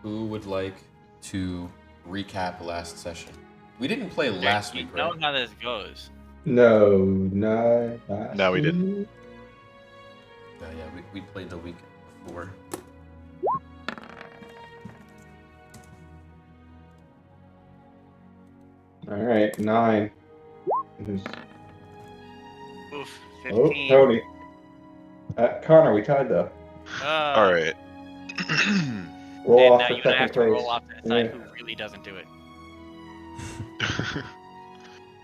Who would like to recap last session? We didn't play Jake, last you week, know right? how this goes. No, not last No, we didn't. week. Yeah, we played the week before. All right, 9. Who's- Oof, Oh, 15. Tony. Connor, we tied though. All right. Roll And off now for you and I have second to place. roll off to decide Yeah. who really doesn't do it.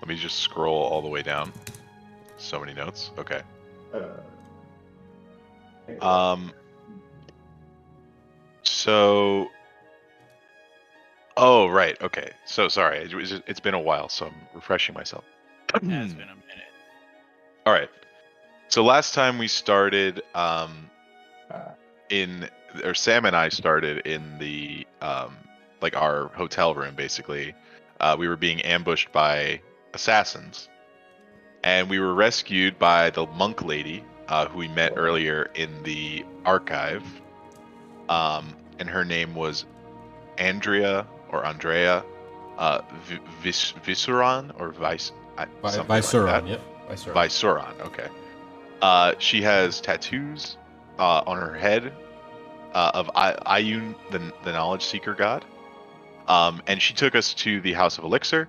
Let me just scroll all the way down. So many notes. Okay. So. Oh, right. Okay. So sorry. It's been a while, so I'm refreshing myself. It has been a minute. All right. So last time we started Sam and I started in the like our hotel room basically. We were being ambushed by assassins, and we were rescued by the monk lady who we met earlier in the archive. And her name was Andrea Visuran or something like that. Viceron, yep. Viceron. Viceron, okay. She has tattoos on her head of Ayun, the knowledge seeker god. And she took us to the House of Elixir,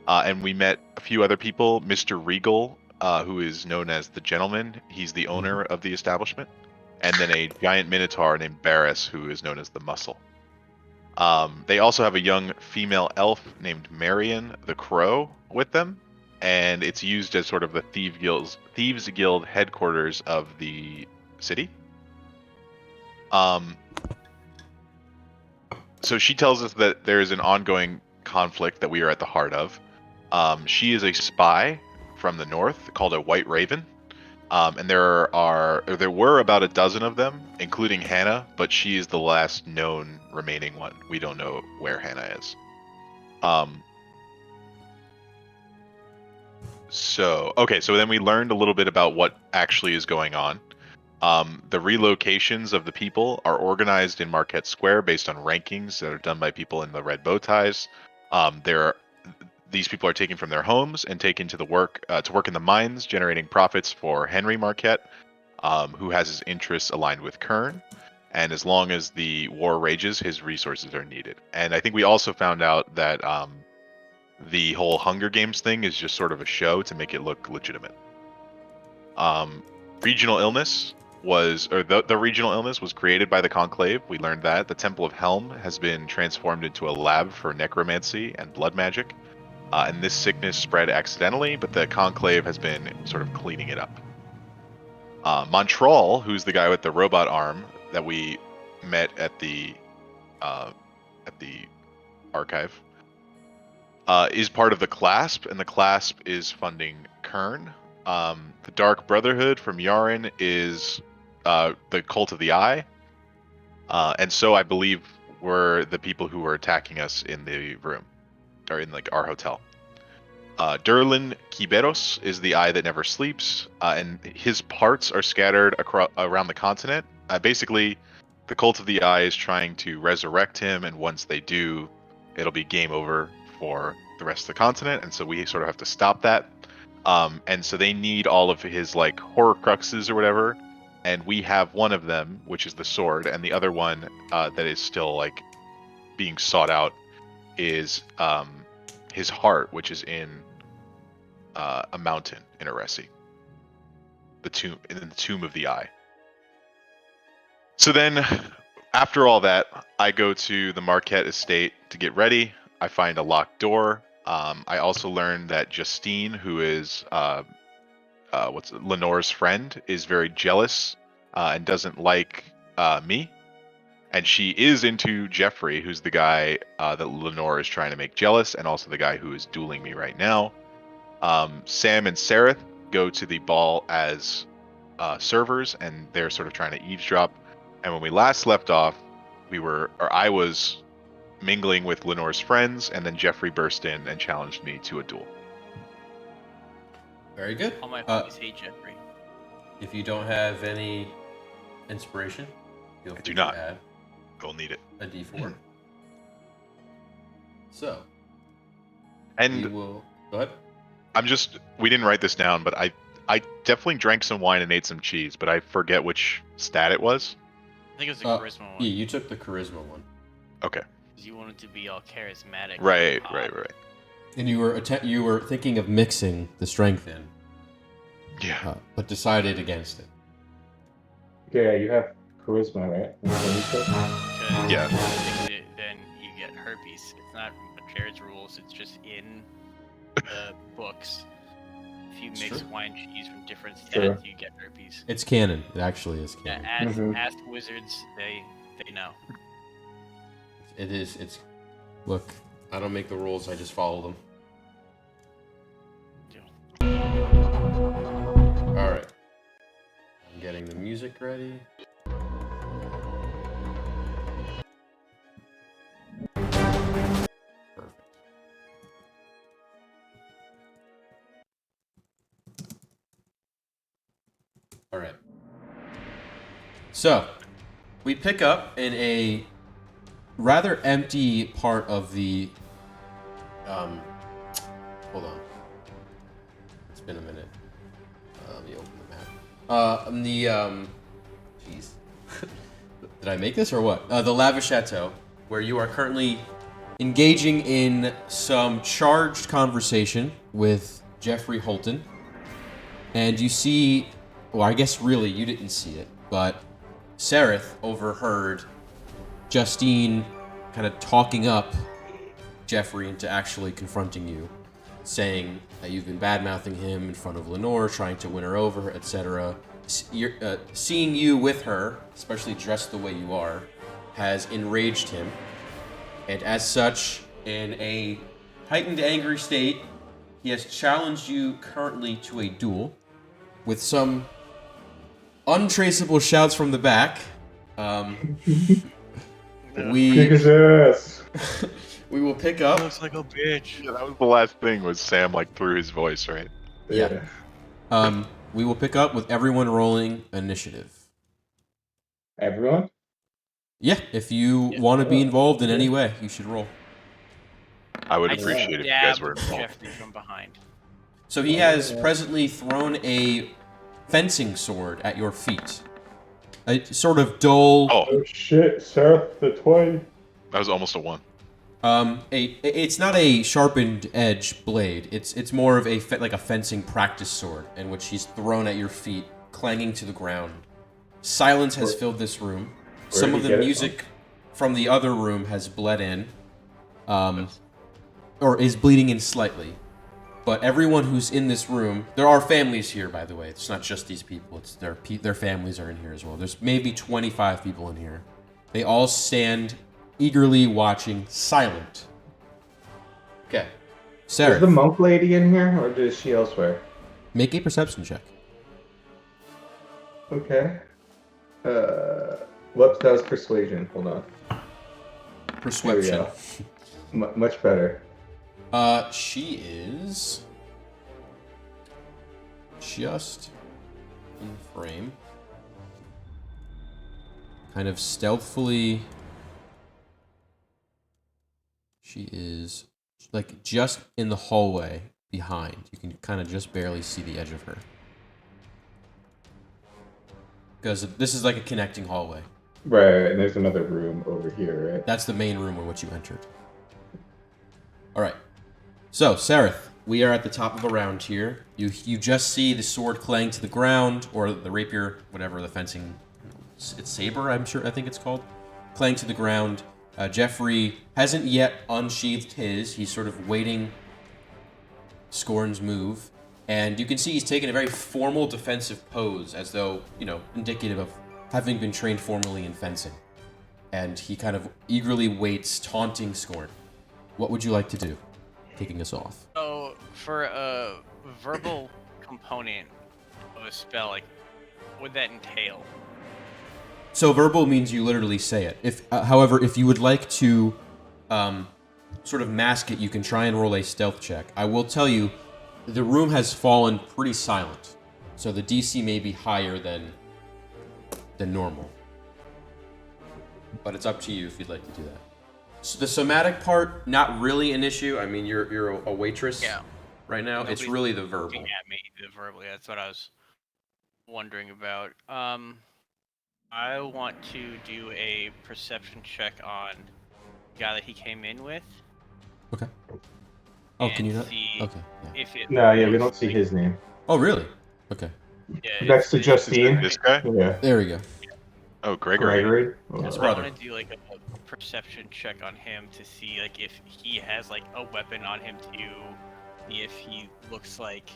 and we met a few other people. Mr. Regal, who is known as the Gentleman, he's the owner of the establishment, and then a giant minotaur named Barris, who is known as the Muscle. They also have a young female elf named Marion the Crow with them, and it's used as sort of the Thieves Guild headquarters of the city. So she tells us that there is an ongoing conflict that we are at the heart of. She is a spy from the north called a White Raven, and there were about a dozen of them, including Hannah, but she is the last known remaining one. We don't know where Hannah is. So then we learned a little bit about what actually is going on. The relocations of the people are organized in Marquette Square based on rankings that are done by people in the red bow ties. These people are taken from their homes and taken to work in the mines, generating profits for Henry Marquette, who has his interests aligned with Kern. And as long as the war rages, his resources are needed. And I think we also found out that the whole Hunger Games thing is just sort of a show to make it look legitimate. Regional illness the regional illness was created by the Conclave. We learned that the Temple of Helm has been transformed into a lab for necromancy and blood magic, and this sickness spread accidentally, but the Conclave has been sort of cleaning it up. Montral, who's the guy with the robot arm that we met at the archive, is part of the Clasp, and the Clasp is funding Kern. The Dark Brotherhood from Yaren is the Cult of the Eye, and so I believe were the people who were attacking us in the room, or in like our hotel. Derlin Kiberos is the Eye that never sleeps, and his parts are scattered around the continent. Basically, the Cult of the Eye is trying to resurrect him, and once they do, it'll be game over for the rest of the continent, and so we sort of have to stop that. And so they need all of his like Horcruxes or whatever, and we have one of them, which is the sword, and the other one that is still like being sought out is his heart, which is in a mountain in Aresi, the tomb of the Eye. So then, after all that, I go to the Marquette estate to get ready. I find a locked door. I also learned that Justine, who is Lenore's friend, is very jealous and doesn't like me. And she is into Jeffrey, who's the guy that Lenore is trying to make jealous, and also the guy who is dueling me right now. Sam and Sareth go to the ball as servers, and they're sort of trying to eavesdrop. And when we last left off, I was mingling with Lenore's friends, and then Jeffrey burst in and challenged me to a duel. Very good. All my homies hate Jeffrey. If you don't have any inspiration, feel free do not. to add We'll need it. a d4. So And we will go ahead. we didn't write this down, but I definitely drank some wine and ate some cheese, but I forget which stat it was. I think it was the charisma Yeah, one. you took the charisma one, Okay. 'Cause you wanted to be all charismatic. Right. and you were thinking of mixing the strength in, Yeah. but decided against it. Yeah, you have charisma, right? Is that what you said? Because Yeah. if you mix it, then you get herpes. It's not a Jared's rules. It's just in the books. If you It's mix true. wine cheese from different stats, Sure. you get herpes. It's canon. It actually is Yeah, canon. ask wizards. They know. It is. It's. Look, I don't make the rules. I just follow them. All right. I'm getting the music ready. Perfect. All right. So, we pick up in a rather empty part of the. Hold on. It's been a minute. Let me open the map. Jeez. Did I make this or what? The Lava Chateau, where you are currently engaging in some charged conversation with Jeffrey Holton. And you see, well, I guess really you didn't see it, but Sereth overheard Justine kind of talking up Jeffrey into actually confronting you, saying that you've been bad-mouthing him in front of Lenore, trying to win her over, etc. Seeing you with her, especially dressed the way you are, has enraged him. And as such, in a heightened angry state, he has challenged you currently to a duel with some untraceable shouts from the back. Kick his ass. We will pick up. Looks like a bitch. Yeah, that was the last thing was Sam like threw his voice, right? Yeah. We will pick up with everyone rolling initiative. Everyone? Yeah, if you want to be involved in any way, you should roll. I would I appreciate it if you guys stabbed were involved. Jeffrey from behind. So he has presently thrown a fencing sword at your feet. A sort of dull. Oh, Oh shit, Seraph the Toy. that was almost a 1. It's not a sharpened edge blade. It's more of like a fencing practice sword, in which he's thrown at your feet, clanging to the ground. Silence has filled this room. Some did of he the get it music from the other room has bled in, or is bleeding in slightly. But everyone who's in this room, there are families here, by the way. It's not just these people. It's their families are in here as well. There's maybe 25 people in here. They all stand eagerly watching, silent. Okay. Is Sarah, the monk lady in here, or is she elsewhere? make a perception check. Okay. Whoops, that was persuasion. Hold on. Perception. Much better. She is just in frame. Kind of stealthily. She is like just in the hallway behind. You can kind of just barely see the edge of her. Because this is like a connecting hallway. Right, and there's another room over here, right? That's the main room in which you entered. Alright. So, Sereth, we are at the top of the round here. You just see the sword clang to the ground, or the rapier, whatever the fencing... It's saber, I think it's called. Clang to the ground. Jeffrey hasn't yet unsheathed his. He's sort of waiting Scorn's move. And you can see he's taken a very formal defensive pose, as though, indicative of having been trained formally in fencing. And he kind of eagerly waits, taunting Scorn. What would you like to do? Kicking us off. So, for a verbal component of a spell, like, what would that entail? So verbal means you literally say it. However, if you would like to sort of mask it, you can try and roll a stealth check. I will tell you, the room has fallen pretty silent, so the DC may be higher than normal. But it's up to you if you'd like to do that. the somatic part, not really an issue. I mean, you're a waitress Yeah. right now. It's Nobody's really the Looking verbal. at me verbally. That's what I was wondering about. I want to do a perception check on the guy that he came in with. Okay. Oh, and can you not? see Okay. Yeah. if it No, yeah, we don't looks see like- his name. Oh, really? Okay. Yeah, Next to it's- Justine. This guy? Yeah. There we go. Oh, Gregory. Gregory. His I brother. want to do like a perception check on him to see like if he has like a weapon on him to see if he looks like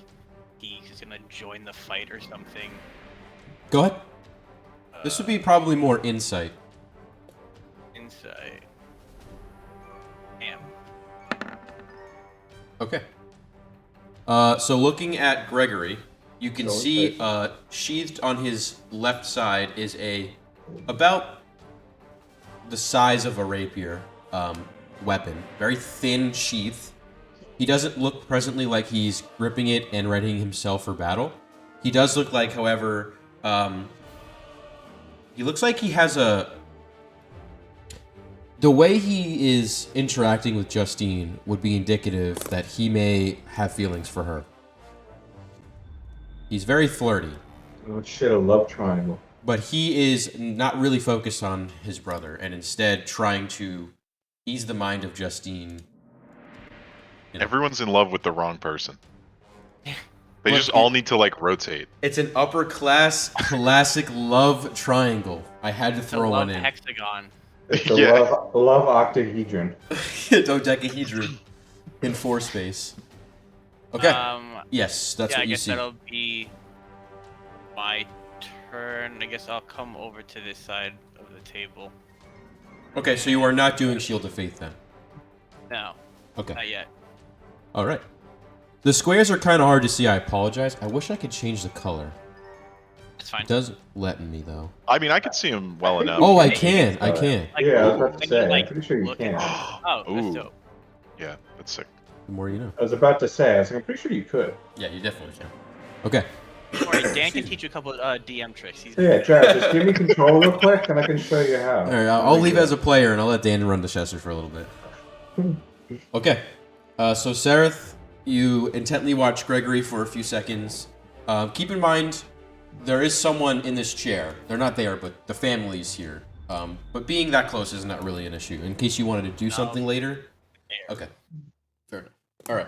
he's gonna join the fight or something. Go ahead. This would be probably more insight. Insight. Damn. Okay. So looking at Gregory, you can Go see ahead. sheathed on his left side is about the size of a rapier weapon. Very thin sheath. He doesn't look presently like he's gripping it and readying himself for battle. He does look like, however, he looks like he has the way he is interacting with Justine would be indicative that he may have feelings for her. He's very flirty, Oh shit, a love triangle. but he is not really focused on his brother and instead trying to ease the mind of Justine. You know. Everyone's in love with the wrong person. They Look, just all need to like rotate. It's an upper class classic love triangle. I had to The throw love one in. hexagon. It's a Yeah. love octahedron. Dodecahedron in 4 space. Okay. Yes, that's yeah, I what you guess see. that'll be my turn. I guess I'll come over to this side of the table. Okay, so you are not doing Shield of Faith then. No, Okay. not yet. All right. The squares are kind of hard to see. I apologize. I wish I could change the color. It's fine. It doesn't let me though. I mean, I could see him well enough. Oh, I Yeah, can. I can. Like, Yeah, I was when about to you, say, I'm like, pretty sure you look at- can. Oh, that's Ooh. dope. Yeah, that's sick. The more you know. I was about to say, I was like, I'm pretty sure you could. Yeah, you definitely can. Okay. Alright, Dan can teach you a couple of DM tricks. He's So yeah, Trav, just give me control real quick and I can show you how. All right. I'll leave as a player and I'll let Dan run the Chester for a little bit. Okay. So Sereth, you intently watch Gregory for a few seconds. Keep in mind, there is someone in this chair. They're not there, but the family's here. But being that close is not really an issue. In case you wanted to do something later. Okay. Fair enough. All right.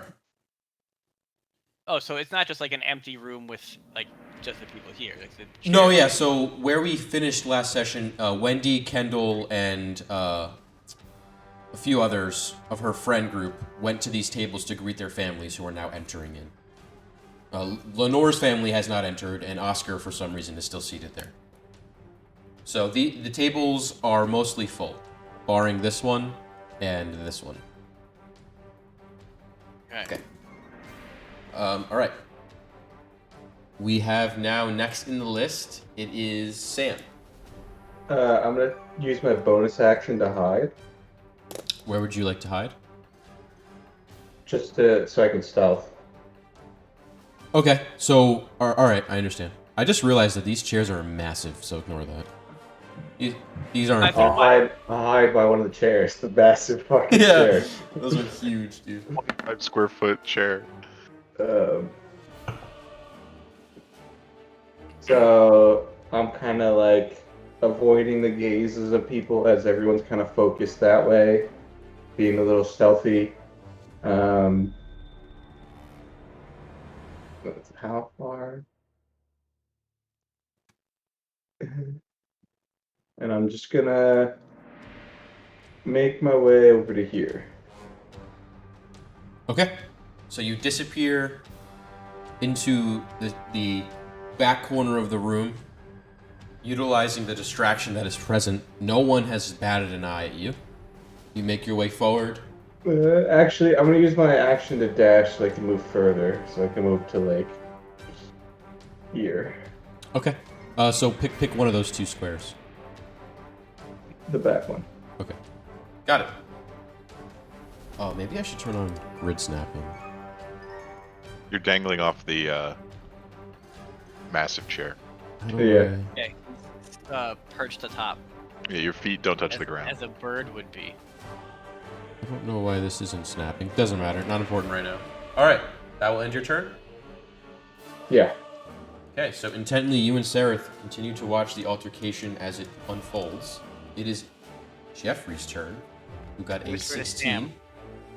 Oh, so it's not just like an empty room with like just the people here. Like the No, chairs. yeah. So where we finished last session, Wendy, Kendall, and a few others of her friend group went to these tables to greet their families who are now entering in. Lenore's family has not entered, and Oscar, for some reason, is still seated there. So the tables are mostly full, barring this one and this one. Okay. All right. We have now next in the list. It is Sam. I'm gonna use my bonus action to hide, Where would you like to hide? just to so I can stealth. Okay, so all right, I understand. I just realized that these chairs are massive, so ignore that. These aren't. I I'll hide by one of the chairs, the massive fucking Yeah, chair. those are huge, dude. 5 square foot chair. So I'm kind of like avoiding the gazes of people as everyone's kind of focused that way, being a little stealthy. How far? And I'm just gonna make my way over to here. Okay, so you disappear into the back corner of the room, utilizing the distraction that is present. No one has batted an eye at you. You make your way forward. Actually, I'm gonna use my action to dash so I can move further, so I can move to like here, Okay, so pick one of those 2 squares. the back one. Okay, got it. Oh, maybe I should turn on grid snapping. You're dangling off the massive chair. How do Yeah. Yeah, he's, perched atop Yeah, your feet don't touch as, the ground. as a bird would be. I don't know why this isn't snapping. Doesn't matter. Not important right now. All right. That will end your turn. Yeah. Okay, so intently, you and Sereth continue to watch the altercation as it unfolds. It is Jeffrey's turn, who got a Whisper to 16. Sam.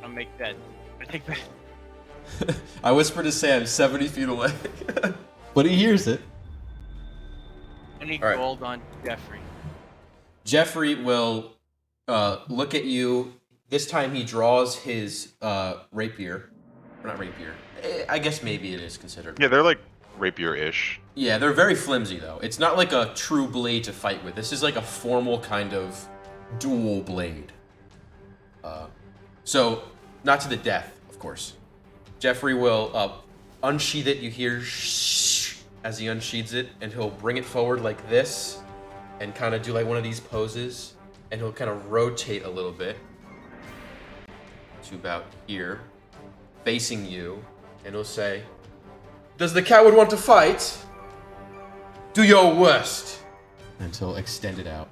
I'll make that. I think that. I whisper to Sam 70 feet away, but he hears it. Any All right. gold on Jeffrey? Jeffrey will look at you. This time he draws his rapier. Or not rapier. I guess maybe it is considered. Yeah, they're like rapier-ish. Yeah, they're very flimsy, though. It's not like a true blade to fight with. This is like a formal kind of dual blade. So, not to the death, of course. Jeffrey will unsheath it. You hear shh as he unsheathes it, and he'll bring it forward like this and kind of do like one of these poses, and he'll kind of rotate a little bit to about here, facing you, and he'll say, "Does the coward want to fight? Do your worst." And he'll extend it out,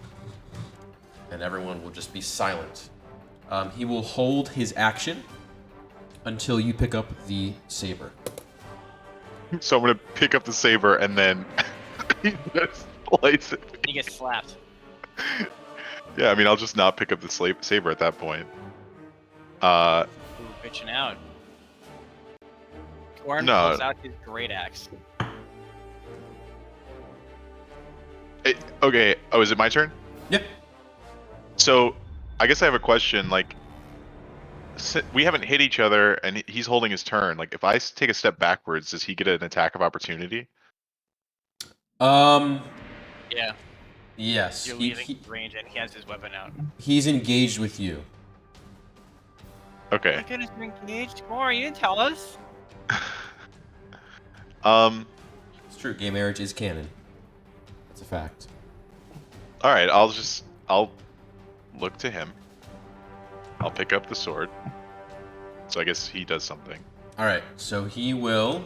and everyone will just be silent. He will hold his action until you pick up the saber. So I'm gonna pick up the saber and then just slice it. He gets slapped. Yeah, I mean, I'll just not pick up the saber at that point. Ooh, bitching out. Gorn No. pulls out his great axe. Okay. Oh, is it my turn? Yep. So, I guess I have a question. Like, we haven't hit each other, and he's holding his turn. Like, if I take a step backwards, does he get an attack of opportunity? Yeah, Yes. you're leaving his range and he has his weapon out. He's engaged with you. Okay. My goodness, you're engaged? More, you didn't tell us. It's true. Gay marriage is canon. That's a fact. All right. I'll look to him. I'll pick up the sword. So I guess he does something. All right. So he will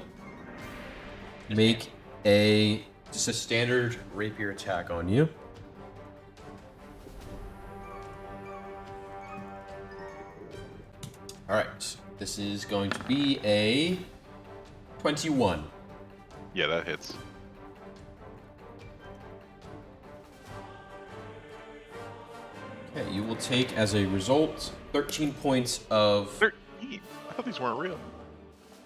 make just a standard rapier attack on you. All right. This is going to be a 21. Yeah, that hits. Okay, you will take as a result 13 points of. 13. I thought these weren't real.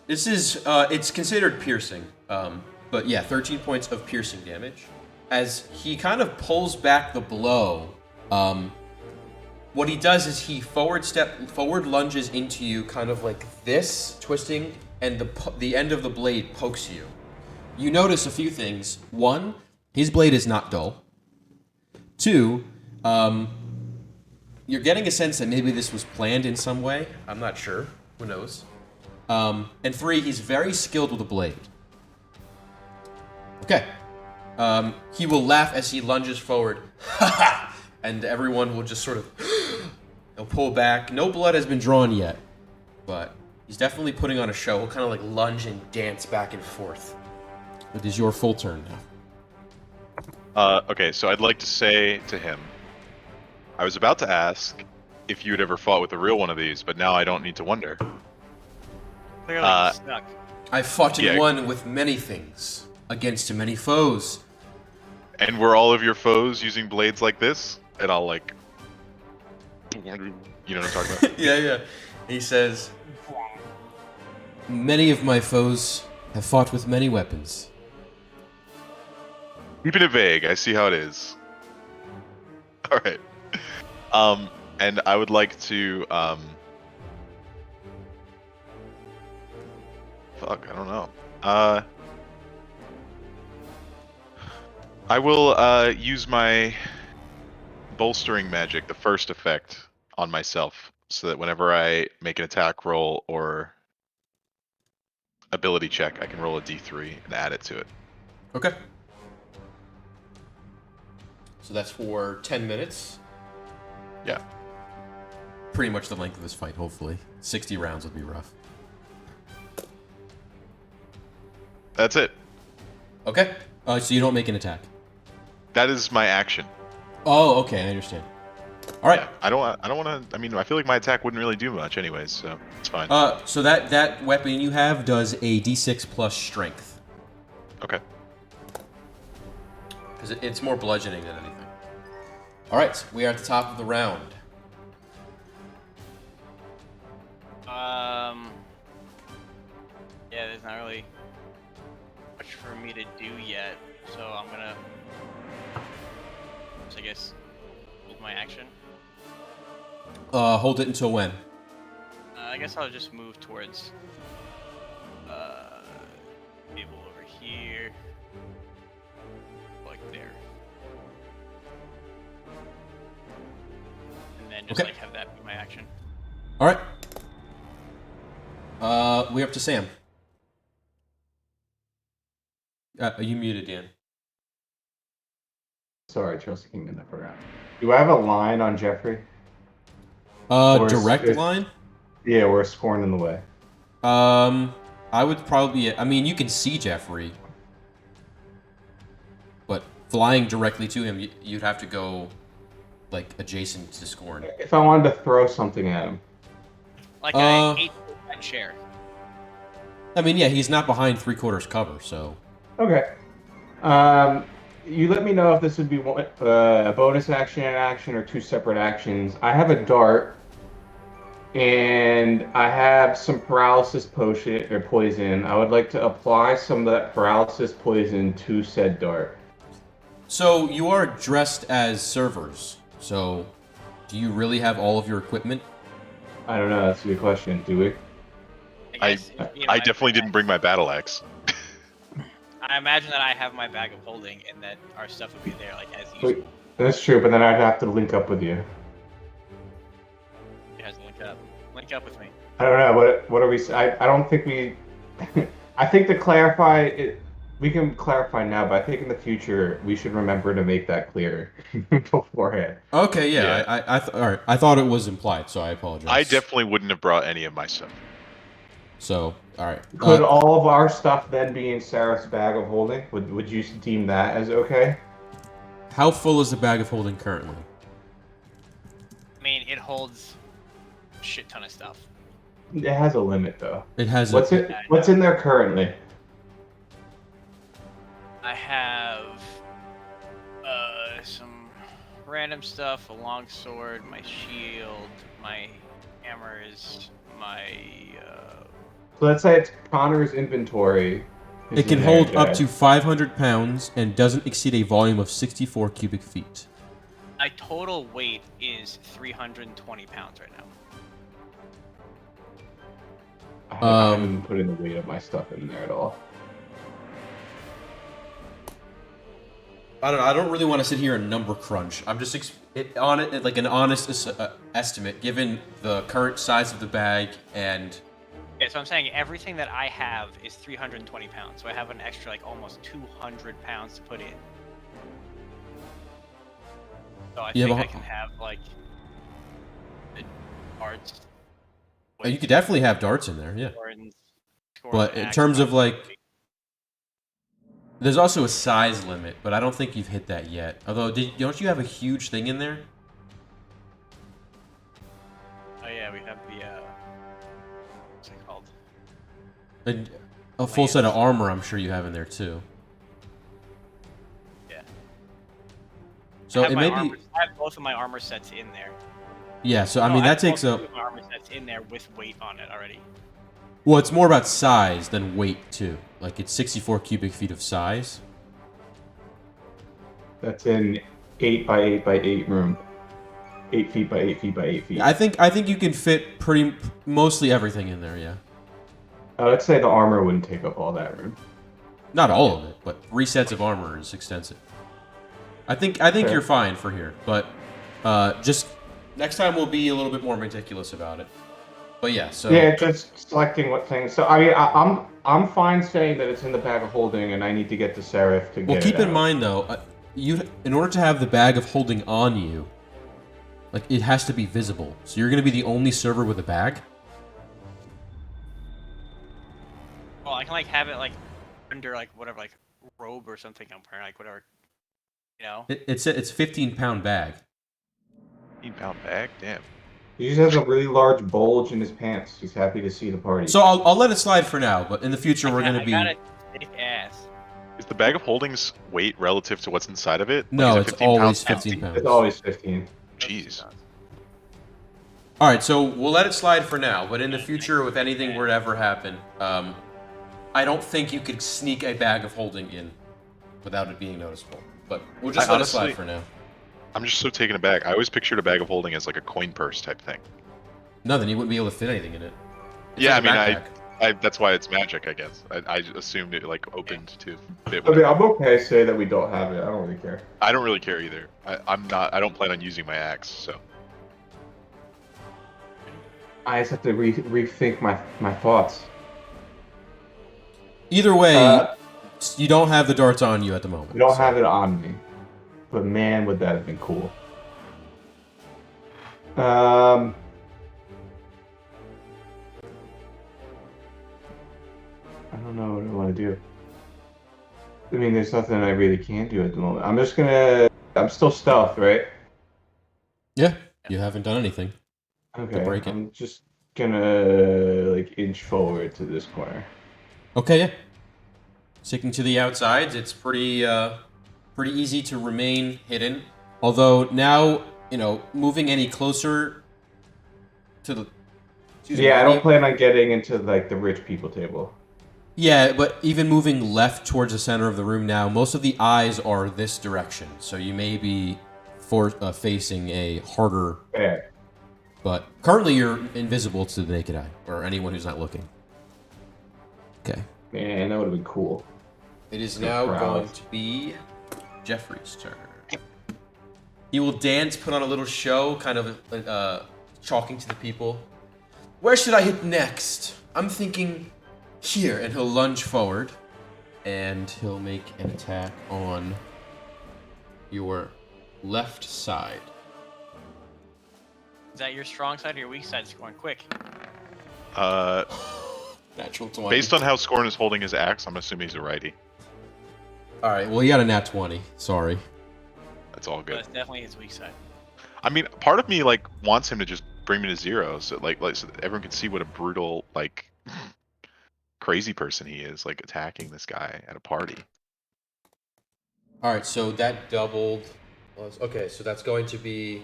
This is it's considered piercing, but yeah, 13 points of piercing damage. As he kind of pulls back the blow, what he does is he forward lunges into you, kind of like this, twisting, and the end of the blade pokes you. You notice a few things. One, his blade is not dull. Two, you're getting a sense that maybe this was planned in some way. I'm not sure. Who knows? And three, he's very skilled with a blade. Okay. He will laugh as he lunges forward. And everyone will just sort of they'll pull back. No blood has been drawn yet, but he's definitely putting on a show. He'll kind of like lunge and dance back and forth. It is your full turn now. Okay, so I'd like to say to him, I was about to ask if you had ever fought with a real one of these, but now I don't need to wonder. Clearly he's stuck. I fought in Yeah. one with many things, against many foes. And were all of your foes using blades like this? And I'll like, you know what I'm talking about? Yeah. He says, many of my foes have fought with many weapons. Keeping it vague. I see how it is. All right. And I would like to, fuck, I don't know. I will use my bolstering magic, the first effect, on myself, so that whenever I make an attack roll or ability check, I can roll a d3 and add it to it. Okay. So that's for 10 minutes. Yeah. Pretty much the length of this fight, hopefully. 60 rounds would be rough. That's it. Okay. So you don't make an attack. That is my action. Oh, okay, I understand. All right. Yeah, I don't want to. I mean, I feel like my attack wouldn't really do much, anyways, so it's fine. So that weapon you have does a D6 plus strength Okay. because it's more bludgeoning than anything. All right, we are at the top of the round. Yeah, there's not really much for me to do yet, so I'm gonna, I guess, hold my action. Hold it until when? I guess I'll just move towards table over here, like there, and then just Okay. like have that be my action. All right. We're up to Sam. Are you muted, Dan? Sorry, Chelsea Kingdom, I forgot. Do I have a line on Jeffrey? Or is- Direct is- line? Yeah, we're scoring in the way. I would probably. I mean, you can see Jeffrey, but flying directly to him, you'd have to go like adjacent to Scorn. If I wanted to throw something at him. Like Uh, I ate that chair. I mean, yeah, he's not behind 3/4 cover, so. Okay. You let me know if this would be a bonus action, or two separate actions. I have a dart, and I have some paralysis potion or poison. I would like to apply some of that paralysis poison to said dart. So you are dressed as servers. So, do you really have all of your equipment? I don't know. That's a good question. Do we? guess, you know, I definitely didn't bring my battle axe. I imagine that I have my bag of holding, and that our stuff would be there, like as usual. Wait, that's true, but then I'd have to link up with you. You guys link up. Link up with me. I don't know. What are we? I don't think we. I think to clarify it, we can clarify now, but I think in the future we should remember to make that clear beforehand. Okay, Yeah. all right. I thought it was implied, so I apologize. I definitely wouldn't have brought any of my stuff. So, all right. Could all of our stuff then be in Sarah's bag of holding? Would you deem that as okay? How full is the bag of holding currently? I mean, it holds a shit ton of stuff. It has a limit though. It has What's in there currently? I have some random stuff, a long sword, my shield, my hammers, my So let's say it's Connor's inventory. is It can in there, hold up Jay. to 500 pounds and doesn't exceed a volume of 64 cubic feet. my total weight is 320 pounds right now. I haven't put in the weight of my stuff in there at all. I don't know. I don't really want to sit here and number crunch. I'm just like an honest estimate, given the current size of the bag and. Yeah, so I'm saying everything that I have is 320 pounds, so I have an extra like almost 200 pounds to put in. So I You think have I can have like the darts. You could definitely have darts in there, yeah. But in terms of like, there's also a size limit, but I don't think you've hit that yet. Although, don't you have a huge thing in there? Oh yeah, we have the what's it called? And a full set of armor, I'm sure you have in there too. Yeah. So I have it may be. I have both of my armor sets in there. Yeah. So I No, mean, that have takes both a. of my armor sets in there with weight on it already. Well, it's more about size than weight too. Like it's 64 cubic feet of size. That's in 8 by 8 by 8 room. 8 feet by 8 feet by 8 feet. I think you can fit mostly everything in there. Yeah. I would say the armor wouldn't take up all that room. Not all of it, but 3 sets of armor is extensive. I think Fair. you're fine for here, but just next time we'll be a little bit more meticulous about it. But yeah, so Yeah, just selecting what things. So I mean, I'm fine saying that it's in the bag of holding, and I need to get to Seraph to get well, keep it in out. mind though, in order to have the bag of holding on you, like it has to be visible. So you're gonna be the only server with a bag. Well, I can like have it like under like whatever like robe or something I'm wearing, like whatever, you know. It's a 15-pound bag. 15-pound bag? Damn. He just has a really large bulge in his pants. He's happy to see the party. So I'll let it slide for now, but in the future we're gonna I be. got a thick ass. Is the bag of holding's weight relative to what's inside of it? No, is it it's 15 always pounds 15 pounds. It's always 15. Jeez. All right, so we'll let it slide for now, but in the future, if anything were to ever happen, I don't think you could sneak a bag of holding in without it being noticeable. But we'll just let it slide for now. I'm just so taken aback. I always pictured a bag of holding as like a coin purse type thing. No, then you wouldn't be able to fit anything in it. It's Yeah, like a I mean, backpack. that's why it's magic, I guess. I assumed it like opened to fit. I mean, whatever. I'm okay to say that we don't have it. I don't really care. I don't really care either. I don't plan on using my axe, so. I just have to rethink my thoughts. Either way, Uh, you don't have the darts on you at the moment. We don't so- have it on me. But man, would that have been cool. I don't know what I want to do. I mean, there's nothing I really can do at the moment. I'm still stealth, right? Yeah, you haven't done anything. Okay, break it. I'm just gonna like inch forward to this corner. Okay, yeah. Sticking to the outsides, it's pretty easy to remain hidden. Although now, moving any closer to the. Excuse me, Yeah, I don't plan on getting into like the rich people table. Yeah, but even moving left towards the center of the room now, most of the eyes are this direction, so you may be facing a harder. Fair. But currently, you're invisible to the naked eye or anyone who's not looking. Okay. Man, that would have been cool. It is So now proud. going to be Jeffrey's turn. He will dance, put on a little show, kind of talking to the people. Where should I hit next? I'm thinking here, and he'll lunge forward, and he'll make an attack on your left side. Is that your strong side or your weak side scoring quick? Natural 20. Based on how Scorn is holding his axe, I'm assuming he's a righty. All right, well, he got a nat 20. Sorry. That's all But good. it's definitely his weak side. I mean, part of me like wants him to just bring me to 0, so so that everyone can see what a brutal crazy person he is, like attacking this guy at a party. All right, so that doubled. Okay, so that's going to be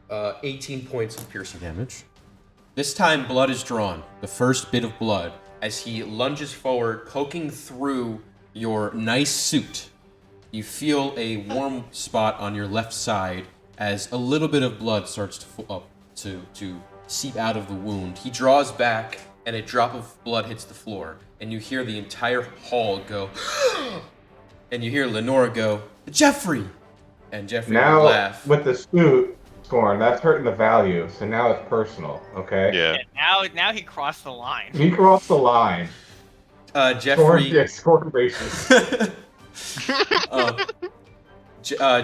18 points of piercing damage. This time, blood is drawn. The first bit of blood as he lunges forward, poking through your nice suit. You feel a warm spot on your left side as a little bit of blood starts to seep out of the wound. He draws back, and a drop of blood hits the floor, and you hear the entire hall go, and you hear Lenora go, Jeffrey! And Jeffrey will Now, laugh. with the suit, Scorn, that's hurting the value, so now it's personal, okay? Yeah. Yeah, now he crossed the line. He crossed the line. Scorn, Jeffrey. yeah, Scorn racist.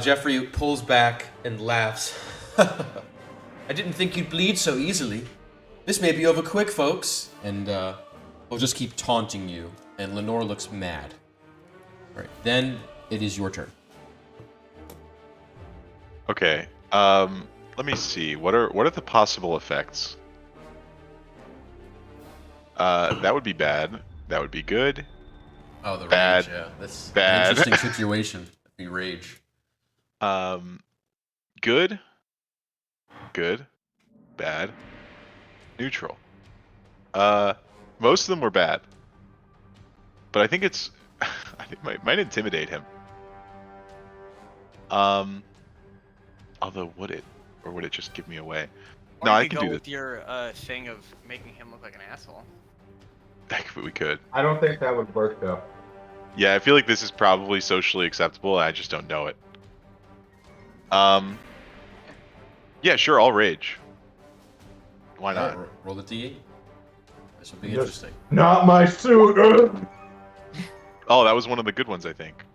Jeffrey pulls back and laughs. I didn't think you'd bleed so easily. This may be over quick, folks. And we'll just keep taunting you. And Lenore looks mad. All right, then it is your turn. Okay. Let me see. What are the possible effects? That would be bad. That would be good. Oh, the Bad. rage. Yeah, that's Bad. an interesting situation. The rage. Good. Good. Bad. Neutral. Most of them were bad. But I think it's I think might intimidate him. Although would it? Or would it just give me away? Or No, you I could can go do with that. your thing of making him look like an asshole. We could. I don't think that would work, though. Yeah, I feel like this is probably socially acceptable. I just don't know it. Yeah, sure, I'll rage. Why not? All right, roll the D8. This will be Yes. interesting. Not my suit! Ugh. Oh, that was one of the good ones, I think.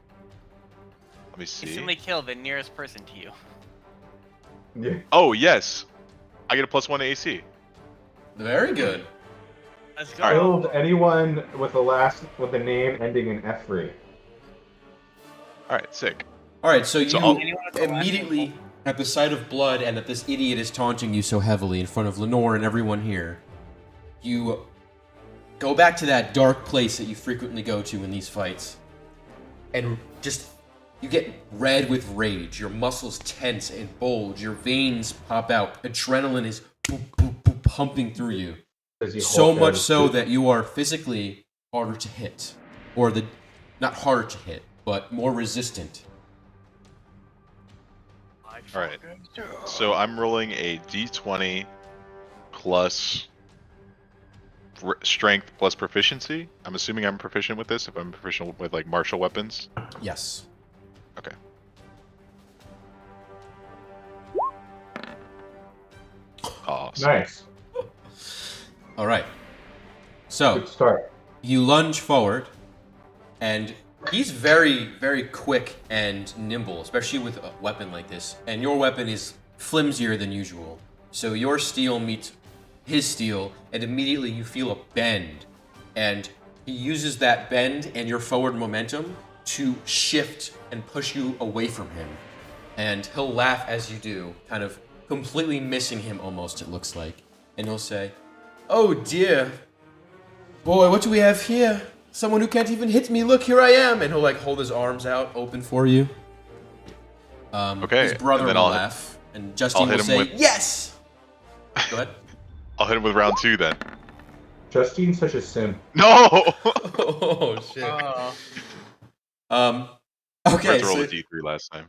Let me see. Instantly kill the nearest person to you. Yeah. Oh, yes. I get a +1 to AC. Very good. Let's go. Alright. Killed anyone with a name ending in F3. All right, sick. All right, so So you I'll- Anyone with the last immediately name? at the sight of blood and that this idiot is taunting you so heavily in front of Lenore and everyone here, you go back to that dark place that you frequently go to in these fights, and just you get red with rage. Your muscles tense and bulge. Your veins pop out. Adrenaline is boop, boop, boop, pumping through you. So much so that you are physically harder to hit, or not harder to hit, but more resistant. All right. So I'm rolling a d20 plus strength plus proficiency. I'm assuming I'm proficient with this. If I'm proficient with like martial weapons. Yes. Okay. Awesome. Nice. All right. So Good start. you lunge forward, and he's very, very quick and nimble, especially with a weapon like this. And your weapon is flimsier than usual. So your steel meets his steel, and immediately you feel a bend. And he uses that bend and your forward momentum to shift and push you away from him. And he'll laugh as you do, kind of completely missing him almost, it looks like. And he'll say, "Oh dear. Boy, what do we have here? Someone who can't even hit me. Look, here I am." And he'll like hold his arms out open for you. Okay, His brother and then will I'll laugh, and Justine hit will him say, with- "Yes." Go ahead. I'll hit him with round 2 then. Justine's such a sim. No. Oh shit. Oh. Okay. I rolled So a d3 last time.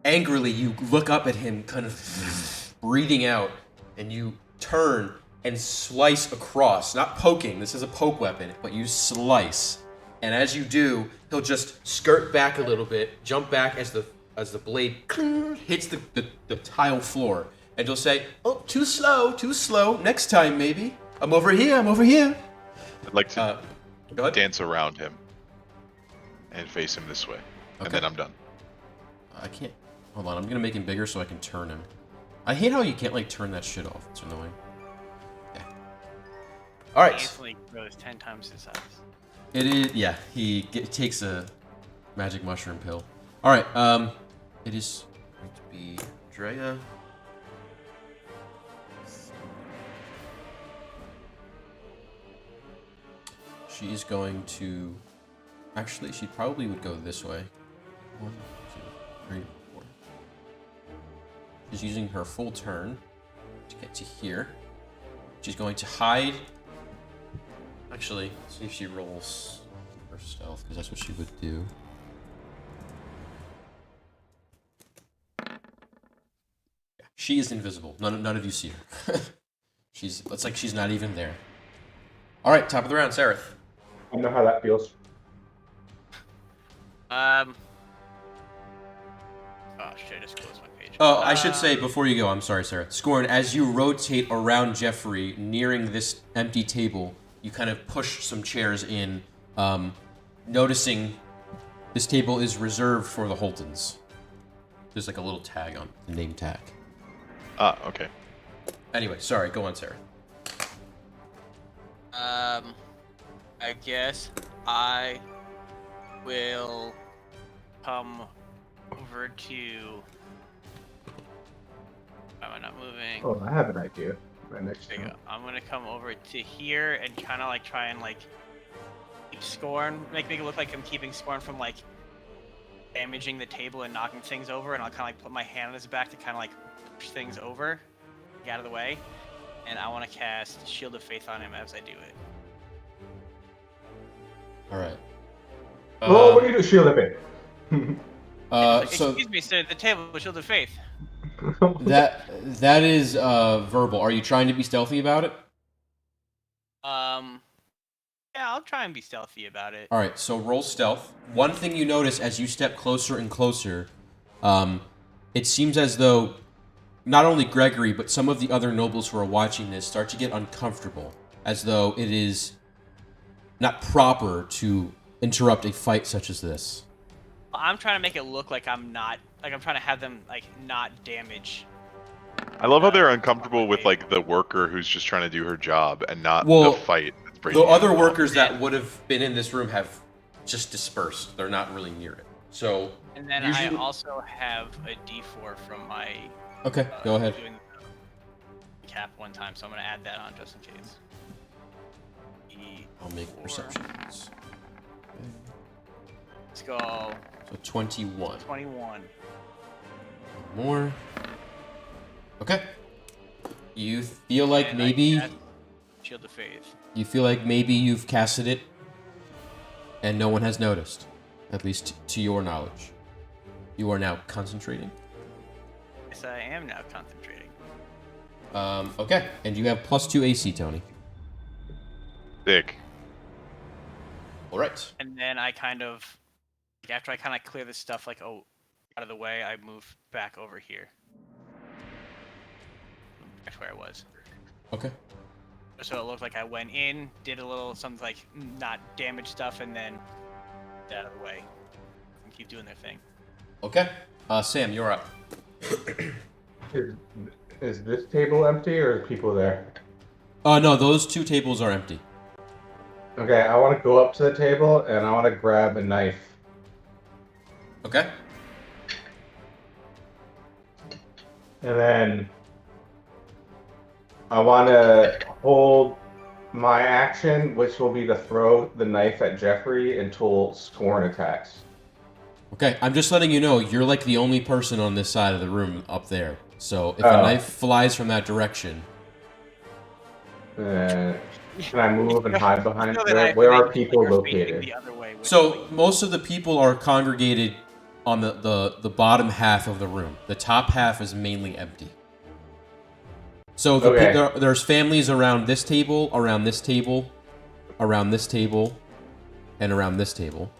angrily, you look up at him, kind of breathing out, and you turn and slice across. Not poking. This is a poke weapon, but you slice. And as you do, he'll just skirt back a little bit, jump back as the blade hits the tile floor, and he'll say, "Oh, too slow. Next time, maybe. I'm over here. I'd like to Go ahead. dance around him and face him this way, and Okay. then I'm done. I can't. Hold on. I'm gonna make him bigger so I can turn him. I hate how you can't like turn that shit off. It's annoying. Okay. All He right. instantly grows 10 times his size. It is. Yeah. He takes a magic mushroom pill. All right. It is going to be Drea. She's going to. Actually, she probably would go this way. 1, 2, 3, 4. She's using her full turn to get to here. She's going to hide. Actually, let's see if she rolls her stealth, because that's what she would do. Yeah, she is invisible. None of you see her. It's like she's not even there. All right, top of the round, Sereth. I know how that feels. Oh shit, I just closed my page. Oh, I should say before you go, I'm sorry, Sarah. Scorn, as you rotate around Jeffrey, nearing this empty table, you kind of push some chairs in, noticing this table is reserved for the Holtons. There's like a little tag on the name tag. Ah, okay. Anyway, sorry, go on, Sarah. I guess I will come over to. Why am I not moving? Oh, I have an idea. Right next There to you you. go. I'm gonna come over to here and kind of like try and like keep Scorn, make it look like I'm keeping Scorn from like damaging the table and knocking things over, and I'll kind of like put my hand on his back to kind of like push things over, get out of the way, and I want to cast Shield of Faith on him as I do it. All right. Oh, what do you do? Shield of Faith. So Excuse me, sir. The table was Shield of Faith. that is verbal. Are you trying to be stealthy about it? Yeah, I'll try and be stealthy about it. All right, so roll stealth. One thing you notice as you step closer and closer, it seems as though not only Gregory, but some of the other nobles who are watching this start to get uncomfortable, as though it is not proper to interrupt a fight such as this. I'm trying to make it look like I'm not, like I'm trying to have them like not damage. I love how they're uncomfortable with like the worker who's just trying to do her job and not Well, the fight. That's The breaking other out. workers that would have been in this room have just dispersed. They're not really near it. So And then usually... I also have a D4 from my. Okay, go ahead. Doing the cap one time, so I'm gonna add that on just in case. I'll make D4. perceptions. Let's go. So 21. 21. More. Okay. You feel like And maybe... I cast Shield of Faith. You feel like maybe you've casted it and no one has noticed, at least to your knowledge. You are now concentrating. Yes, I am now concentrating. Okay, and you have +2 AC, Tony. Dick. All right. And then I kind of, after I kind of clear this stuff like out of the way, I move back over here. That's where I was. Okay. So it looked like I went in, did a little something like not damage stuff, and then out of the way. And keep doing their thing. Okay. Sam, you're up. Is this table empty or are people there? No, those 2 tables are empty. Okay, I want to go up to the table and I want to grab a knife. Okay. And then I want to hold my action, which will be to throw the knife at Jeffrey until Scorn attacks. Okay, I'm just letting you know, you're like the only person on this side of the room up there. So if a knife flies from that direction... Can I move and hide behind So it? that Where I are make people like you're facing located? the other way with So most of the people are congregated on the bottom half of the room. The top half is mainly empty. So there's families around this table, around this table, around this table, and around this table.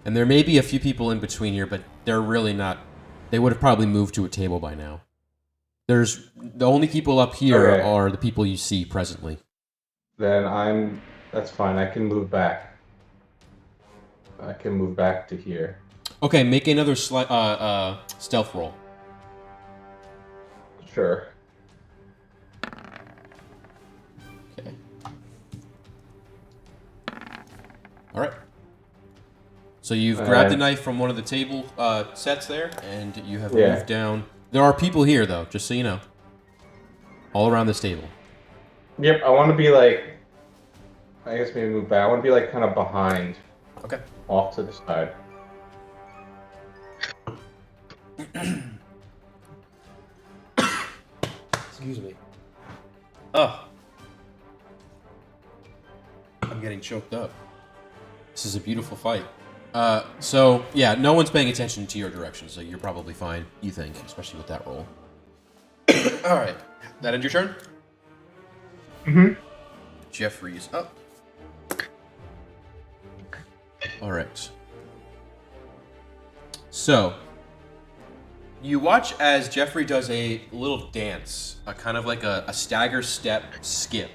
And there may be a few people in between here, but they're really not... They would have probably moved to a table by now. There's... The only people up here are the people you see presently. Then that's fine. I can move back. I can move back to here. Okay, make another stealth roll. Sure. Okay. All right. So you've grabbed the knife from one of the table sets there, and you have moved down. There are people here, though, just so you know. All around this table. Yep, I want to be like... I guess maybe move back. I want to be like kind of behind. Okay. Off to the side. Excuse me. Oh. I'm getting choked up. This is a beautiful fight. So, yeah, no one's paying attention to your direction, so you're probably fine, you think, especially with that roll. Alright. That end your turn? Mm-hmm. Jeffrey is up. Alright. So, you watch as Jeffrey does a little dance, a kind of like a stagger step skip,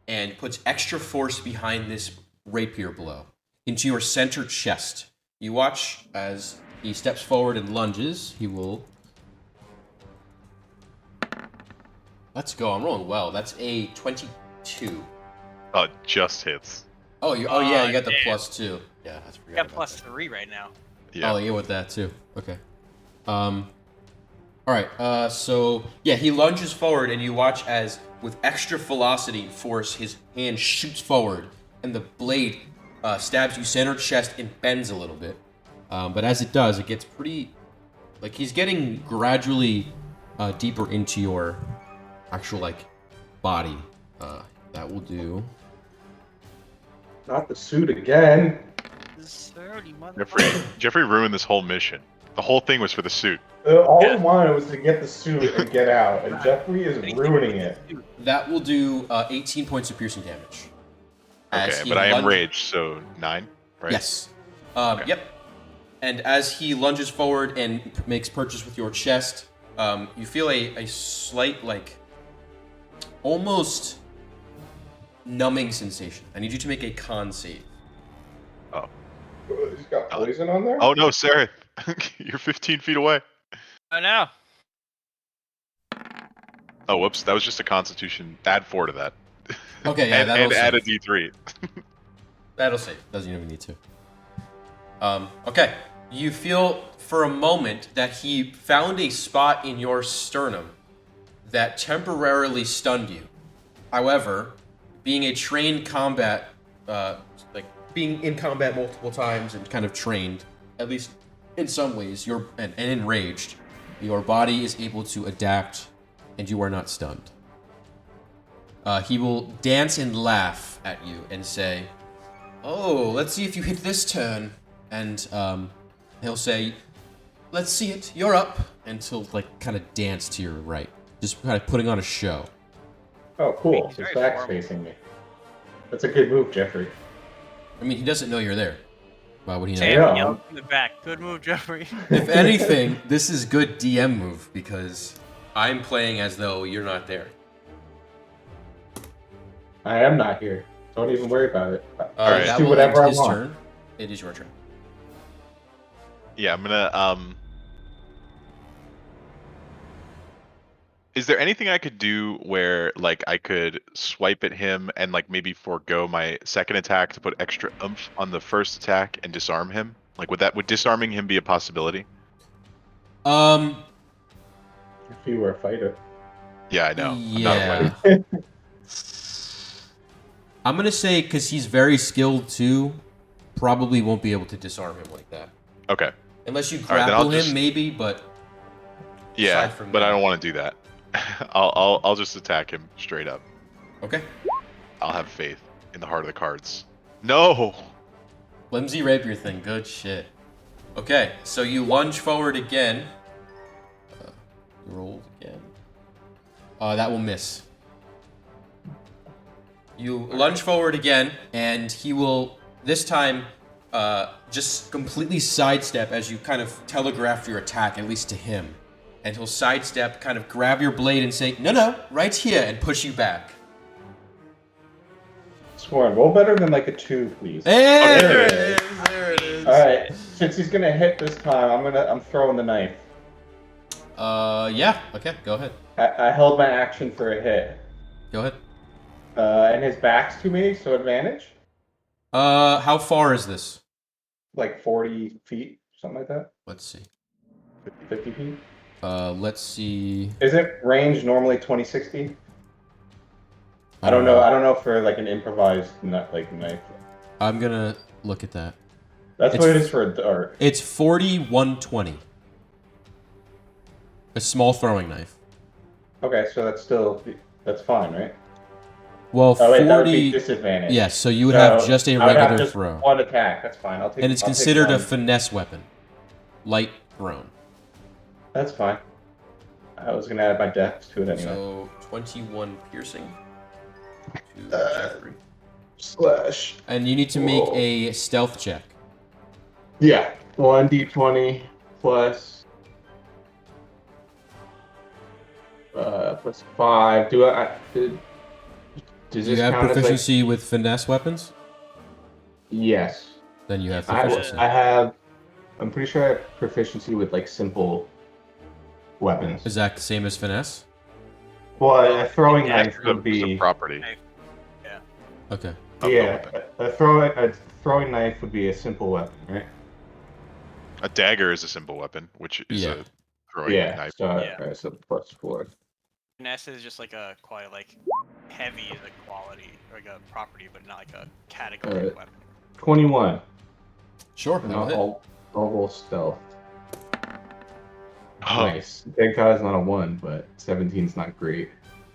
and puts extra force behind this rapier blow into your center chest. You watch as he steps forward and lunges. He will... Let's go. I'm rolling well. That's a 22. Just hits. Oh, yeah, you got the damn. +2. Yeah, that's I got +3 right now. Yeah. Oh, yeah, with that too. Okay. All right. So yeah, he lunges forward, and you watch as, with extra velocity and force, his hand shoots forward, and the blade stabs you center chest and bends a little bit. But as it does, it gets pretty, like he's getting gradually deeper into your actual body. That will do. Not the suit again. Jeffrey ruined this whole mission. The whole thing was for the suit. All we wanted was to get the suit and get out, and Jeffrey is ruining it. That will do 18 points of piercing damage. Okay, but I am raged, so 9, right? Yes. Okay. Yep. And as he lunges forward and makes purchase with your chest, you feel a slight, almost numbing sensation. I need you to make a con save. Oh. He's got poison on there? Oh no, Sarah. You're 15 feet away. I know. Oh, whoops. That was just a constitution. Add 4 to that. Okay, yeah, that'll and add a save. D3. That'll save. Doesn't even need to. Okay. You feel for a moment that he found a spot in your sternum that temporarily stunned you. However, being a trained combat, being in combat multiple times and kind of trained, at least in some ways, and enraged, your body is able to adapt, and you are not stunned. He will dance and laugh at you and say, "Oh, let's see if you hit this turn." And he'll say, "Let's see it. You're up." And he'll kind of dance to your right, just kind of putting on a show. Oh, cool. He's His very back's formal. facing me. That's a good move, Jeffrey. I mean, he doesn't know you're there. Why would he know? Sam Yeah. yelled from the back. Good move, Jeffrey. If anything, this is good DM move because I'm playing as though you're not there. I am not here. Don't even worry about it. Alright. That Just do will whatever end I his want. turn. It is your turn. Yeah, I'm gonna. Is there anything I could do where I could swipe at him and maybe forego my second attack to put extra oomph on the first attack and disarm him? Would disarming him be a possibility? If you were a fighter. Yeah, I know. I'm not a Yeah. fighter. I'm gonna say because he's very skilled too, probably won't be able to disarm him like that. Okay. Unless you right, then I'll grapple him, just- maybe. But Yeah, Aside from but I that. don't want to do that. I'll just attack him straight up. okay. I'll have faith in the heart of the cards. No. Flimsy rapier thing. Good shit. Okay, so you lunge forward again. You rolled again. That will miss. You lunge forward again, and he will this time just completely sidestep as you kind of telegraph your attack, at least to him. And he'll sidestep, kind of grab your blade and say, "No, right here," and push you back. Sworn. Roll better than a 2, please. Hey, there it is. There it is. Alright. Since he's gonna hit this time, I'm throwing the knife. Yeah. Okay, go ahead. I held my action for a hit. Go ahead. And his back's to me, so advantage? How far is this? 40 feet, something like that? Let's see. 50 feet? Let's see. Isn't range normally 20-60? I don't know. I don't know for an improvised knife. I'm gonna look at that. That's It's- what it is for a dart. It's 4120. A small throwing knife. Okay, so that's fine, right? Well, Oh wait, that would be 40. disadvantage. Yes, so you would have So just a I would have regular just throw. one attack. That's fine. I'll take. And it's I'll take considered a one. finesse weapon. Light thrown. That's fine. I was gonna add my dex to it anyway. So 21 piercing. To Jeffrey. Slash. And you need to make Whoa. a stealth check. Yeah. 1d20 plus. Plus 5. Does Do you this have count proficiency with finesse weapons? Yes. Then you have I proficiency. have. I'm pretty sure I have proficiency with simple weapons. Is that the same as finesse? Well, a throwing Yeah, knife It's a would be. property. Okay. of the Yeah, weapon. a throwing knife would be a simple weapon, right? A dagger is a simple weapon, which is Yeah. a throwing Yeah. knife. So, Yeah. alright, so plus 4. Finesse is just a quite heavy as a quality, a property, but not a category weapon. 21. Sure. And That'll hit. I'll roll stealth. Oh, Nice. Thank God it's not a 1, but 17's not great.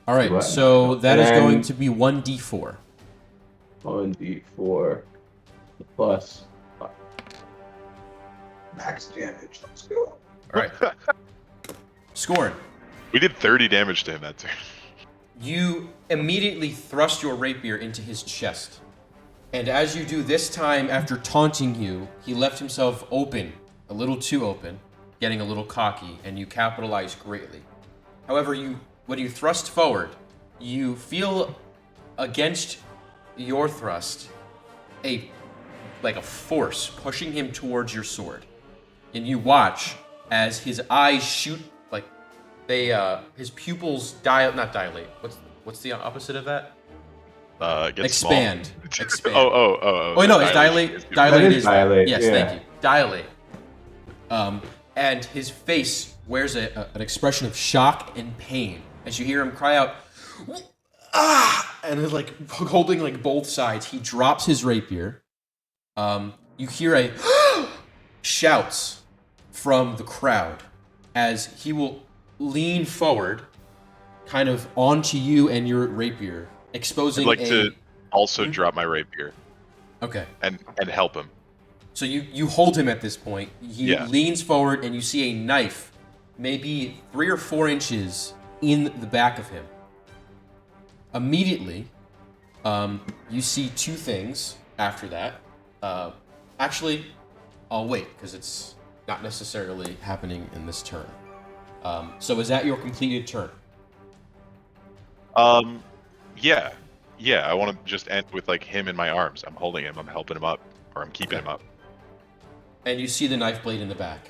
All right. What? So that is And going then- to be 1d4. 1d4 plus 5. Max damage. Let's go. All right. Scorn. we did 30 damage to him that turn. You immediately thrust your rapier into his chest. And as you do this time, after taunting you, he left himself open, a little too open, getting a little cocky, and you capitalize greatly. However, when you thrust forward, you feel against your thrust a force pushing him towards your sword. And you watch as his eyes shoot his pupils not dilate. What's the opposite of that? It gets Expand. small. Expand. Oh, Oh no, it's dilate. is good. Dilate That is is dilate, Yes, yeah. thank you. Dilate. And his face wears an expression of shock and pain as you hear him cry out, "Ah!" And is like holding like both sides. He drops his rapier. You hear a shouts from the crowd as he will lean forward, kind of onto you and your rapier, exposing I'd like to also drop my rapier Okay. and help him. So you hold him at this point. He Yeah. leans forward, and you see a knife, maybe 3 or 4 inches in the back of him. Immediately, you see 2 things after that. Actually, I'll wait because it's not necessarily happening in this turn. So is that your completed turn? Yeah. I want to just end with like him in my arms. I'm holding him. I'm helping him up, or I'm keeping him up. And you see the knife blade in the back.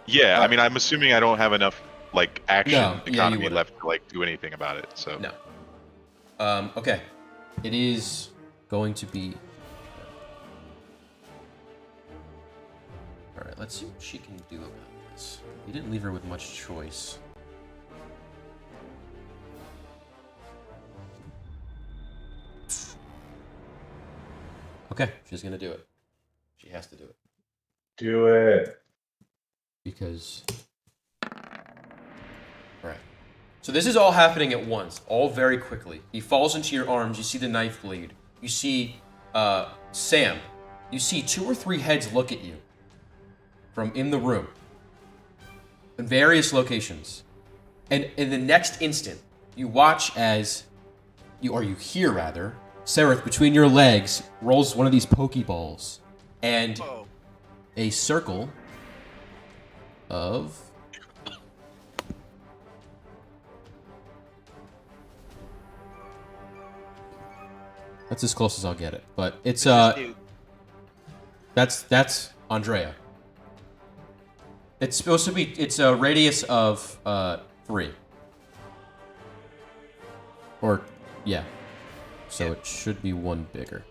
Yeah, I mean, I'm assuming I don't have enough like action No, yeah, you economy wouldn't. left to like do anything about it. So No. Okay. It is going to be. All right. Let's see what she can do about this. You didn't leave her with much choice. Okay, she's gonna do it. She has to do it Do it. because. All right. So this is all happening at once, all very quickly. He falls into your arms. You see the knife bleed. You see Sam. You see 2 or 3 heads look at you from in the room in various locations. And in the next instant, you watch as you hear rather, Sereth between your legs rolls one of these Pokeballs, and Whoa. a circle of that's as close as I'll get it. But it's Dude, that's Andrea. It's supposed to be it's a radius of 3. Or yeah. So it should be 1 bigger.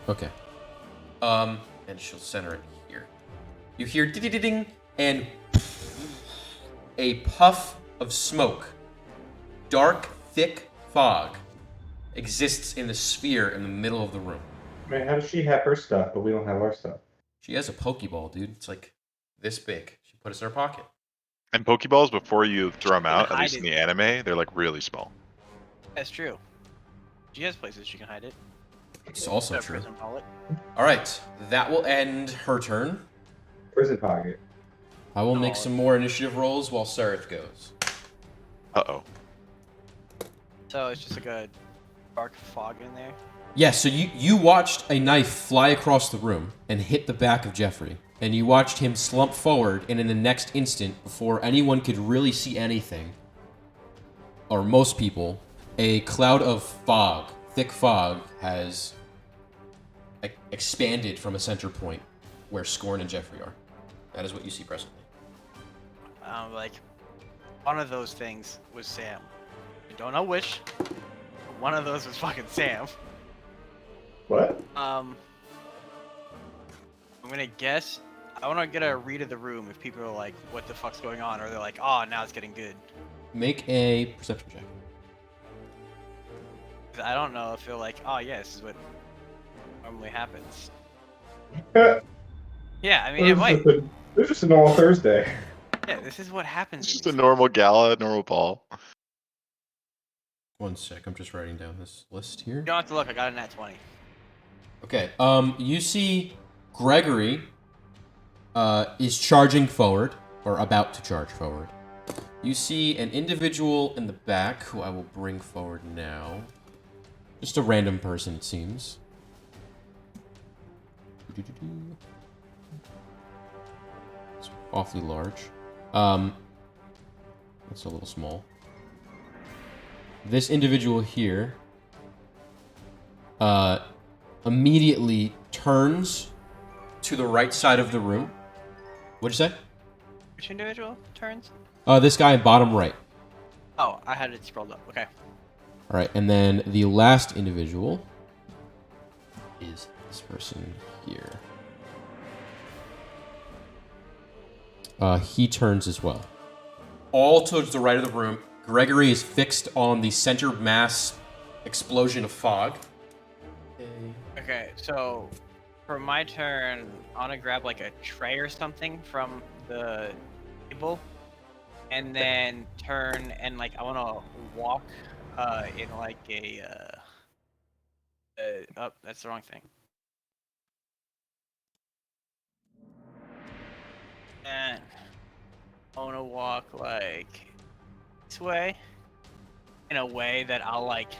Okay. And she'll center it here. You hear ding and a puff of smoke. Dark, thick fog exists in the sphere in the middle of the room. Man, how does she have her stuff, but we don't have our stuff? She has a Pokeball, dude. It's like this big. She put it in her pocket. and Pokeballs before you throw them out, at hide least in it. the anime, they're like really small. That's true. She has places she can hide it. It's also Got a true. prison wallet. All right, that will end her turn. Prison pocket. I will make Oh. some more initiative rolls while Sereth goes. Uh-oh. So it's just like a dark fog in there. Yeah, so you watched a knife fly across the room and hit the back of Jeffrey, and you watched him slump forward, and in the next instant, before anyone could really see anything, or most people, a cloud of fog, thick fog, has expanded from a center point where Scorn and Jeffrey are. That is what you see presently. Like, one of those things was Sam. I don't know which. But one of those was fucking Sam. What? I'm gonna guess. I want to get a read of the room if people are like, "What the fuck's going on?" or they're like, "Oh, now it's getting good." Make a perception check. 'Cause I don't know if they're like, "Oh, yeah, this is what normally happens." Yeah, I mean, it might. It's just a normal Thursday. Yeah, this is what happens. It's in just a these- normal gala, normal ball. 1 sec, I'm just writing down this list here. You don't have to look. I got a nat 20. Okay, you see Gregory is charging forward, or about to charge forward. You see an individual in the back, who I will bring forward now. Just a random person, it seems. It's awfully large. It's a little small. This individual here immediately turns to the right side of the room. What'd you say? Which individual turns? This guy bottom right. Oh, I had it scrolled up. Okay. All right, and then the last individual is this person here? He turns as well. All towards the right of the room. Gregory is fixed on the center mass explosion of fog. Okay, so for my turn, I want to grab like a tray or something from the table, and then turn and like I want to walk in like a oh, that's the wrong thing. And I want to walk like this way, in a way that I'll like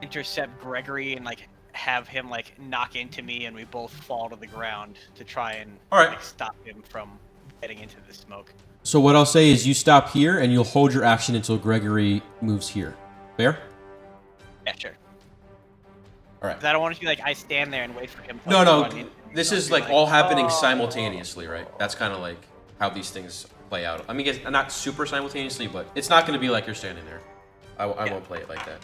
intercept Gregory and like have him like knock into me, and we both fall to the ground to try and like, stop him from getting into the smoke. So what I'll say is you stop here and you'll hold your action until Gregory moves here. Fair? Yeah, sure. All right. 'Cause I don't want to be like I stand there and wait for him. To, No, like, no. run into me. This So is I'll be like all happening "Oh." simultaneously, right? That's kind of like how these things play out. I mean, it's not super simultaneously, but it's not going to be like you're standing there. I won't play it like that.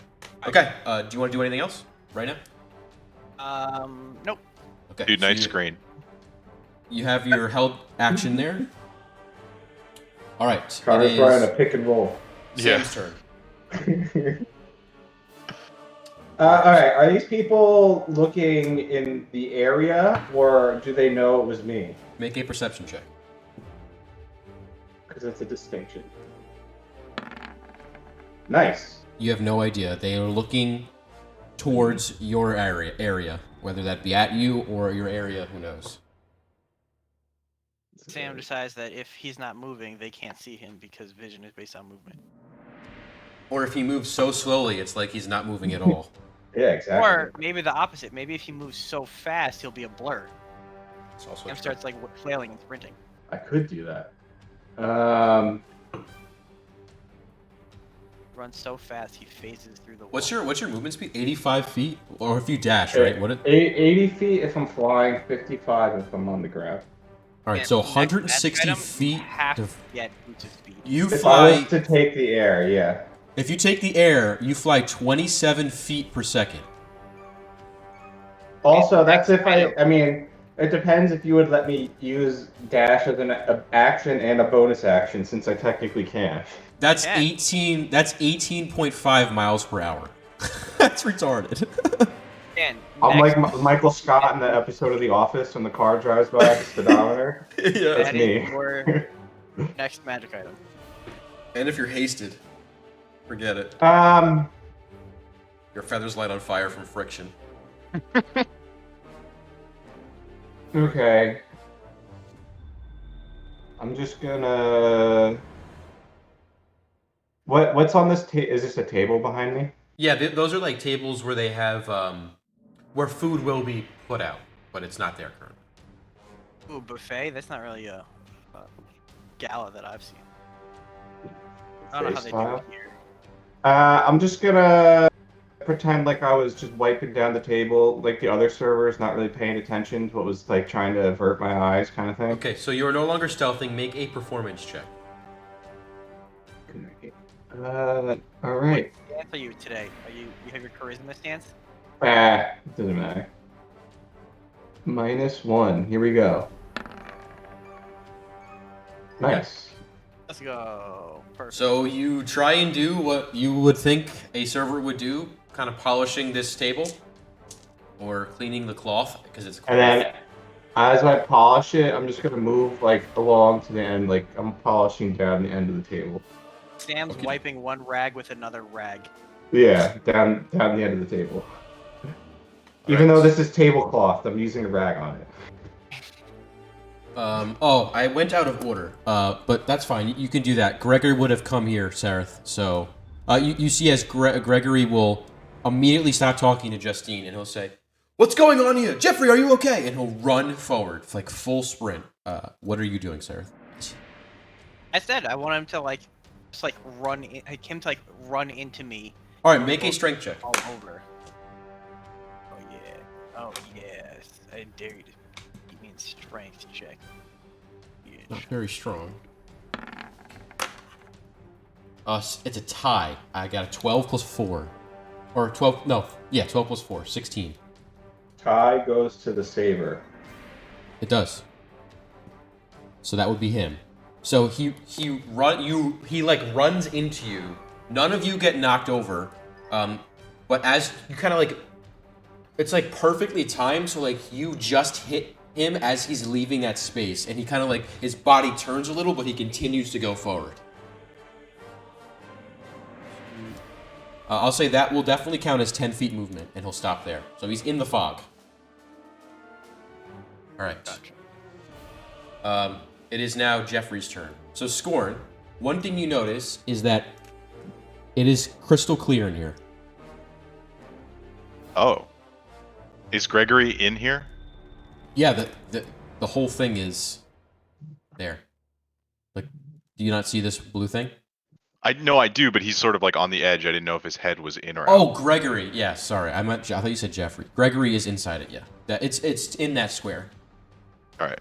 Okay. Do you want to do anything else right now? Nope. Okay. Dude, so nice you, screen. You have your held action there. All right. Connor's It running is a pick and roll. Sam's turn. All right. Are these people looking in the area, or do they know it was me? Make a perception check. Because it's a distinction. Nice. You have no idea. They are looking towards your area, whether that be at you or your area. Who knows? Sam decides that if he's not moving, they can't see him because vision is based on movement. Or if he moves so slowly, it's like he's not moving at all. Yeah, exactly. Or maybe the opposite. Maybe if he moves so fast, he'll be a blur It's also and starts like flailing and sprinting. I could do that. Runs so fast he phases through the wall. What's your movement speed? 85 feet, or if you dash, right? What? 80 feet if I'm flying, 55 if I'm on the ground. All right, And so next 160 item, feet. Have to get boots of speed. You If I fly. was to take the air, yeah. If you take the air, you fly 27 feet per second. Also, that's if I mean, it depends if you would let me use dash as an action and a bonus action, since I technically can. That's Yeah. 18. That's 18.5 miles per hour. That's retarded. And I'm next, like Michael Scott in the episode of The Office when the car drives by the speedometer. Yeah. That's that me. is your next magic item. And if you're hasted, forget it. Your Your feathers light on fire from friction. Okay. I'm just gonna. What's on this table? Is this a table behind me? Yeah, those are like tables where they have where food will be put out, but it's not there currently. Ooh, buffet? That's not really a gala that I've seen. I don't know how they do Style. it here. I'm just gonna pretend like I was just wiping down the table, like the other servers, not really paying attention to what was like trying to avert my eyes, kind of thing. Okay, so you are no longer stealthing. Make a performance check. All right. What stance are you today? You have your charisma stance? Doesn't matter. -1. Here we go. Nice. Let's go. Perfect. So you try and do what you would think a server would do, kind of polishing this table or cleaning the cloth because it's cloth. And then, as I polish it, I'm just gonna move like along to the end, like I'm polishing down the end of the table. Sam's Okay. wiping one rag with another rag. Yeah, down the end of the table. Even though this is tablecloth, I'm using a rag on it. Oh, I went out of order. But that's fine. You can do that. Gregory would have come here, Sareth. So, you see, as Gregory will immediately stop talking to Justine, and he'll say, "What's going on here, Jeffrey? Are you okay?" And he'll run forward, like full sprint. What are you doing, Sareth? I said I want him to like, just like run, like him to like run into me All right, make a strength check. all over. Oh yeah. Oh yes. I dare you to. You mean strength check? Yeah. Not very strong. It's a tie. I got a 12 plus 4. Or 12, no, yeah, 12 plus 4, 16. tie goes to the saber. It does. So that would be him. So he like runs into you. None of you get knocked over. But as you kind of like, it's like perfectly timed. So like you just hit him as he's leaving that space, and he kind of like his body turns a little, but he continues to go forward. I'll say that will definitely count as 10 feet movement, and he'll stop there. So he's in the fog. All right. Gotcha. It is now Jeffrey's turn. So Scorn, one thing you notice is that it is crystal clear in here. Oh. Is Gregory in here? Yeah, the whole thing is there. Like, do you not see this blue thing? I do, but he's sort of like on the edge. I didn't know if his head was in or out. Oh, Gregory. Yeah, sorry. I thought you said Jeffrey. Gregory is inside it. Yeah, it's in that square. All right.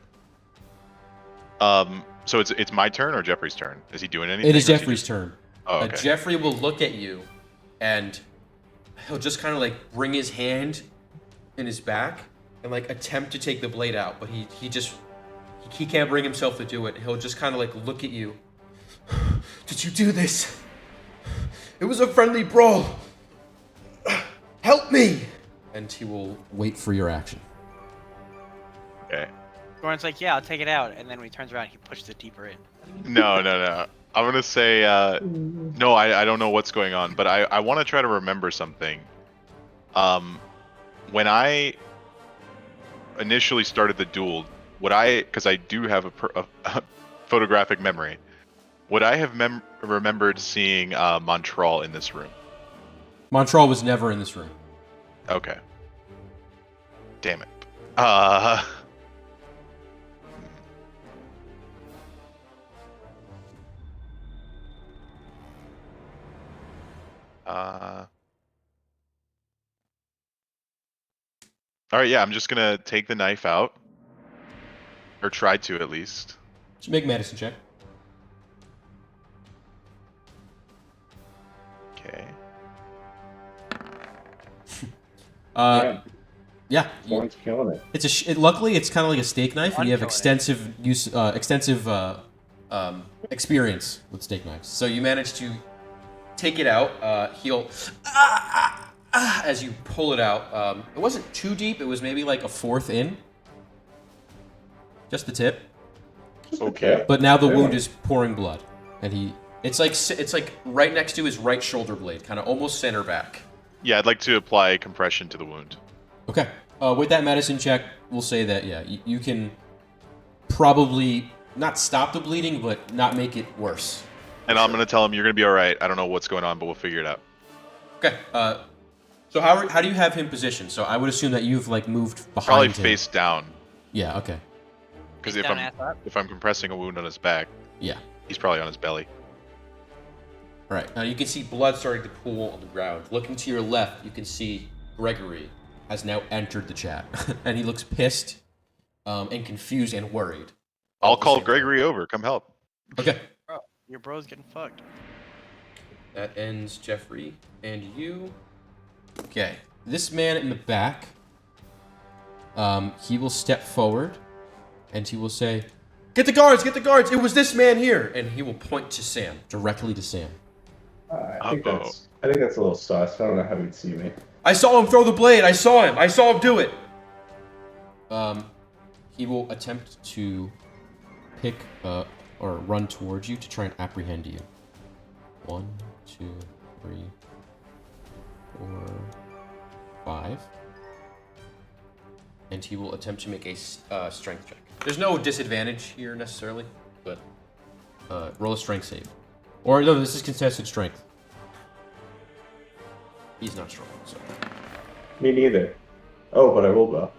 So it's my turn or Jeffrey's turn? Is he doing anything? It is or Jeffrey's turn. Oh, okay. Jeffrey will look at you, and he'll just kind of like bring his hand in his back and like attempt to take the blade out, but he can't bring himself to do it. He'll just kind of like look at you. Did you do this? It was a friendly brawl. Help me! And he will wait for your action. Okay. Gordon's like, yeah, I'll take it out, and then when he turns around, he pushes it deeper in. No. I'm gonna say no. I don't know what's going on, but I want to try to remember something. When I initially started the duel, because I do have a photographic memory, would I have remembered seeing Montreal in this room? Montreal was never in this room. Okay. Damn it. All right, yeah, I'm just gonna take the knife out, or try to at least. Just make a medicine check. Okay. Yeah. Scorn's killing it. It's luckily it's kind of like a steak knife, and you have Killing it. extensive experience with steak knives. So you manage to take it out. He'll as you pull it out. It wasn't too deep. It was maybe like a fourth in, just the tip. Okay. But now the wound is pouring blood, and it's like right next to his right shoulder blade, kind of almost center back. Yeah, I'd like to apply compression to the wound. Okay. With that medicine check, we'll say that you can probably not stop the bleeding, but not make it worse. And I'm gonna tell him you're gonna be all right. I don't know what's going on, but we'll figure it out. Okay. So how do you have him positioned? So I would assume that you've like moved behind Probably him. face down, Yeah. Okay. because Face if down, I'm ass up. if I'm compressing a wound on his back, Yeah. he's probably on his belly. All right. Now you can see blood starting to pool on the ground. Looking to your left, you can see Gregory has now entered the chat, and he looks pissed, and confused and worried. all I'll at the call same time. Gregory over. Come help. Okay. Bro, your bro's getting fucked. That ends Jeffrey and you. Okay. This man in the back, he will step forward, and he will say, "Get the guards! Get the guards! It was this man here!" And he will point to Sam, directly to Sam. I think that's a little sus. I don't know how he'd see me. I saw him throw the blade. I saw him do it. He will attempt to pick or run towards you to try and apprehend you. 1, 2, 3, 4, 5. And he will attempt to make a strength check. There's no disadvantage here necessarily, but roll a strength save. Or no, this is contested strength. He's not strong, so. Me neither. Oh, but I will go.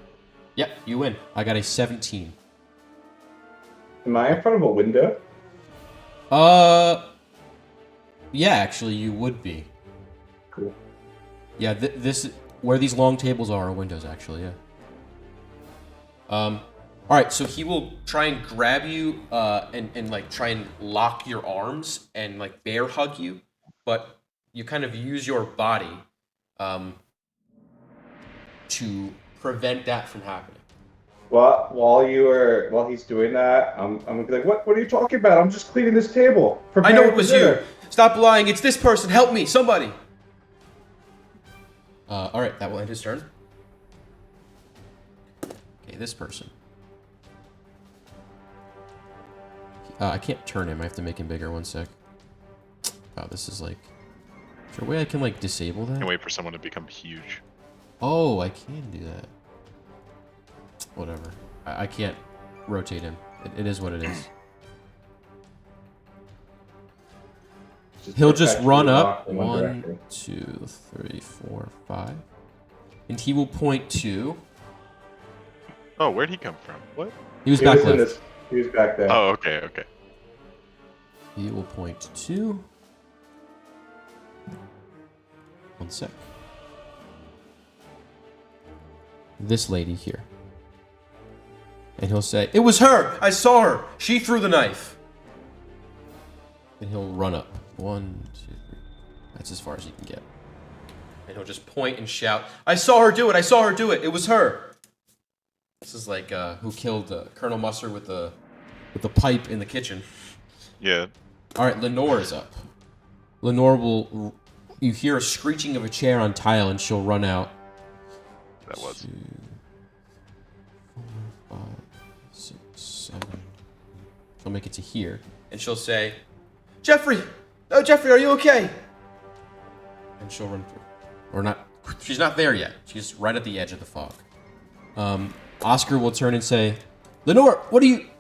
Yep, you win. I got a 17. Am I in front of a window? Yeah, actually, you would be. Cool. Yeah, this where these long tables are windows, actually. Yeah. All right, so he will try and grab you, and like try and lock your arms and like bear hug you, but you kind of use your body, to prevent that from happening. Well, while he's doing that, I'm gonna be like, what are you talking about? I'm just cleaning this table. I know it was you. Dinner." Stop lying. It's this person. Help me, somebody. All right, that will end his turn. Okay, this person. I can't turn him. I have to make him bigger. 1 sec. Wow, this is like. Is there a way I can like disable that? And wait for someone to become huge. Oh, I can do that. Whatever. I can't rotate him. It is what it is. He'll just run up. in one 1, direction. 2, 3, 4, 5. And he will point to. Oh, where'd he come from? What? He was He back was in left. this- He was back there. Oh, okay, okay. He will point to. 1 sec. This lady here. And he'll say, "It was her! I saw her! She threw the knife!" And he'll run up. 1, 2, 3. That's as far as he can get. And he'll just point and shout, "I saw her do it! I saw her do it! It was her!" This is like who killed Colonel Mustard with the pipe in the kitchen. Yeah. All right, Lenore is up. Lenore will. You hear a screeching of a chair on tile, and she'll run out. That was. 2, 4, 5, 6, 7. She'll make it to here, and she'll say, "Jeffrey! Oh, Jeffrey, are you okay?" And she'll run through. Or not. She's not there yet. She's right at the edge of the fog. Oscar will turn and say, "Lenore, what are you..."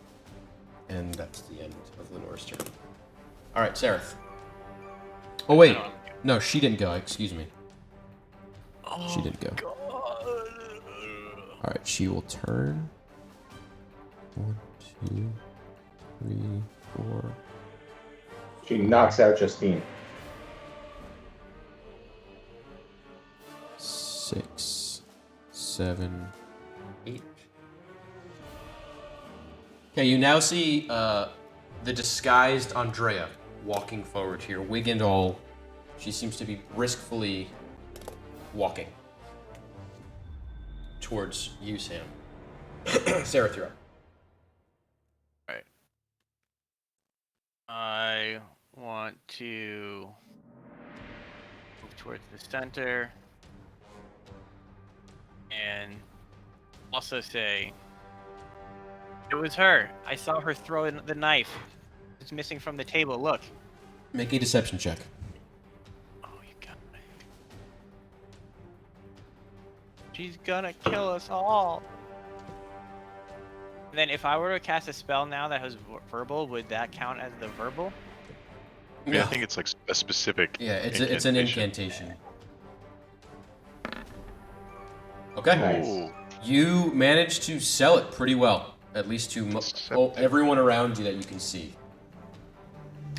And that's the end of Lenore's turn. All right, Seraph. Oh, wait. No, she didn't go. Excuse me. She didn't go. All right, she will turn. 1, 2, 3, 4. She knocks out Justine. 6, 7, 8. Okay, you now see the disguised Andrea walking forward here, wig and all. She seems to be briskly walking towards you, Sam. Sarah, you're up. Right. I want to move towards the center and also say, "It was her. I saw her throw in the knife. It's missing from the table. Look." Make a deception check. Oh, you got me. She's gonna kill us all. And then if I were to cast a spell now that has verbal, would that count as the verbal? I mean, I think it's like a specific. Yeah, it's an incantation. Okay. Nice. Ooh. You managed to sell it pretty well, at least to Deceptive. everyone around you that you can see.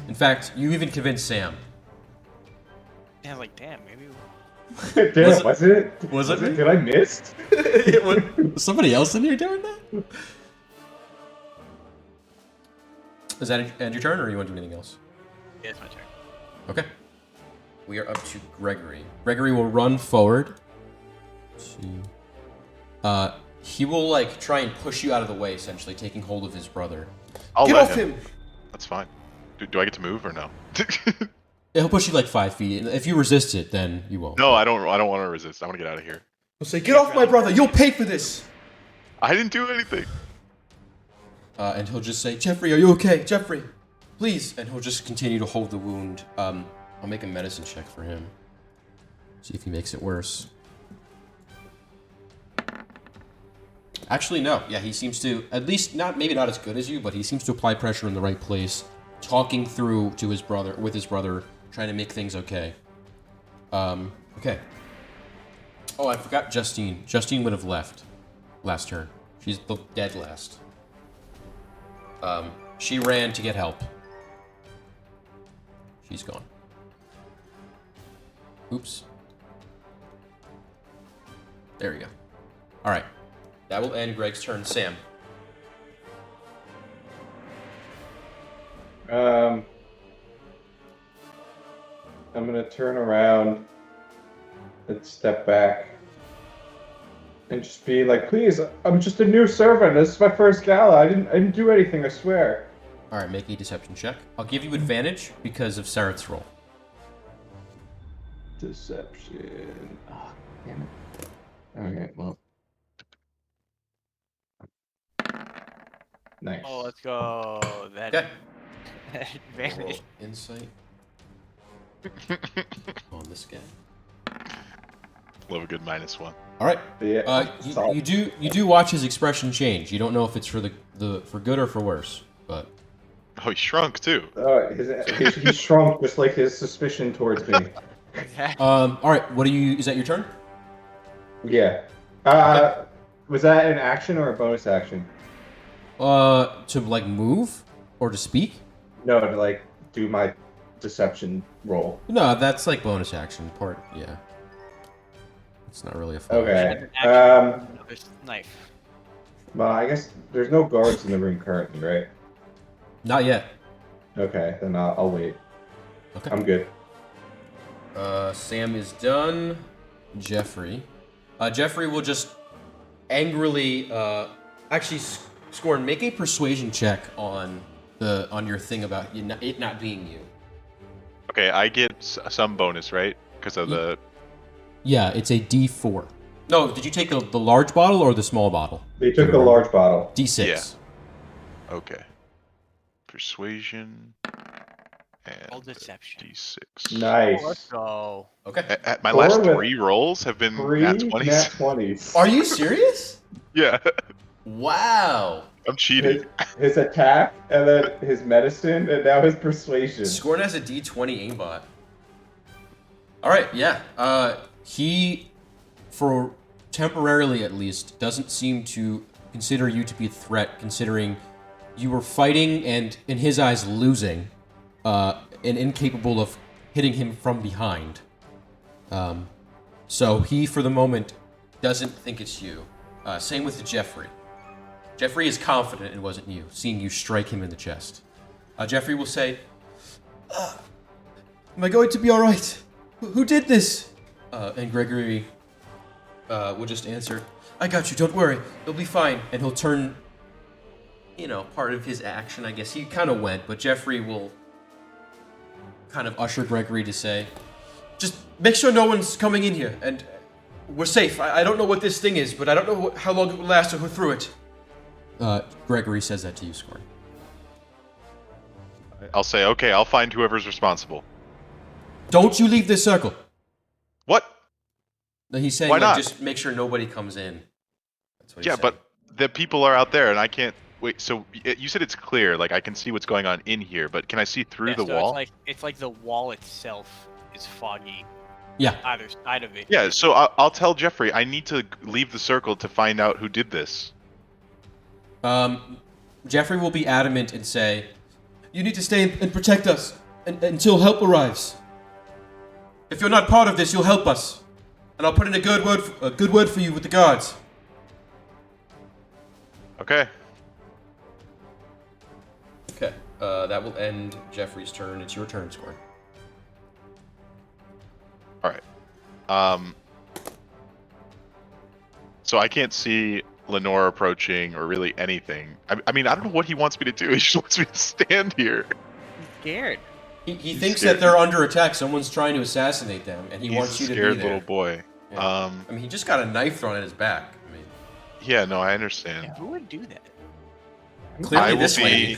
In fact, you even convinced Sam. Yeah, I was like, damn, maybe. Damn, was it? Was it me? Did I miss? Was somebody else in here doing that? Is that end your turn, or you want to do anything else? Yeah, it's my turn. Okay. We are up to Gregory. Gregory will run forward. He will like try and push you out of the way, essentially taking hold of his brother. I'll Get let off him. him! That's fine. Do I get to move or no? He'll push you like 5 feet. And if you resist it, then you won't. No, I don't want to resist. I want to get out of here. He'll say, "Get off my brother! You'll pay for this!" I didn't do anything. And he'll just say, "Jeffrey, are you okay? Jeffrey, please." And he'll just continue to hold the wound. I'll make a medicine check for him. See if he makes it worse. Actually, no. Yeah, he seems to, at least maybe not as good as you, but he seems to apply pressure in the right place, talking through to his brother, trying to make things okay. Okay. Oh, I forgot Justine. Justine would have left last turn. She's the dead last. She ran to get help. She's gone. Oops. There we go. All right. That will end Greg's turn. Sam. I'm gonna turn around and step back And just be like, please, I'm just a new servant. This is my first gala. I didn't do anything, I swear. All right, make a deception check. I'll give you advantage because of Sareth's roll. Deception. Oh, damn it. Okay, well. Nice. Oh, let's go. That Okay. advantage. Roll insight on this guy. Love a good -1. All right. Yeah, You do watch his expression change. You don't know if it's for the for good or for worse, but Oh, he shrunk too. he shrunk just like his suspicion towards me. all right. What do you? Is that your turn? Yeah. Was that an action or a bonus action? To like move or to speak? No, to like do my deception roll. No, that's like bonus action part. Yeah. It's not really a full Okay. Another knife. Well, I guess there's no guards in the room currently, right? Not yet. Okay, then I'll wait. Okay. I'm good. Sam is done. Jeffrey. Jeffrey will just angrily, actually, Scorn, make a persuasion check on your thing about it not being you. Okay, I get some bonus, right? Because of the. Yeah, it's a D4. No, did you take the large bottle or the small bottle? They took the large bottle. D6. Yeah. Okay. Persuasion. All And deception. D6. Nice. Oh, let's go. Okay. My Four last with 3 rolls have been Three nat nat 20s. 20s. Are you serious? Yeah, Wow. I'm cheating. His attack, and then his medicine, and now his persuasion. Scorn has a D20 aimbot. All right, yeah. He, for temporarily at least, doesn't seem to consider you to be a threat, considering you were fighting and, in his eyes, losing, and incapable of hitting him from behind. So he, for the moment, doesn't think it's you. Same with Jeffrey. Jeffrey is confident it wasn't you, seeing you strike him in the chest. Jeffrey will say, am I going to be alright? Who did this? And Gregory will just answer, I got you, don't worry, you'll be fine. And he'll turn, part of his action, I guess. He kind of went, but Jeffrey will kind of usher Gregory to say, just make sure no one's coming in here, and we're safe. I don't know what this thing is, but I don't know how long it will last or who threw it. Gregory says that to you, Scorn. I'll say, okay, I'll find whoever's responsible. Don't you leave this circle. What? No, he's saying, Why not? just make sure nobody comes in. That's what he's Yeah, saying. but the people are out there, and I can't. Wait, so you said it's clear, like I can see what's going on in here, but can I see through the so wall? It's like the wall itself is foggy. Yeah. Either side of it. Yeah, so I'll tell Jeffrey I need to leave the circle to find out who did this. Jeffrey will be adamant and say, you need to stay and protect us until help arrives. If you're not part of this, you'll help us. And I'll put in a good word for you with the guards. Okay. Okay. That will end Jeffrey's turn. It's your turn, Scorn. All right. So I can't see Lenore approaching or really anything. I mean, I don't know what he wants me to do. He just wants me to stand here. I'm scared. He thinks scared. that they're under attack. Someo's trying to assassinate them, and he He's wants a you to be scared there. little boy. Yeah. I mean, he just got a knife thrown at his back. I mean, Yeah, no, I understand. Yeah, who would do that? clearly I will this be. lady.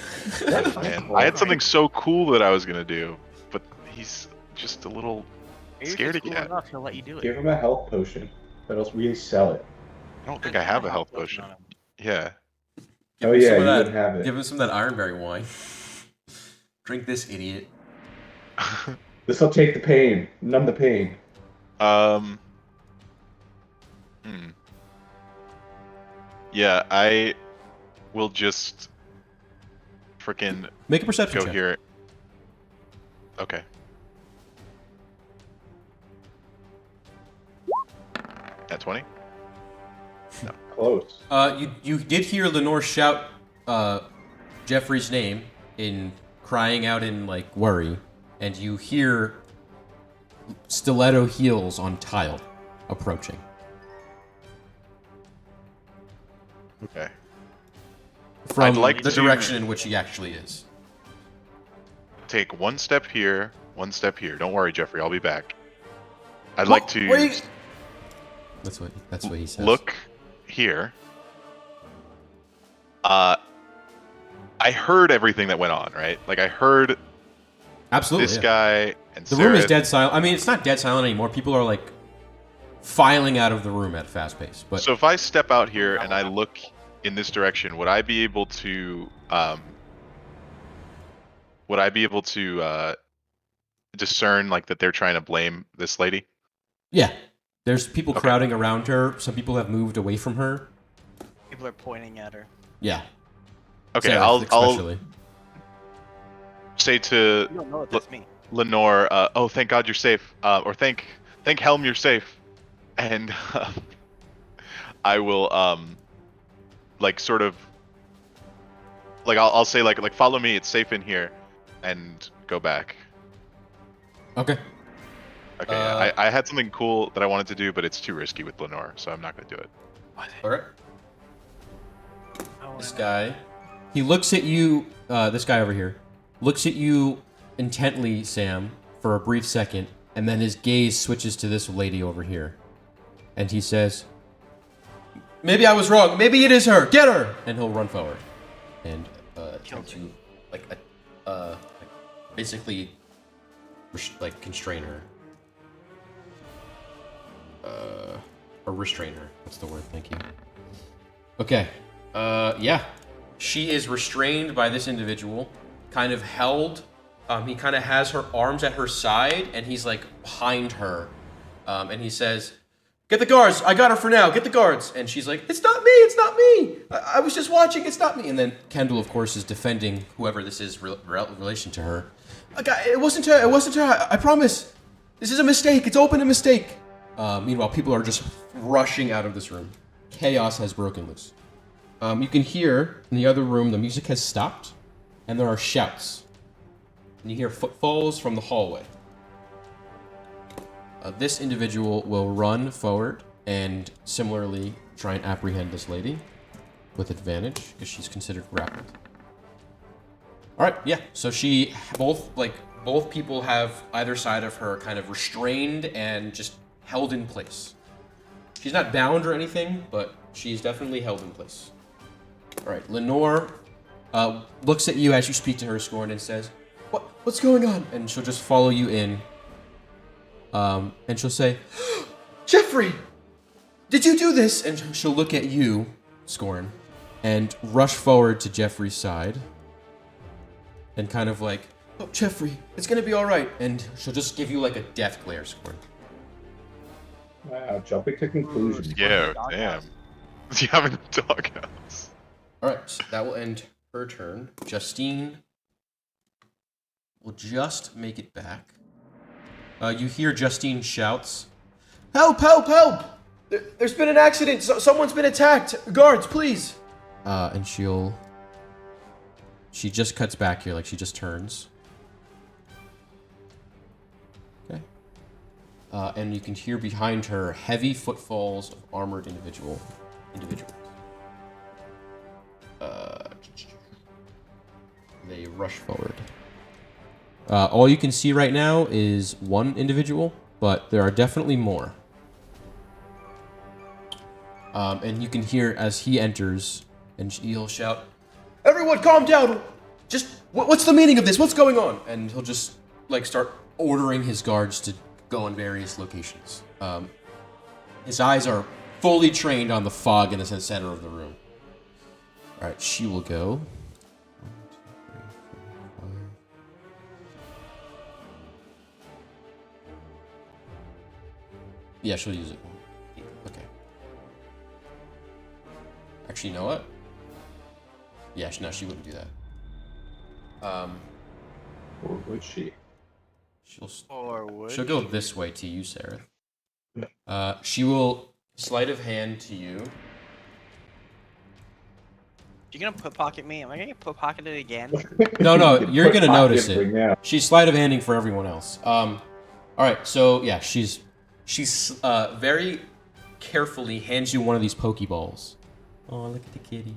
Man, I had something so cool that I was gonna do, but he's just a little. Maybe if Scaredy it's cool cat. enough, he'll let you do it. Give him a health potion. That'll resell it. I don't think I have a health potion. on him. Yeah. Give Oh, him yeah, some of you that- wouldn't have it. Give him some of that ironberry wine. Drink this, idiot. This will take the pain. Numb the pain. Yeah, I will just freaking Make a perception go check. here. Okay. At 20? Close. You did hear Lenore shout Jeffrey's name in crying out in like worry, and you hear stiletto heels on tile approaching. Okay. from I'd like the to- direction in which he actually is. Take one step here, one step here. Don't worry, Jeffrey. I'll be back. I'd like to Where you- That's what he says. look here. I heard everything that went on, right? Like I heard Absolutely. this yeah. guy and The room is Sareth- dead silent. I mean, it's not dead silent anymore. People are like filing out of the room at a fast pace. But So if I step out here and I look in this direction, would I be able to discern like that they're trying to blame this lady? yeah, there's people Okay. crowding around her. Some people have moved away from her. People are pointing at her. Yeah. Okay, Sarah, I'll especially. say to You don't know that that's me. Lenore, "Oh, thank God you're safe," or "Thank Helm you're safe," and I will like sort of like I'll say like follow me, it's safe in here, and go back. Okay. Okay, I had something cool that I wanted to do, but it's too risky with Lenore, so I'm not gonna do it. All right. Oh, This and- guy, he looks at you. This guy over here looks at you intently, Sam, for a brief second, and then his gaze switches to this lady over here, and he says, "Maybe I was wrong. Maybe it is her. Get her!" And he'll run forward and attempt to basically constrain her. Or restrain her. That's the word. Thank you. Okay. Yeah. She is restrained by this individual, kind of held. He kind of has her arms at her side, and he's like behind her. And he says, "Get the guards. I got her for now. Get the guards." And she's like, "It's not me. It's not me. I was just watching. It's not me." And then Kendall, of course, is defending whoever this is relation to her. It wasn't her. It wasn't her. I promise. This is a mistake. It's open a mistake. Meanwhile, people are just rushing out of this room. Chaos has broken loose. You can hear in the other room the music has stopped, and there are shouts. And you hear footfalls from the hallway. This individual will run forward and similarly try and apprehend this lady with advantage because she's considered grappled. All right, yeah. So both people have either side of her kind of restrained and just held in place. She's not bound or anything, but she's definitely held in place. All right, Lenore looks at you as you speak to her, Scorn, and says, "What's going on?" And she'll just follow you in. And she'll say, "Jeffrey, did you do this?" And she'll look at you, Scorn, and rush forward to Jeffrey's side. And kind of like, "Oh, Jeffrey, it's gonna be all right." And she'll just give you like a death glare, Scorn. Wow, jumping to conclusions. Yeah, Doghouse. damn. You have a doghouse. All right, so that will end her turn. Justine will just make it back. You hear Justine shouts, "Help, help, help! There's been an accident. Someone's been attacked. Guards, please!" And she just cuts back here, like she just turns. Okay. And you can hear behind her heavy footfalls of armored individuals. They rush forward. All you can see right now is one individual, but there are definitely more. And you can hear as he enters, and he'll shout, "Everyone, calm down! Just what's the meaning of this? What's going on?" And he'll just like start ordering his guards to go in various locations. His eyes are fully trained on the fog in the center of the room. All right, she will go. 1, 2, 3, 4, 5. Yeah, she'll use it. Okay. Actually, you know what? Yeah, no, she wouldn't do that. Or would she? Or would She'll go this way to you, Sarah. She will sleight of hand to you. You gonna put pocket me? Am I gonna get put pocketed again? No, you're Put gonna pocket notice ring it. now. She's sleight of handing for everyone else. All right, so yeah, she's very carefully hands you one of these Pokeballs, Oh, look at the kitty.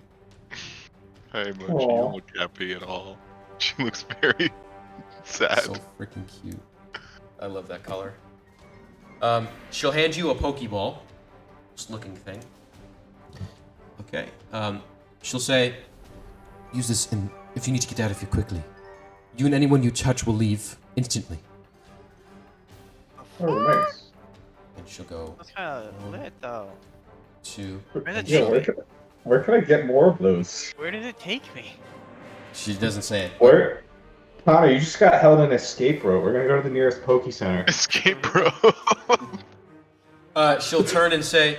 Hey, Mochi, you Aw. don't look happy at all. She looks very sad. So freaking cute. I love that color. She'll hand you a Pokeball. Just looking thing. Okay. She'll say, use this if you need to get out of here quickly. You and anyone you touch will leave instantly. Oh, nice. And she'll go That's kind of lit, though. to... Where did it Yeah, take me? where can I get more of those? Where did it take me? She doesn't say it. Where? Connor, you just got held in an escape rope. We're gonna go to the nearest Poke Center. Escape bro. She'll turn and say,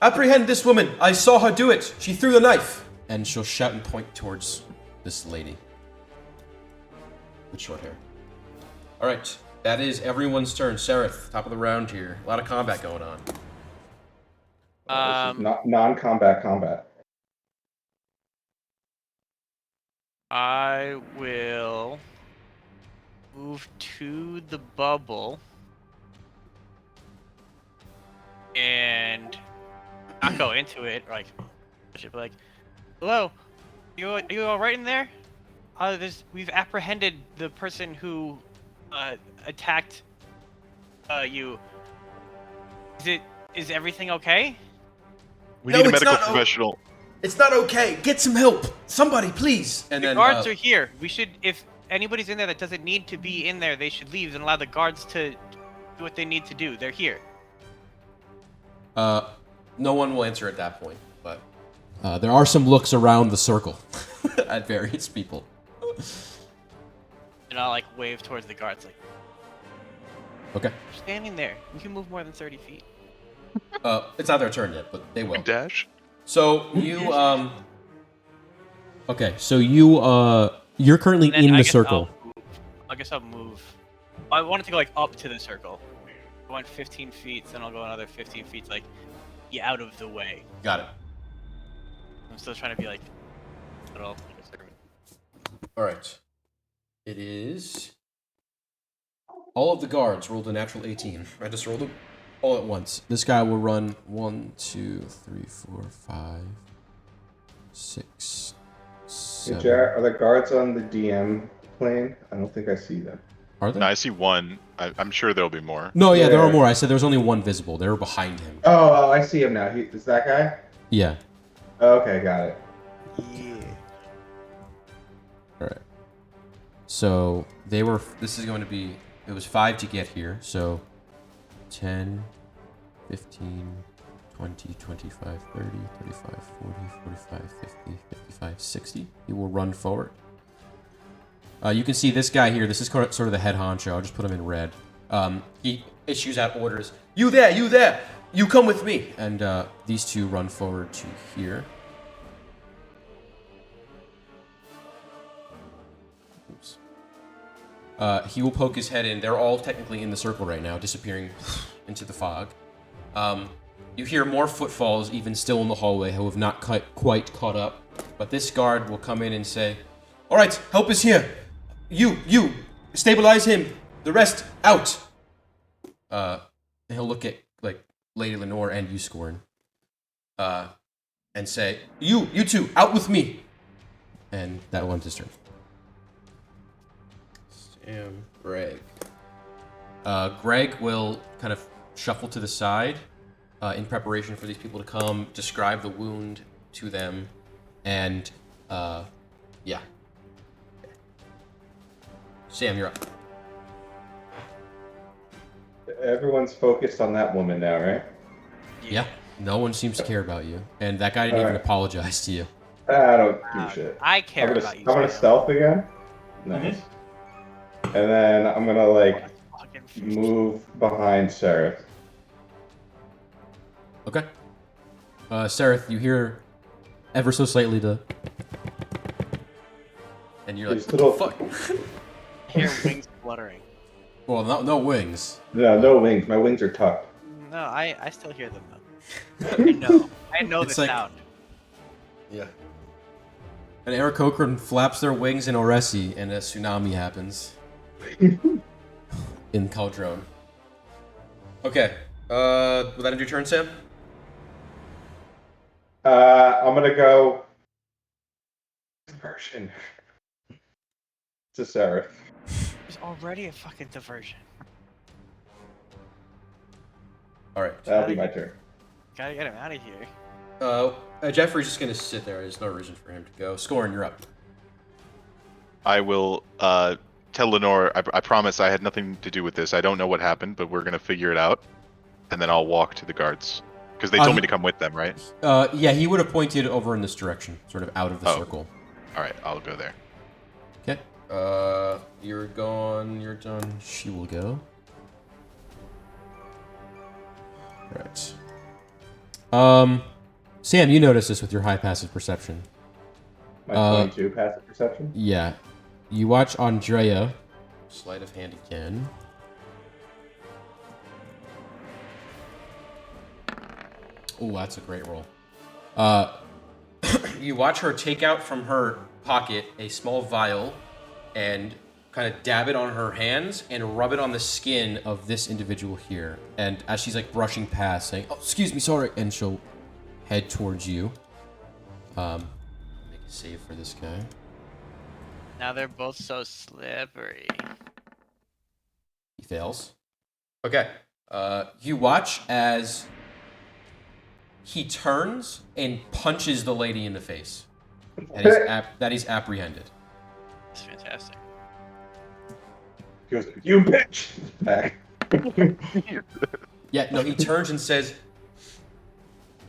apprehend this woman. I saw her do it. She threw the knife. And she'll shout and point towards this lady. With short hair. Alright. That is everyone's turn. Seraph, top of the round here. A lot of combat going on. This is not non-combat combat. I will move to the bubble and not go into it. Like, I should be like, "Hello, are you all right in there? We've apprehended the person who attacked you. Is everything okay?" We No, need a it's medical not- professional. It's not okay. Get some help. Somebody, please. And The then guards are here. We should, if anybody's in there that doesn't need to be in there, they should leave and allow the guards to do what they need to do. They're here. no one will answer at that point, but there are some looks around the circle at various people. And I'll like wave towards the guards, like, Okay. "You're standing there. You can move more than 30 feet." It's not their turn yet, but they will. Dash. So you okay, so you're currently And then in I the guess circle. I guess I'll move. I wanted to go like up to the circle. I went 15 feet, then I'll go another 15 feet, like, get out of the way. Got it. I'm still trying to be like, little. All right. It is. All of the guards rolled a natural 18. I just rolled them all at once. This guy will run 1, 2, 3, 4, 5, 6, Hey, 7. Jared, are the guards on the DM plane? I don't think I see them. Are there? No, I see one. I'm sure there'll be more. No, yeah, there are Yeah. more. I said there was only one visible. They were behind him. Oh, I see him now. Is that guy? Yeah. Okay, got it. Yeah. All right. So they were. This is going to be. It was 5 to get here. So 10, 15, 20, 25, 30, 35, 40, 45, 50, 55, 60. He will run forward. You can see this guy here. This is sort of the head honcho. I'll just put him in red. He issues out orders. You there, you there. You come with me. And these two run forward to here. Oops. He will poke his head in. They're all technically in the circle right now, disappearing into the fog. You hear more footfalls, even still in the hallway, who have not quite caught up. But this guard will come in and say, "All right, help is here. You, stabilize him. The rest, out." He'll look at like Lady Lenore and you, Scorn, and say, "You two, out with me." And that will end his turn. Sam, Greg. Greg will kind of shuffle to the side in preparation for these people to come, describe the wound to them, and yeah. Sam, you're up. Everyone's focused on that woman now, right? Yeah. No one seems to care about you, and that guy didn't even Alright. apologize to you. I don't give a shit. I care I'm about you. gonna Sam. stealth again. Nice. And then I'm gonna like Fucking move behind Seraph. Okay. Seraph, you hear ever so slightly the, and you're like, These little- "What the fuck?" hear wings fluttering. Well, no wings. No wings. My wings are tucked. No, I still hear them though. I know It's the like- sound. Yeah. And Eric Cochran flaps their wings in Oresi, and a tsunami happens. In Caldrone. Okay. Will that end your turn, Sam? I'm gonna go diversion to Seraph. There's already a fucking diversion. All right. That'll be my turn. Gotta get him out of here. Jeffrey's just gonna sit there. There's no reason for him to go. Scorn, you're up. I will tell Lenore. I promise I had nothing to do with this. I don't know what happened, but we're gonna figure it out, and then I'll walk to the guards because they told me to come with them, right? Yeah, he would have pointed over in this direction, sort of out of the circle. All right, I'll go there. Okay. You're gone. You're done. She will go. Right. Sam, you notice this with your high passive perception. My 22 passive perception. Yeah. You watch Andrea. Sleight of hand again. Oh, that's a great roll. You watch her take out from her pocket a small vial and kind of dab it on her hands and rub it on the skin of this individual here. And as she's like brushing past, saying, "Oh, excuse me, sorry," and she'll head towards you. Make a save for this guy. Now they're both so slippery. He fails. Okay. You watch as he turns and punches the lady in the face. That he's apprehended. That's fantastic. He goes, "You bitch!" Back. Yeah, no, he turns and says,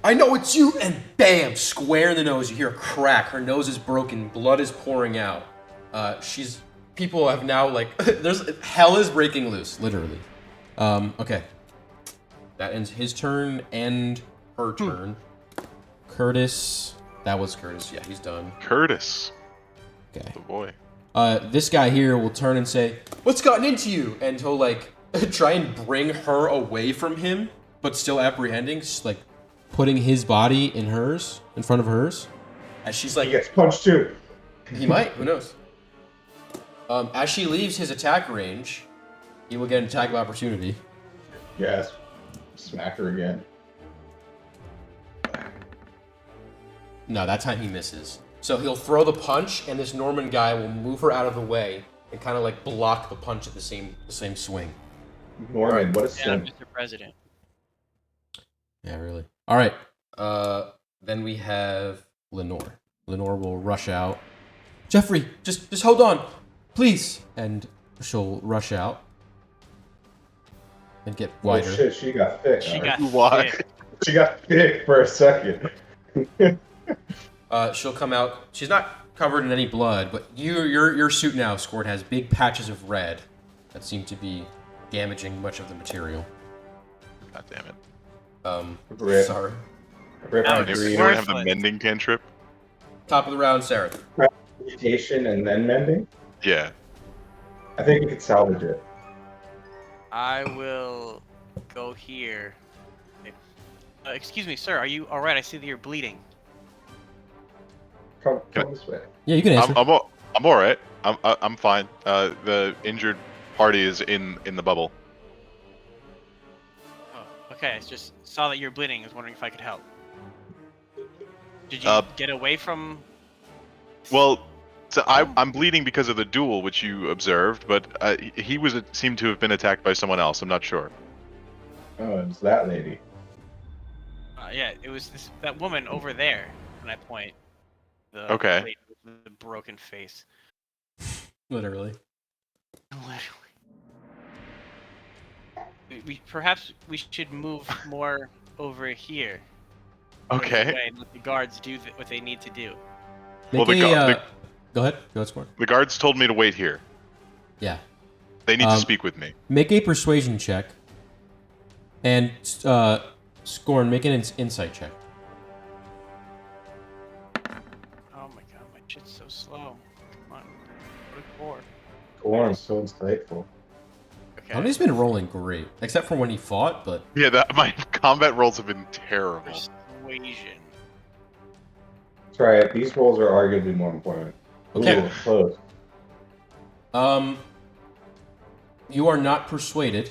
"I know it's you," and bam, square in the nose. You hear a crack. Her nose is broken. Blood is pouring out. People have now, like, hell is breaking loose, literally. Okay. That ends his turn and her turn. Curtis. That was Curtis. Yeah, he's done. Curtis, Okay. the boy. This guy here will turn and say, "What's gotten into you?" And he'll, like, try and bring her away from him, but still apprehending, just, like, putting his body in hers, in front of hers. As she's like, He gets punched too. he might, who knows? As she leaves his attack range, he will get an attack of opportunity. Yes. Smack her again. No, that time he misses. So he'll throw the punch, and this Norman guy will move her out of the way and kind of like block the punch at the same swing. Norman, what a Yeah, sin. Mr. President. Yeah, really. All right. Then we have Lenore. Lenore will rush out. Jeffrey, just hold on, please. And she'll rush out and get Oh wider. shit, she got thick. She huh? got Why? thick. She got thick for a second. She'll come out. She's not covered in any blood, but your suit now, Squirt, has big patches of red that seem to be damaging much of the material. God damn it. Rip. Sorry. Rip Oh, on it's Does green. anyone have the worthless. mending cantrip? Top of the round, Sarah. Mutation and then mending. Yeah. I think we could salvage it. I will go here. Excuse me, sir. Are you all right? I see that you're bleeding. Come this way. Yeah, you can answer. I'm all right. I'm fine. The injured party is in the bubble. Oh, okay. I just saw that you're bleeding. I was wondering if I could help. Did you get away from? Well, so I'm bleeding because of the duel, which you observed, but he seemed to have been attacked by someone else. I'm not sure. Oh, it's that lady. Yeah, it was that woman over there. And I point. The Okay. lady with the broken face. Literally. Perhaps we should move more over here. Okay. Away and let the guards do what they need to do. Well, Make the a, gu- go ahead. Go ahead, Squirt. The guards told me to wait here. Yeah. They need to speak with me. Make a persuasion check. And Scorn, make an insight check. Oh my god, my shit's so slow. Come on. What a core. Gorm's so insightful. Okay. Tony's been rolling great, except for when he fought, but Yeah, my combat rolls have been terrible. Persuasion. That's right. These rolls are arguably more important. Okay. Ooh, close. you are not persuaded.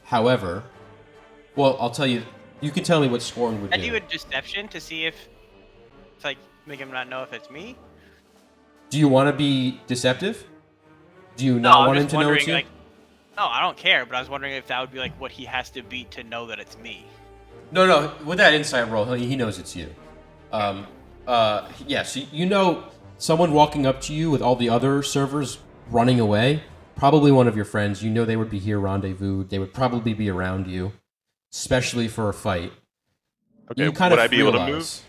However, well, I'll tell you. You can tell me what Scorn would I do. do a deception to see if to like make him not know if it's me? Do you want to be deceptive? Do you No, not I'm want him just to know wondering. it's you? Like, no, I don't care. But I was wondering if that would be like what he has to beat to know that it's me. No. With that insight roll, he knows it's you. Yeah. So you know, someone walking up to you with all the other servers running away, probably one of your friends. You know they would be here rendezvous. They would probably be around you, especially for a fight. Okay, You kind would of I be able to realize-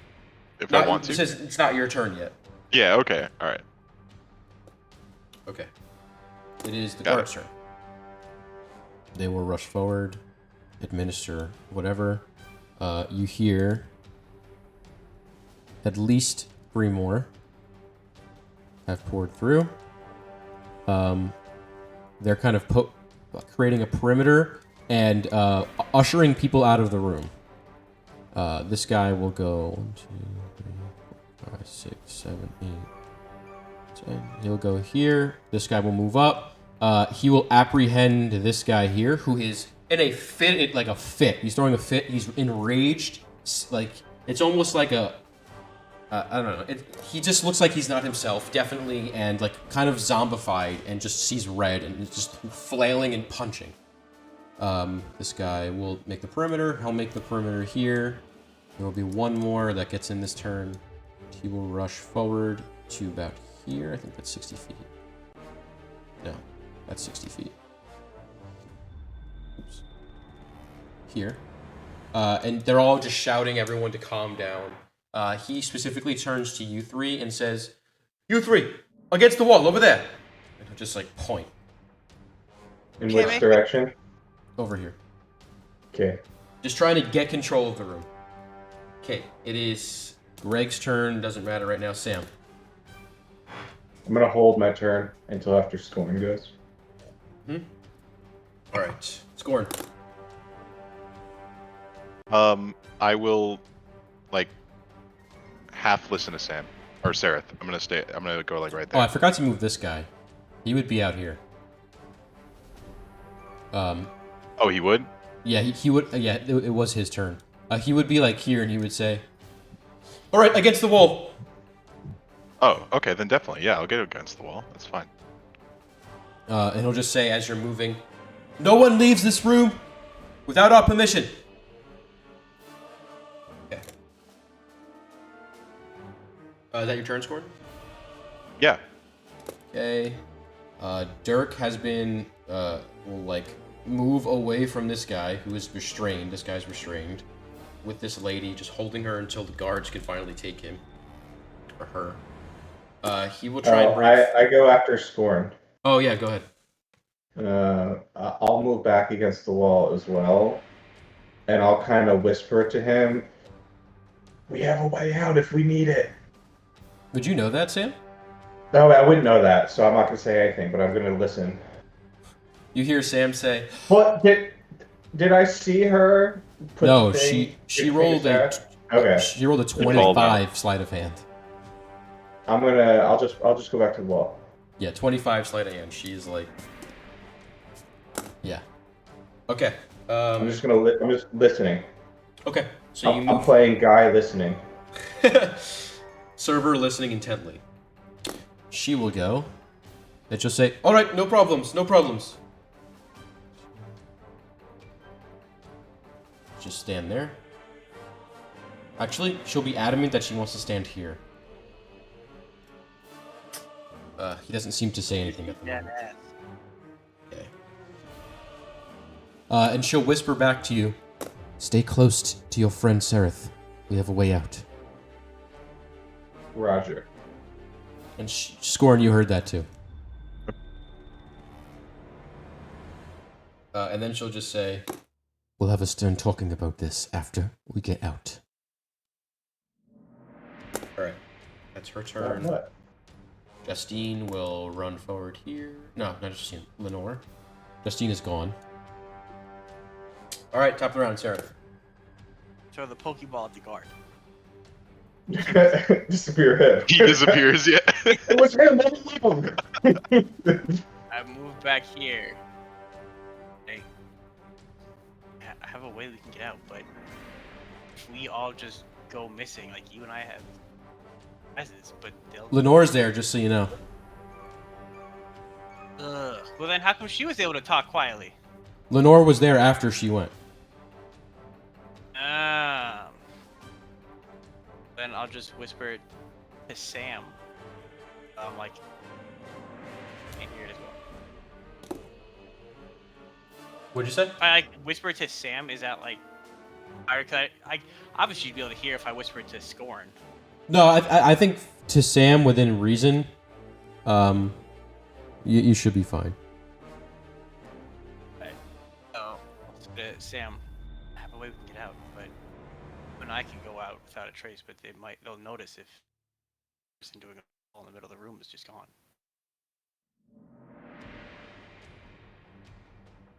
move if I want It to? says it's not your turn yet. Yeah. Okay. All right. Okay. It is the Got guard's turn. They will rush forward, administer whatever. You hear at least 3 more have poured through. They're kind of creating a perimeter and ushering people out of the room. This guy will go 1, 2, 3, 4, 5, 6, 7, 8, 10. He'll go here. This guy will move up. He will apprehend this guy here, who is in a fit, like a fit. He's throwing a fit. He's enraged. Like it's almost like a, I don't know. He just looks like he's not himself, definitely, and like kind of zombified, and just sees red and is just flailing and punching. This guy will make the perimeter. He'll make the perimeter here. There will be one more that gets in this turn. He will rush forward to about here. I think that's 60 feet. No, that's 60 feet. Oops. Here. And they're all just shouting everyone to calm down. He specifically turns to you three and says, "You three, against the wall, over there." And he'll just like point In Okay, which man. direction? over here. Okay. Just trying to get control of the room. Okay, it is Greg's turn. Doesn't matter right now. Sam. I'm gonna hold my turn until after scoring goes. All right, Scorn. I will, like, half listen to Sam or Sereth. I'm gonna go like right Oh, there. I forgot to move this guy. He would be out here. Oh, he would. Yeah, he would. Yeah, it was his turn. He would be like here, and he would say, "All right, against the wall." Oh, okay, then definitely, yeah, I'll get against the wall. That's fine. And he'll just say, as you're moving, "No one leaves this room without our permission." Okay. Is that your turn, Scorn? Yeah. Okay. Dirk has been will like move away from this guy who is restrained. This guy's restrained with this lady, just holding her until the guards can finally take him or her. He will try and break. I go after Scorn. Oh yeah, go ahead. I'll move back against the wall as well, and I'll kind of whisper to him, "We have a way out if we need it." Would you know that, Sam? No, I wouldn't know that, so I'm not gonna say anything, but I'm gonna listen. You hear Sam say, What did I see her? Put "No, the thing she in rolled a his head? Okay. she rolled a called 25 sleight of hand." I'll just go back to the wall. Yeah, 25 sleight of hand. She's like, yeah. Okay. I'm just listening. Okay. So you I'm move. playing guy listening. Server listening intently. She will go. And she'll say, "All right, no problems, no problems." Just stand there. Actually, she'll be adamant that she wants to stand here. He doesn't seem to say anything at the Yeah, moment. man. Okay. And she'll whisper back to you, "Stay close to your friend Sereth. We have a way out." Roger. And Scorn, you heard that too. And then she'll just say, "We'll have a stern talking about this after we get out." Alright. That's her turn. What? Justine will run forward here. No, not Justine. Lenore. Justine is gone. Alright, top of the round, Sarah. Throw the Pokeball at the guard. Disappear him. He disappears. Yeah. It was him. Let me leave him. I moved back here. Hey, I have a way we can get out, but if we all just go missing, like you and I have, Surprises, but they'll. Lenore's there, just so you know. Ugh. Well, then how come she was able to talk quietly? Lenore was there after she went. Then I'll just whisper it to Sam. Like, can't hear it as well. What'd you say? I like whisper it to Sam. Is that like, I obviously you'd be able to hear if I whisper it to Scorn. No, I think to Sam within reason, you should be fine. Right. So, Sam, I have a way we can get out, but when I can go out without a trace, but they'll notice if the person doing it in the middle of the room is just gone.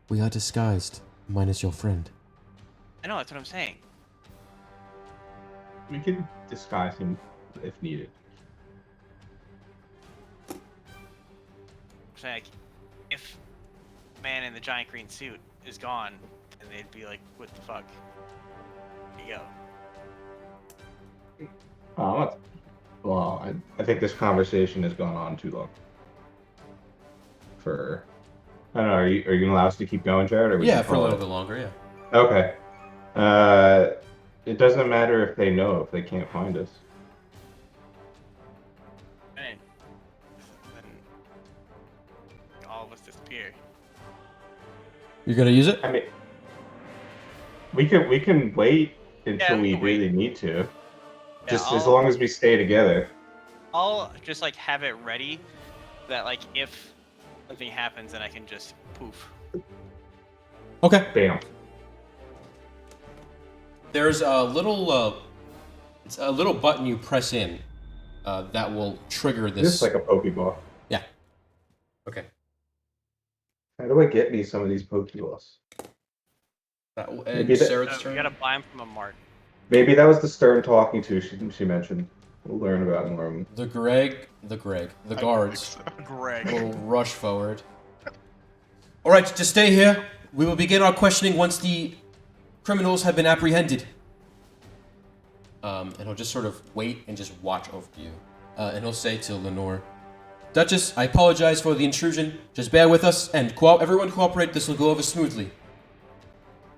We are disguised, minus your friend. I know, that's what I'm saying. We can disguise him if needed. I'm saying, like, if the man in the giant green suit is gone, then they'd be like, what the fuck? There you go. Oh, well, I think this conversation has gone on too long. I don't know. Are you gonna allow us to keep going, Jared? Or we Yeah, can for a call little it? bit longer, yeah. Okay. It doesn't matter if they know if they can't find us. And then all of us disappear. You're gonna use it? I mean, we can wait until we we can wait. really need to. Yeah, Just as long as we stay together. I'll just like have it ready that like if something happens, then I can just poof. Okay. Bam. There's a little button you press in that will trigger this. Just like a Pokeball. Yeah. Okay. How do I get me some of these Pokeballs? That will Maybe end that- Sarah's So turn. you gotta buy them from a mart. Maybe that was the Stern talking to she mentioned. We'll learn about more of them. The guards Greg. will rush forward. All right, to stay here, we will begin our questioning once the criminals have been apprehended. And he'll just sort of wait and just watch over you. And he'll say to Lenore, Duchess, I apologize for the intrusion. Just bear with us, and everyone cooperate. This will go over smoothly.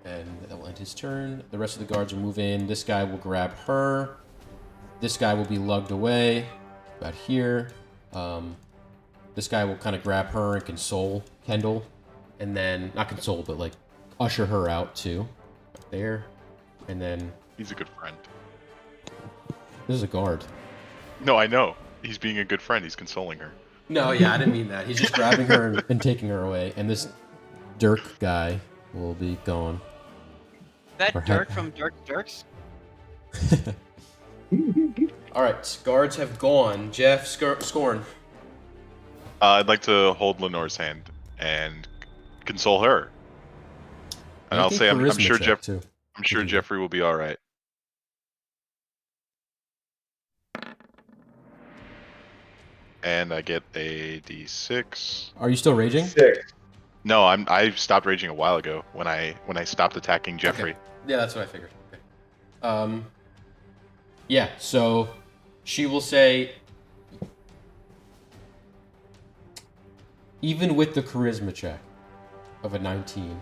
And that will end his turn. The rest of the guards will move in. This guy will grab her. This guy will be lugged away. About here. This guy will kind of grab her and console Kendall. And then, not console, but like usher her out too. Right there. And then, He's a good friend. this is a guard. No, I know. He's being a good friend. He's consoling her. No, yeah, I didn't mean that. He's just grabbing her and taking her away. And this Dirk guy will be gone. That Or Dirk head- from Dirks? All right, guards have gone. Jeff, Scorn. I'd like to hold Lenore's hand and console her. And I'll Make a say I'm charisma sure check, too. I'm sure Mhm. Jeffrey will be all right. And I get a D6. Are you still raging? 6. No, I stopped raging a while ago when I stopped attacking Jeffrey. Yeah, that's what I figured. Okay. Yeah, so she will say, even with the charisma check of a 19,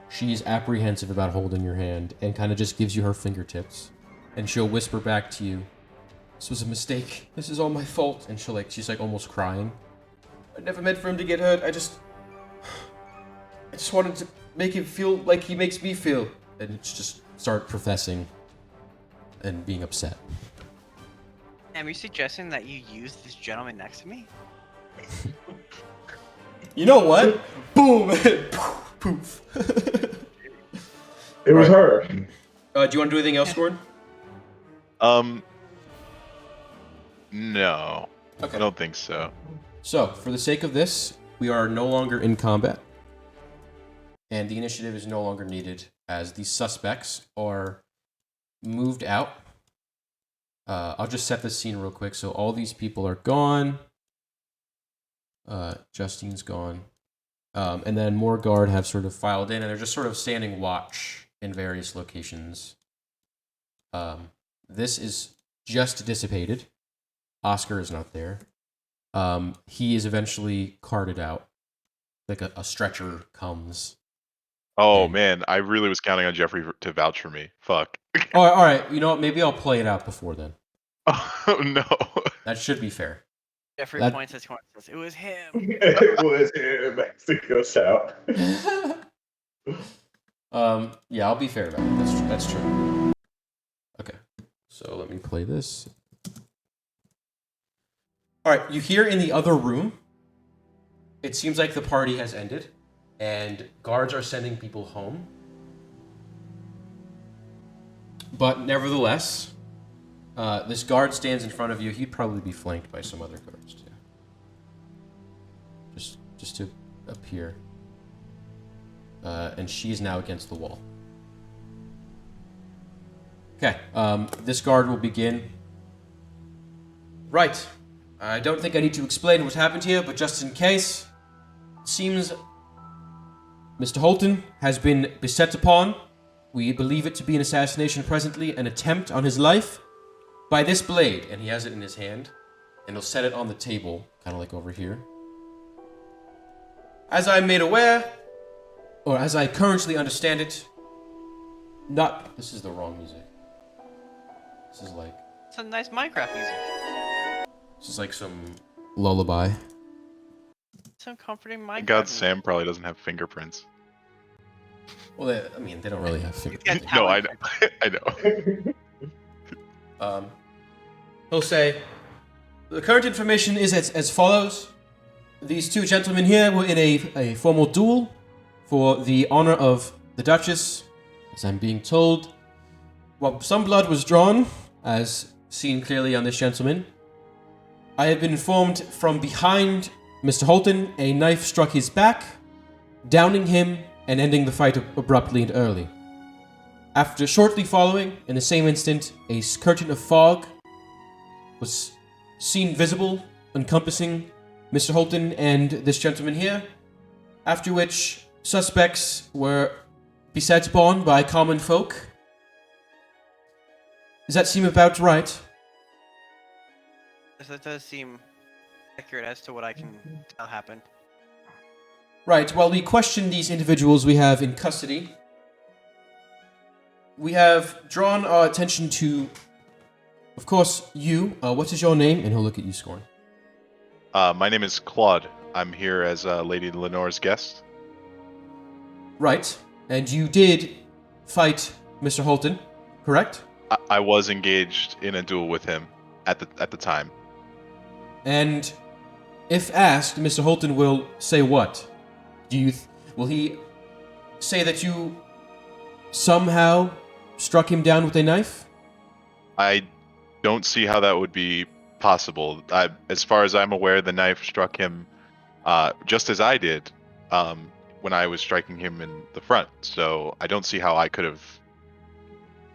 she's apprehensive about holding your hand and kind of just gives you her fingertips. And she'll whisper back to you, this was a mistake. This is all my fault. And she's like almost crying. I never meant for him to get hurt. I just wanted to make him feel like he makes me feel. And just start professing and being upset. Am you suggesting that you use this gentleman next to me? You know what? Boom! Poof. It was her. Do you want to do anything else, Gordon? No. Okay. I don't think so. So, for the sake of this, we are no longer in combat. And the initiative is no longer needed as the suspects are moved out. I'll just set the scene real quick. So all these people are gone. Justine's gone. And then more guard have sort of filed in, and they're just sort of standing watch in various locations. This is just dissipated. Oscar is not there. He is eventually carted out. Like a stretcher comes. Oh And- man, I really was counting on Jeffrey to vouch for me. Fuck. Oh, all right. You know what? Maybe I'll play it out before then. Oh no. That should be fair. Jeffrey That- points his horn and says, "It was him." It was him. Mexico shout. Yeah, I'll be fair about it. That's true. Okay, so let me play this. All right, you hear in the other room. It seems like the party has ended, and guards are sending people home. But nevertheless, this guard stands in front of you. He'd probably be flanked by some other guards too. Just to appear. And she's now against the wall. Okay, this guard will begin. Right. I don't think I need to explain what happened here, but just in case, it seems Mr. Holton has been beset upon. We believe it to be an assassination presently, an attempt on his life, by this blade. And he has it in his hand, and he'll set it on the table, kind of like over here. As I'm made aware, or as I currently understand it, this is the wrong music. This is like... It's a nice Minecraft music. This is like some lullaby. Some comforting Minecraft. God, music. Sam probably doesn't have fingerprints. Well, they don't really have fingerprints. Yeah, No, I know. I know. He'll say, the current information is as follows. These two gentlemen here were in a formal duel for the honor of the Duchess, as I'm being told. Well, some blood was drawn, as seen clearly on this gentleman. I have been informed from behind Mr. Holton, a knife struck his back, downing him and ending the fight abruptly and early. After shortly following, in the same instant, a curtain of fog was seen visible, encompassing Mr. Holton and this gentleman here, after which suspects were beset upon by common folk. Does that seem about right? That does seem accurate as to what I can tell happened. Right, while we question these individuals we have in custody, we have drawn our attention to, of course, you. What is your name? And he'll look at you, Scorn. My name is Claude. I'm here as Lady Lenore's guest. Right, and you did fight Mr. Holton, correct? I was engaged in a duel with him at the time. And if asked, Mr. Holton will say what? Will he say that you somehow struck him down with a knife? I don't see how that would be possible. As far as I'm aware, the knife struck him just as I did when I was striking him in the front. So I don't see how I could have.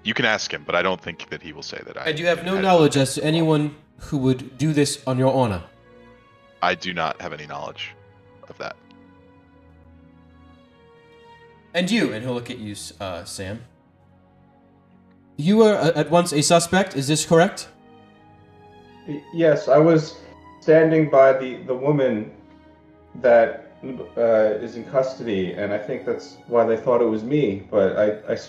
You can ask him, but I don't think that he will say that I. And you have no knowledge as to anyone who would do this on your honor? I do not have any knowledge of that. And you, and he'll look at you, Sam. You were at once a suspect, is this correct? Yes, I was standing by the woman that is in custody, and I think that's why they thought it was me. But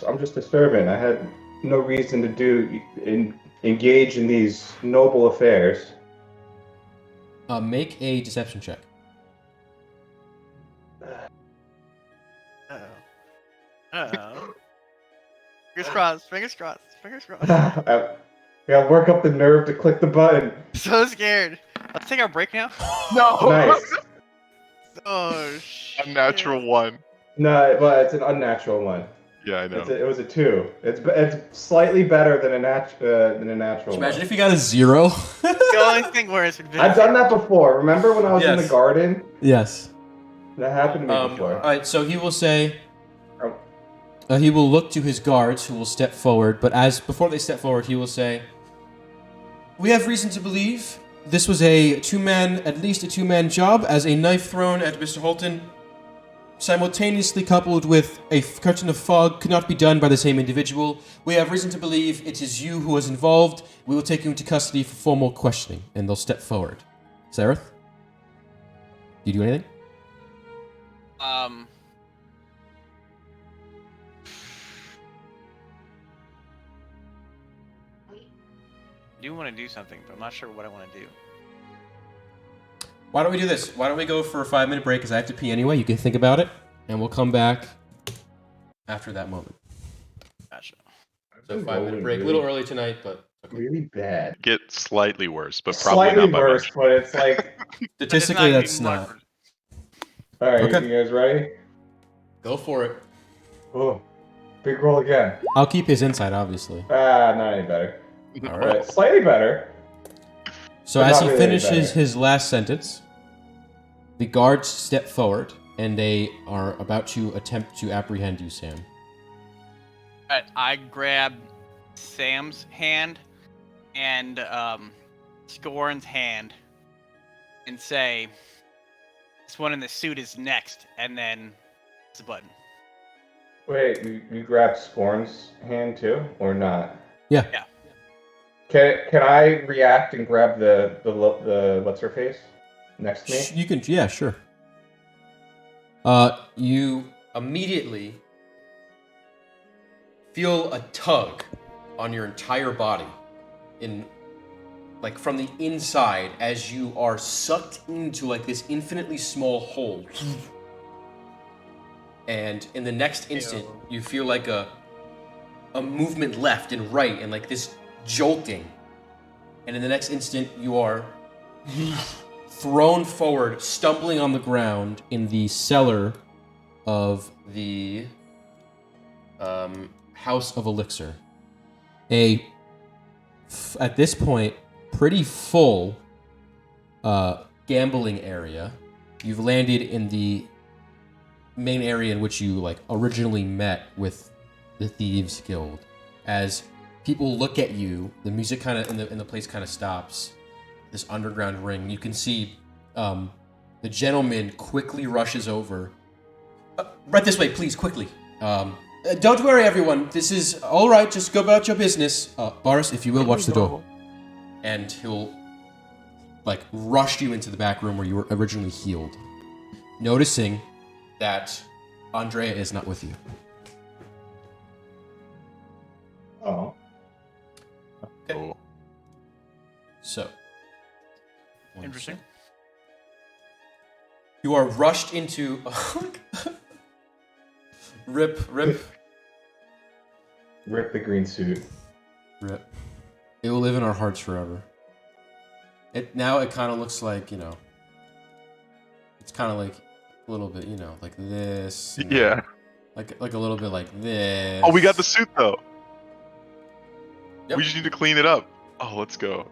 I'm just a servant. I had no reason to engage in these noble affairs. Make a deception check. Uh-oh. Fingers crossed, fingers crossed, fingers crossed. I gotta work up the nerve to click the button. So scared. Let's take our break now. No. Nice. Oh, shit. Unnatural one. No, but it's an unnatural one. Yeah, I know. It was a 2. It's slightly better than a natural Imagine one. if you got a 0. The only thing worse would be. I've done that before. Remember when I was in the Yes. garden? Yes. That happened to me before. Alright, so he will say... Oh. He will look to his guards who will step forward, but before they step forward, he will say, "We have reason to believe this was at least a two-man job, as a knife thrown at Mr. Holton simultaneously coupled with a curtain of fog could not be done by the same individual. We have reason to believe it is you who was involved. We will take you into custody for formal questioning, and they'll step forward. Sereth? Do you do anything? I do want to do something, but I'm not sure what I want to do. Why don't we do this? Why don't we go for a 5-minute break, because I have to pee anyway. You can think about it, and we'll come back after that moment. Gotcha. So 5-minute break. A little early tonight, but okay. Really bad. Get slightly worse, but probably Slightly not by worse, much. but it's like. Statistically, But that's it's not. not. All right, Okay. you guys ready? Go for it. Oh, big roll again. I'll keep his insight, obviously. Not any better. All right. But slightly better. So But as not he really any finishes better. his last sentence, the guards step forward, and they are about to attempt to apprehend you, Sam. Alright, I grab Sam's hand and Scorn's hand and say, "This one in the suit is next," and then it's a button. Wait, you grabbed Scorn's hand too, or not? Yeah. Yeah. Can I react and grab the what's her face next to me? You can, yeah, sure. You immediately feel a tug on your entire body, like from the inside, as you are sucked into like this infinitely small hole. And in the next instant, you feel like a movement left and right, and like this jolting. And in the next instant, you are thrown forward, stumbling on the ground in the cellar of the House of Elixir. At this point, pretty full gambling area. You've landed in the main area in which you like originally met with the Thieves Guild. As people look at you, the music kind of in the place kind of stops. This underground ring. You can see the gentleman quickly rushes over. Right this way, please, quickly. Don't worry, everyone. This is all right. Just go about your business. Boris, if you will, watch the door. And he'll like rush you into the back room where you were originally healed, noticing that Andrea is not with you. Oh. Okay. Cool. So. Interesting. You are rushed into. Rip. Rip the green suit. Rip. It will live in our hearts forever. Now it kind of looks like, it's kind of like a little bit, like this. Yeah. Like a little bit like this. Oh, we got the suit though. Yep. We just need to clean it up. Oh, let's go.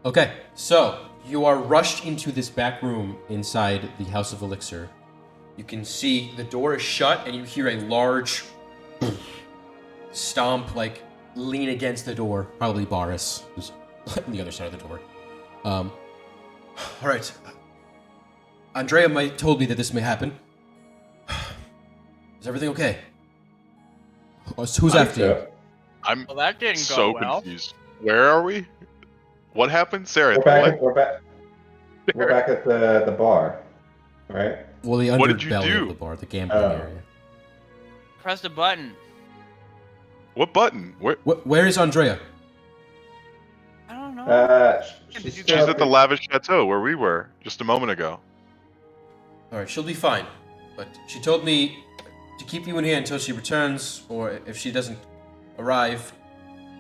Okay, so you are rushed into this back room inside the House of Elixir. You can see the door is shut, and you hear a large stomp, like lean against the door. Probably Boris, who's on the other side of the door. All right. Andrea told me that this may happen. Is everything okay? Who's after you? I'm Well, that didn't so go well. confused. Where are we? What happened, Sarah? We're back at the bar, right? Well, the What did you underbelly do? of the bar, the gambling Oh. area. Press the button. What button? Where? Where is Andrea? I don't know. She's She's still She's up at the in- lavish chateau where we were just a moment ago. All right, she'll be fine. But she told me to keep you in here until she returns, or if she doesn't arrive,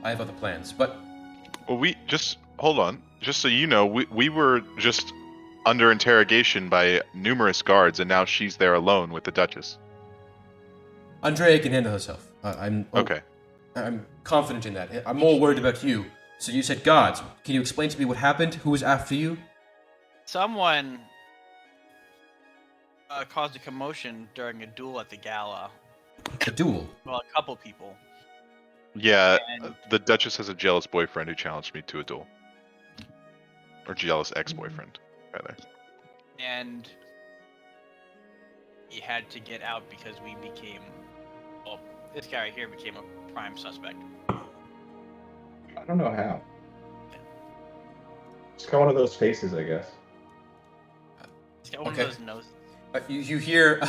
I have other plans. But Well, we just hold on. Just so you know, we were just under interrogation by numerous guards, and now she's there alone with the Duchess. Andrea can handle herself. Okay. I'm confident in that. I'm more worried about you. So you said guards. Can you explain to me what happened? Who was after you? Someone caused a commotion during a duel at the gala. A duel. Well, a couple people. Yeah, And- the Duchess has a jealous boyfriend who challenged me to a duel. Or jealous ex-boyfriend, rather. And he had to get out because we became. Well, this guy right here became a prime suspect. I don't know how. It's got one of those faces, I guess. He's got one Okay. of those noses. You hear,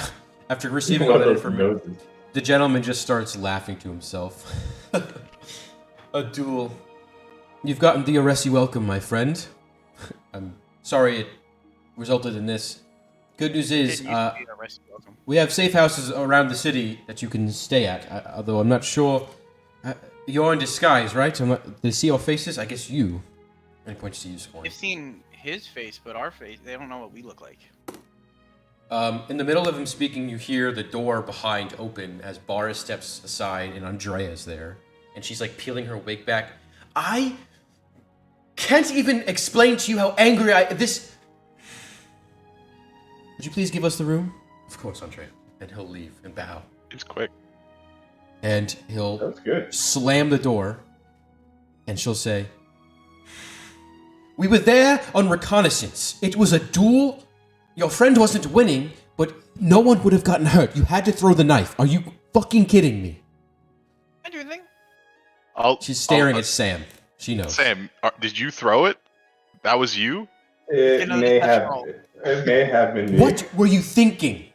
after receiving One all of that those information, noses. the gentleman just starts laughing to himself. A duel. You've gotten the arrest you welcome, my friend. I'm sorry it resulted in this. Good news is, Didn't used to be a rescue welcome. we have safe houses around the city that you can stay at, although I'm not sure. You're in disguise, right? They see your faces? I guess you. And he points to you, Scorn. They've seen his face, but our face, they don't know what we look like. In the middle of him speaking, you hear the door behind open as Boris steps aside and Andrea's there. And she's like peeling her wig back. I can't even explain to you how angry this... Would you please give us the room? Of course, Andrea. And he'll leave and bow. It's quick. And he'll That's good. slam the door. And she'll say, we were there on reconnaissance. It was a duel. Your friend wasn't winning, but no one would have gotten hurt. You had to throw the knife. Are you fucking kidding me? I do think. She's staring at Sam. She knows. Sam, did you throw it? That was you? It know, may that's have. wrong. It may have been me. What were you thinking?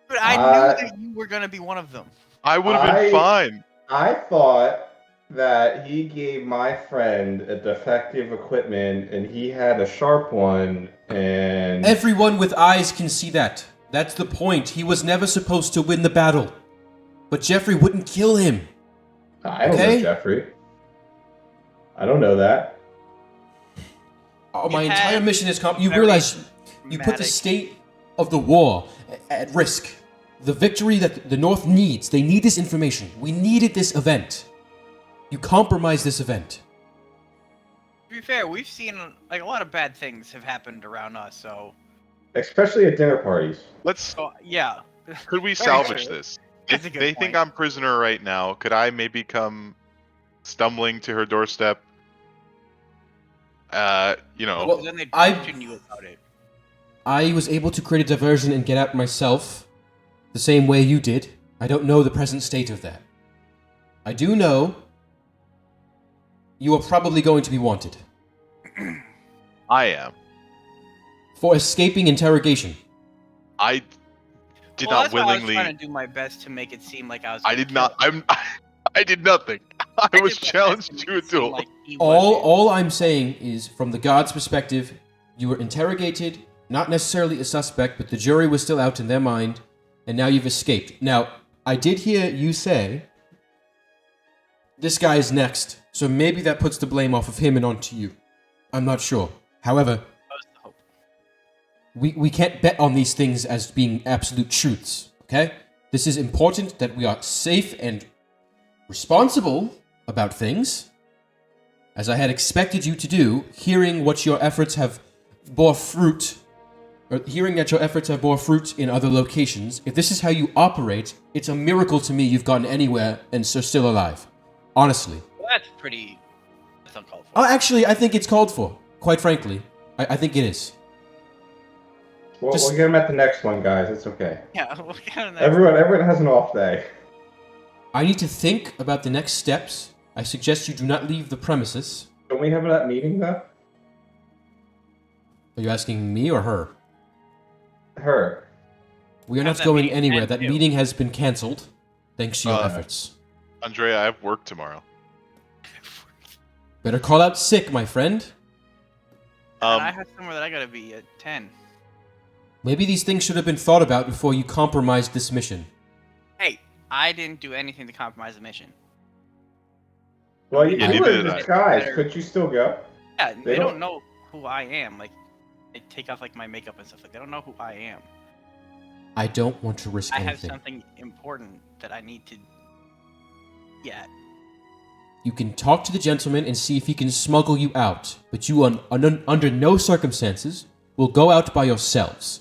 But I knew that you were gonna be one of them. I would have been fine. I thought that he gave my friend a defective equipment and he had a sharp one and Everyone with eyes can see that. That's the point. He was never supposed to win the battle. But Jeffrey wouldn't kill him. I don't Okay. know Jeffrey. I don't know that. Oh, my You had entire mission is You very realize you put the dramatic- state of the war at risk. The victory that the North needs. They need this information. We needed this event. You compromised this event. To be fair, we've seen like a lot of bad things have happened around us. So, Especially at dinner parties. yeah. Could we Very salvage true. this? That's If a good they think point. I'm prisoner right now, could I maybe come stumbling to her doorstep? You know, Well, Then they I- question you about it. I was able to create a diversion and get out myself, the same way you did. I don't know the present state of that. I do know you are probably going to be wanted I am. for escaping interrogation. I did Well, not that's why willingly. I was trying to do my best to make it seem like I was. I gonna did not. kill him. I did nothing. I I was did my best challenged make to a it seem duel. like he All wasn't. all I'm saying is, from the guard's perspective, you were interrogated, not necessarily a suspect, but the jury was still out in their mind, and now you've escaped. Now, I did hear you say this guy is next, so maybe that puts the blame off of him and onto you. I'm not sure. However, That was the hope. we can't bet on these things as being absolute truths, okay? This is important that we are safe and responsible about things, as I had expected you to do, hearing what your efforts have bore fruit, or hearing that your efforts have bore fruit in other locations. If this is how you operate, it's a miracle to me you've gotten anywhere and so still alive. Honestly. Well, that's pretty. That's uncalled for. Oh, actually, I think it's called for. Quite frankly. I think it is. We'll Just- get him at the next one, guys. It's okay. Yeah. We'll get on that. Everyone has an off day. I need to think about the next steps. I suggest you do not leave the premises. Don't we have that meeting though? Are you asking me or her? Her. We are Have not that going meeting anywhere. and That you. meeting has been cancelled. Thanks to your Uh, efforts. Andrea, I have work tomorrow. Better call out sick, my friend. And I have somewhere that I gotta be at 10. Maybe these things should have been thought about before you compromised this mission. Hey, I didn't do anything to compromise the mission. Well, you, Yeah, you neither were in did I. disguise. Could you still go? Yeah, They they don't- don't know who I am. Like, they take off like my makeup and stuff. Like, they don't know who I am. I don't want to risk I have anything. something important that I need to get. You can talk to the gentleman and see if he can smuggle you out, but you, under no circumstances, will go out by yourselves.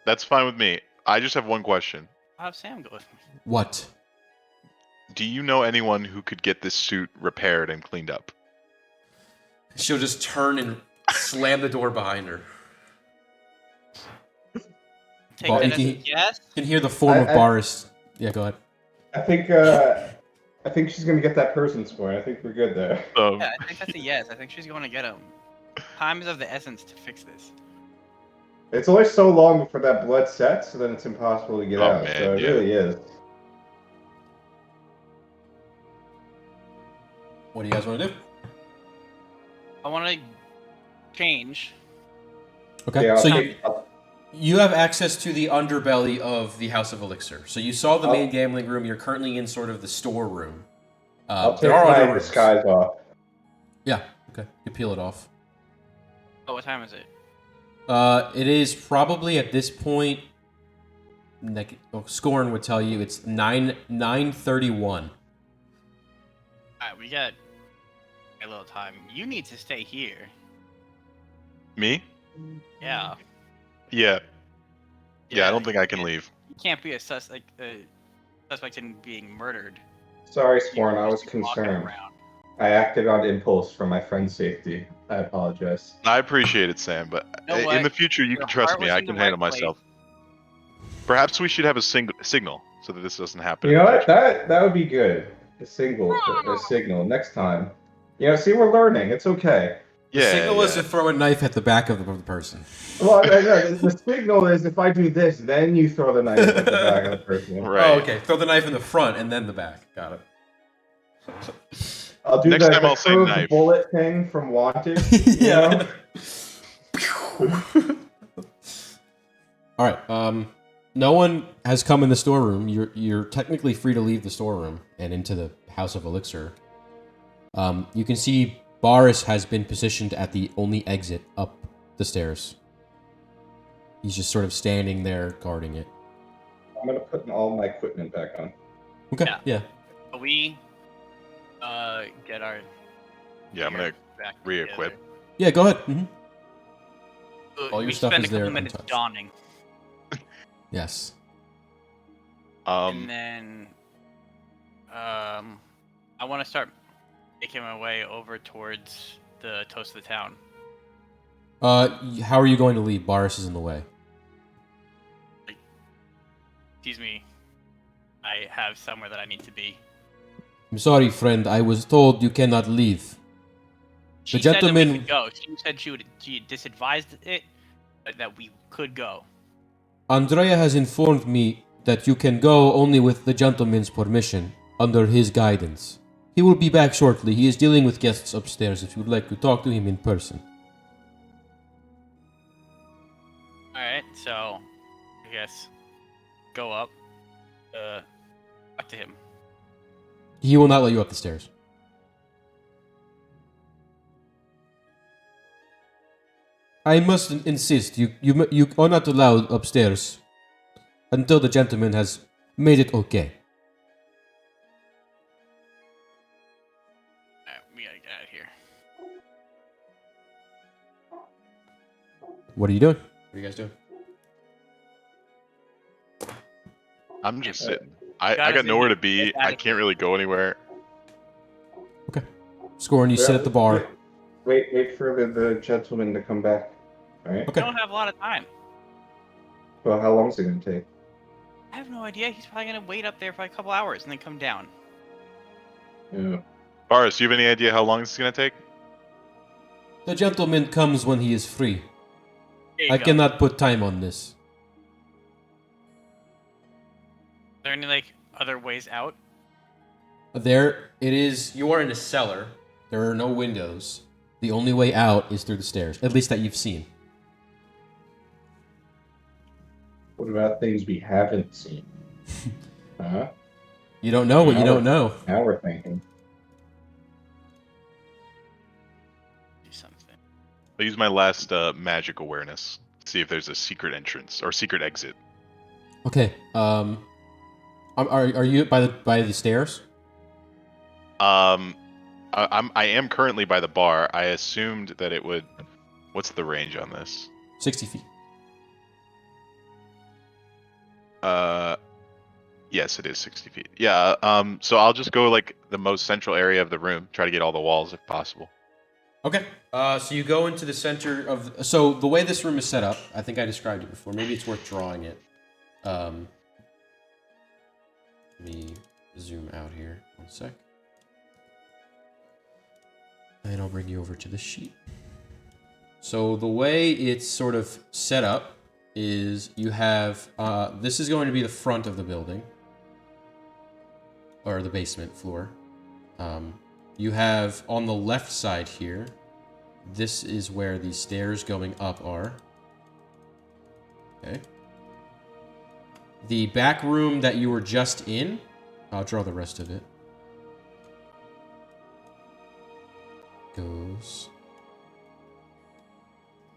That's fine with me. I just have one question. I'll have Sam go with me. What? Do you know anyone who could get this suit repaired and cleaned up? She'll just turn and slam the door behind her. Take Well, that you as a can- yes. You can hear the form of I- Boris. Yeah, go ahead. I think she's gonna get that person score. I think we're good there. Yeah, I think that's a yes. I think she's going to get him. Time is of the essence to fix this. It's only so long before that blood sets, so then it's impossible to get Oh, out. man, So it yeah. really is. What do you guys want to do? I want to change. Okay, Yeah, so I'll- you have access to the underbelly of the House of Elixir. So you saw the I'll- main gambling room. You're currently in sort of the storeroom. I'll take there are other my rooms. disguise off. Yeah. Okay. You peel it off. Oh, what time is it? It is probably at this point. Scorn would tell you it's 9:31. Alright, we got a little time. You need to stay here. Me? Yeah. Yeah. Yeah, I don't think I can leave. You can't be a suspect in being murdered. Sorry, You Sporn, I can't was just be walking concerned. around. I acted on impulse for my friend's safety. I apologize. I appreciate it, Sam, but You know in what? the future, you Your can trust heart me. was I in the can handle right place. myself. Perhaps we should have a signal so that this doesn't happen. You in know the what? future. That would be good. A signal next time. You know, see, we're learning. It's okay. The Yeah, signal is yeah. to throw a knife at the back of the person. Well, the signal is if I do this, then you throw the knife at the back of the person. Right. Oh, okay. Throw the knife in the front and then the back. Got it. I'll do Next the, time the I'll say curved knife. bullet thing from Wanted. Yeah. You know? All right. No one has come in the storeroom. You're technically free to leave the storeroom and into the House of Elixir. You can see Boris has been positioned at the only exit up the stairs. He's just sort of standing there guarding it. I'm gonna put all my equipment back on. Okay. Yeah. Yeah. But we get our Yeah, I'm gonna back re-equip. together. Yeah. Go ahead. Mhm. All your we stuff spend is a couple there minutes untouched. donning, Yes. and then I want to start making my way over towards the toast of the town. How are you going to leave? Boris is in the way. Excuse me, I have somewhere that I need to be. I'm sorry, friend. I was told you cannot leave. She The said that we gentleman- could go. She said she disadvised it, but that we could go. Andrea has informed me that you can go only with the gentleman's permission, under his guidance. He will be back shortly. He is dealing with guests upstairs if you would like to talk to him in person. Alright, so I guess go up, talk to him. He will not let you up the stairs. I must insist, you are not allowed upstairs until the gentleman has made it okay. Alright, we gotta get out of here. What are you doing? What are you guys doing? I'm just sitting. I Gotta got nowhere to be- be. I can't really go anywhere. Scorn, you sit at the bar. Wait for the gentleman to come back. All right. Okay. I don't have a lot of time. Well, how long is it gonna take? I have no idea. He's probably gonna wait up there for a couple hours and then come down. Yeah. Boris, do you have any idea how long this is gonna take? The gentleman comes when he is free. There you I go. cannot put time on this. Is there any like other ways out? There it is. You are in a cellar. There are no windows. The only way out is through the stairs, at least that you've seen. What about things we haven't seen? Huh? You don't know what you don't know. Now we're thinking. Do something. I'll use my last magic awareness. See if there's a secret entrance or secret exit. Okay. Are you by the stairs? I am currently by the bar. I assumed that it would. What's the range on this? 60 feet. Yes, it is 60 feet. Yeah. So I'll just go like the most central area of the room. Try to get all the walls if possible. Okay. So you go into the center of. So the way this room is set up, I think I described it before. Maybe it's worth drawing it. Let me zoom out here. 1 sec. And I'll bring you over to the sheet. So the way it's sort of set up is you have. This is going to be the front of the building. Or the basement floor. You have on the left side here. This is where the stairs going up are. Okay. The back room that you were just in, I'll draw the rest of it. Goes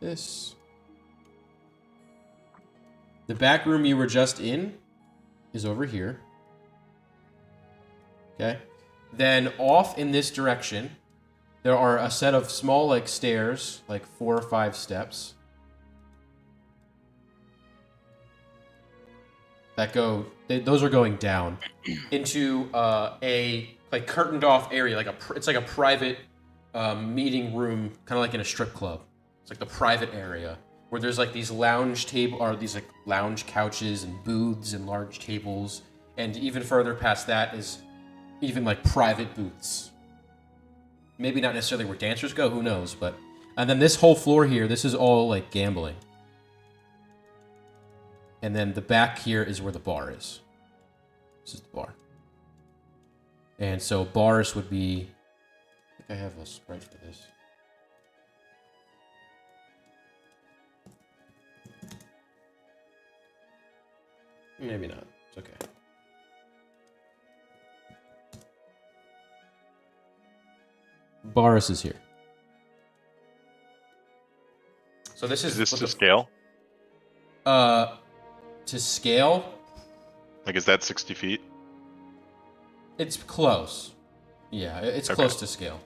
this. The back room you were just in is over here. Okay. Then off in this direction, there are a set of small, like, stairs, like 4 or 5 steps. That go, those are going down into a, like, curtained off area, like it's like a private meeting room, kind of like in a strip club. It's like the private area where there's like these lounge couches and booths and large tables. And even further past that is even like private booths. Maybe not necessarily where dancers go, who knows, but... And then this whole floor here, this is all, like, gambling. And then the back here is where the bar is. This is the bar. And so bars would be... I think I have a sprite for this. Maybe not. It's okay. Boris is here. So this is... Is this to scale? To scale? Like, is that 60 feet? It's close. Yeah, it's Okay. close to scale.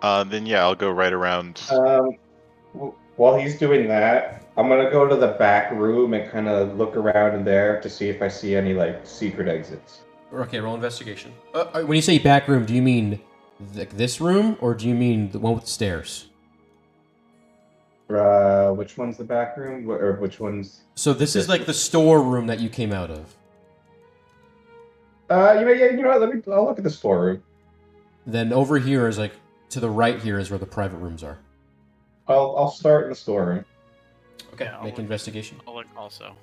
Then yeah, I'll go right around. While he's doing that, I'm gonna go to the back room and kind of look around in there to see if I see any like secret exits. Okay, roll investigation. When you say back room, do you mean this room, or do you mean the one with the stairs? Which one's the back room, or which one's? So this is like the store room that you came out of. You know what? I'll look at the storeroom. Then over here is like to the right here is where the private rooms are. I'll start in the storeroom. Okay, Yeah, I'll make look. investigation. I'll look also.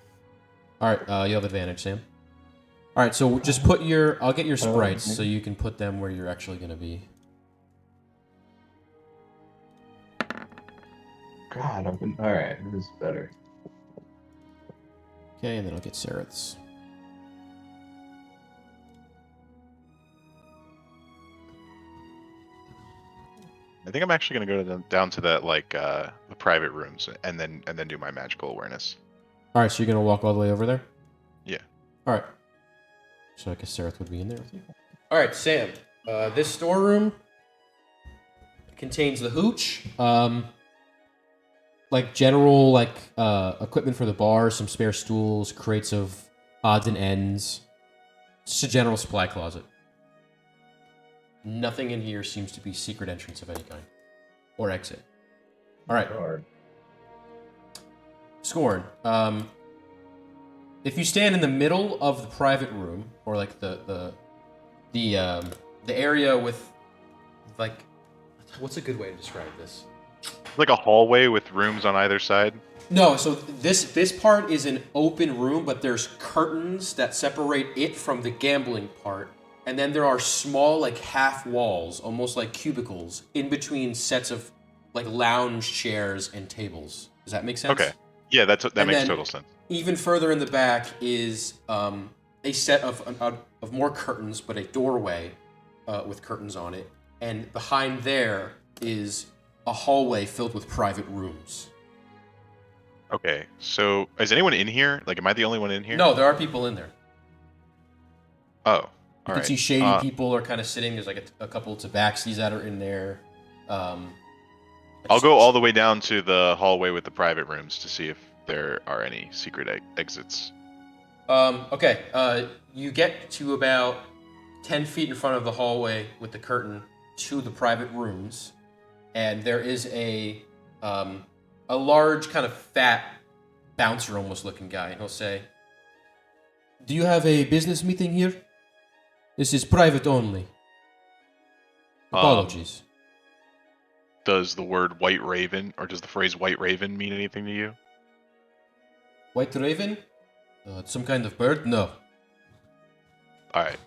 All right, you have advantage, Sam. All right, so just put your. I'll get your sprites okay. so you can put them where you're actually gonna be. God, all right. This is better. Okay, and then I'll get Sarah's. I think I'm actually gonna go down to that like the private rooms and then do my magical awareness. All right, so you're gonna walk all the way over there. Yeah. All right. So I guess Sarah would be in there with you. All right, Sam. This storeroom contains the hooch, like general equipment for the bar, some spare stools, crates of odds and ends. Just a general supply closet. Nothing in here seems to be secret entrance of any kind or exit. All right. Hard. Scorn. If you stand in the middle of the private room, or like the area with, like, what's a good way to describe this? Like a hallway with rooms on either side. No, so this part is an open room, but there's curtains that separate it from the gambling part, and then there are small like half walls, almost like cubicles, in between sets of like lounge chairs and tables. Does that make sense? Okay. Yeah, that And makes then- total sense. Even further in the back is a set of more curtains, but a doorway with curtains on it. And behind there is a hallway filled with private rooms. Okay, so is anyone in here? Like, am I the only one in here? No, there are people in there. Oh, You all can right. see shady people are kind of sitting. There's like a couple of tabaxis that are in there. I'll go all the way down to the hallway with the private rooms to see if there are any secret exits. Okay. You get to about 10 feet in front of the hallway with the curtain to the private rooms. and there is a large kind of fat bouncer almost looking guy, and he'll say, "Do you have a business meeting here? This is private only. Apologies." Does the word White Raven, or does the phrase White Raven mean anything to you? White Raven? Some kind of bird? No. All right.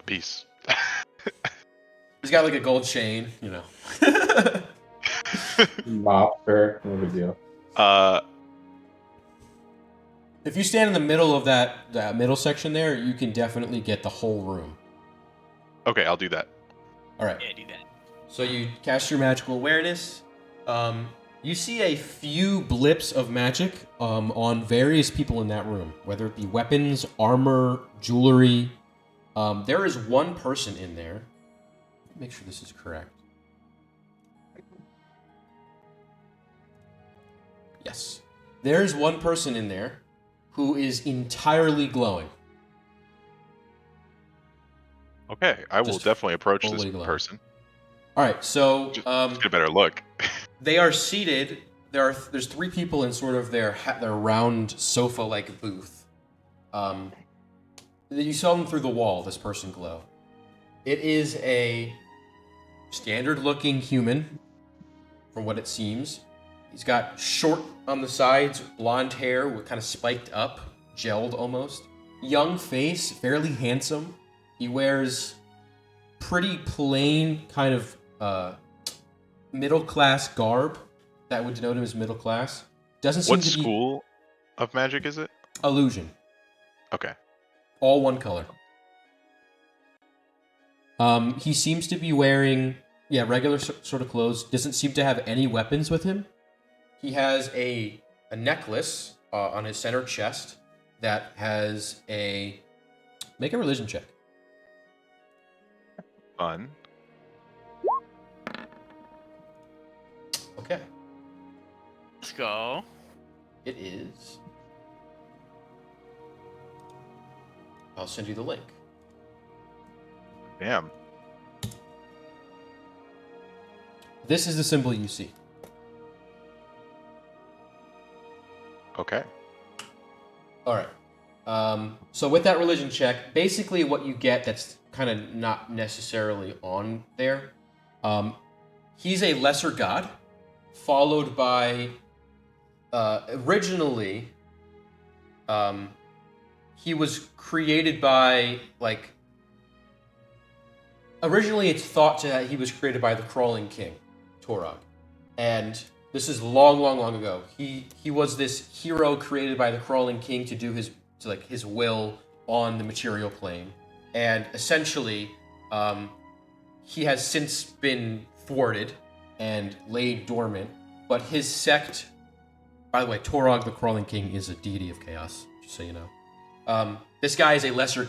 Peace. He's got like a gold chain, you know. Mobster, no big deal. If you stand in the middle of that middle section there, you can definitely get the whole room. Okay, I'll do that. All right. Yeah, do that. So you cast your magical awareness. You see a few blips of magic on various people in that room, whether it be weapons, armor, jewelry. There is one person in there. Make sure this is correct. Yes. There's one person in there who is entirely glowing. Okay, I will Just definitely approach this fully glowing. person. All right, so Just get a better look. they are seated. There's three people in sort of their round sofa-like booth. You saw them through the wall. This person glow. It is a standard-looking human, from what it seems. He's got short on the sides, blonde hair with kind of spiked up, gelled almost. Young face, fairly handsome. He wears pretty plain kind of middle-class garb that would denote him as middle class. Doesn't seem What to school of magic is it? be illusion. Okay. All one color. He seems to be wearing, regular sort of clothes. Doesn't seem to have any weapons with him. He has a necklace on his center chest that has a... Make a religion check. Fun. Okay. Let's go. It is... I'll send you the link. Damn. This is the symbol you see. Okay. All right. So with that religion check, basically what you get that's kind of not necessarily on there, he's a lesser god, followed by, originally, he was created by, originally it's thought that he was created by the Crawling King, Torog. And this is long, long, long ago. He was this hero created by the Crawling King to do his will on the material plane. And essentially, he has since been thwarted and laid dormant. But his sect, by the way, Torog the Crawling King is a deity of chaos, just so you know. This guy is a lesser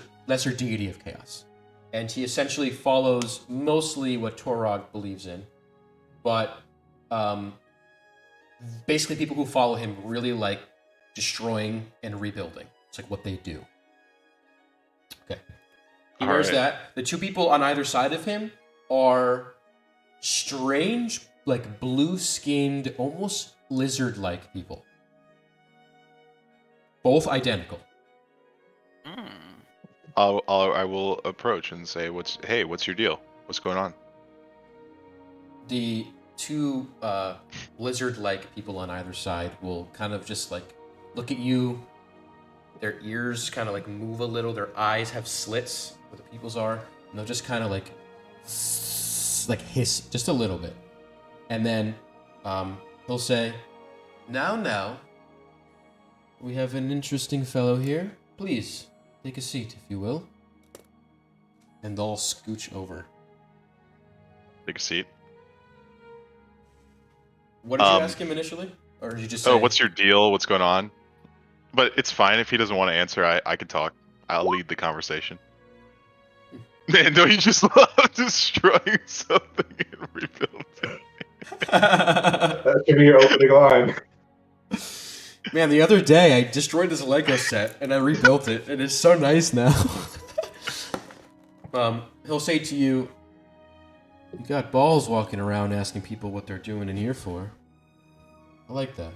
deity of chaos. And he essentially follows mostly what Torog believes in. But basically people who follow him really like destroying and rebuilding. It's like what they do. Okay. He All wears right. that. The two people on either side of him are strange, like blue-skinned, almost lizard-like people. Both identical. Mm. I will approach and say, what's your deal? What's going on? The two lizard-like people on either side will kind of just like look at you. Their ears kind of like move a little. Their eyes have slits where the people's are. And they'll just kind of like hiss just a little bit. And then he'll say, Now, we have an interesting fellow here. Please, take a seat, if you will. And they'll scooch over. Take a seat. What did you ask him initially? Or did you just say... Oh, what's your deal? What's going on? But it's fine if he doesn't want to answer. I can talk. I'll lead the conversation. Man, don't you just love destroying something and rebuilding it? That should be your opening line. Man, the other day I destroyed this Lego set and I rebuilt it, and it's so nice now. He'll say to you, You got balls walking around asking people what they're doing in here for. I like that.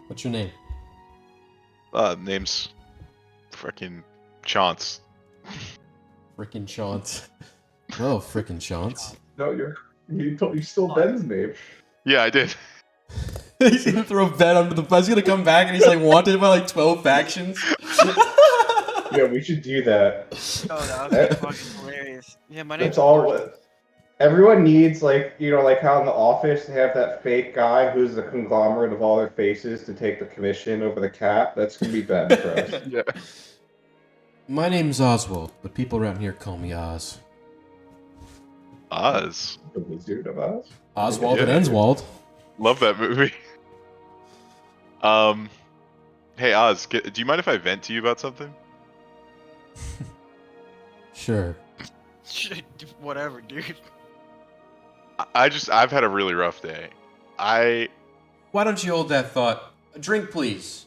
What's your name? Name's frickin' Chance. Frickin' Chance. Well, frickin' Chance. No, you stole Ben's name. Yeah, I did. He's gonna throw Ben under the bus. He's gonna come back and he's like wanted by like 12 factions. Yeah, we should do that. Oh, that would be fucking hilarious. Yeah, my name's That's all. Mark. Everyone needs, like, like how in the office they have that fake guy who's the conglomerate of all their faces to take the commission over the cap. That's gonna be Ben for us. Yeah. My name's Oswald, but people around here call me Oz. Oz. The Wizard of Oz. Oswald and Yeah. Enswald. Love that movie. Hey Oz, do you mind if I vent to you about something? Sure. Whatever, dude. I've had a really rough day. Why don't you hold that thought? A drink, please.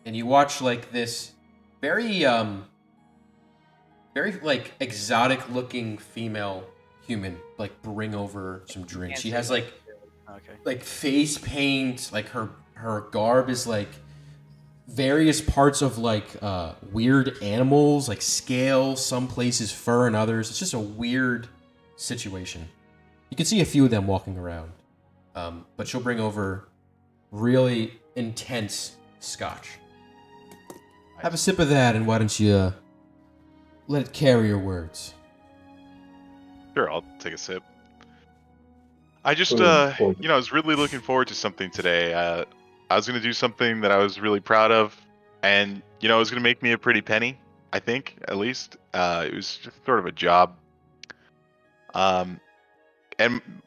And you watch like this very like exotic looking female human like bring over some drinks. She has like Okay. face paint, like her garb is like various parts of like weird animals, like scales, some places fur and others. It's just a weird situation. You can see a few of them walking around. But she'll bring over really intense scotch. Have a sip of that, and why don't you let it carry your words? Sure, I'll take a sip. I just, Cool. I was really looking forward to something today. I was going to do something that I was really proud of, and, it was going to make me a pretty penny, I think, at least. It was just sort of a job. And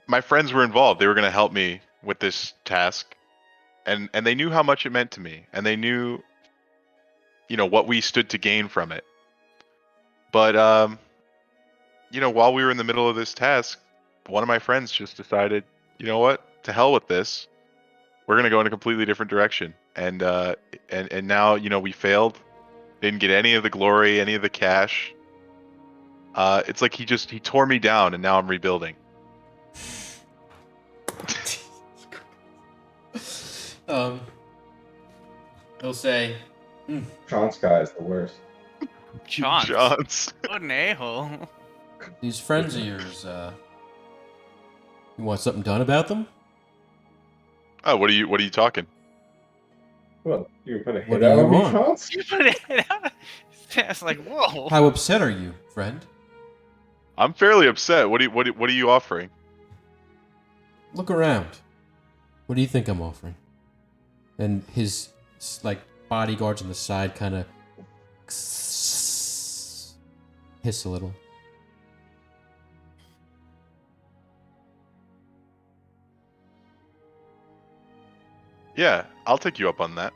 my friends were involved. They were going to help me with this task, and they knew how much it meant to me, and they knew, what we stood to gain from it. But, while we were in the middle of this task, one of my friends just decided, you know what? To hell with this. We're gonna go in a completely different direction. And now, we failed. Didn't get any of the glory, any of the cash. It's like he tore me down, and now I'm rebuilding. He'll say, Sean's guy is the worst. Chance. Chance. What an a-hole. these friends of yours, you want something done about them? Oh, what are you talking? Well, you put a What hit do out you on me, want? Chance? You put it out. It's like, whoa. How upset are you, friend? I'm fairly upset. What are you offering? Look around. What do you think I'm offering? And his like bodyguards on the side kind of hiss a little. Yeah, I'll take you up on that.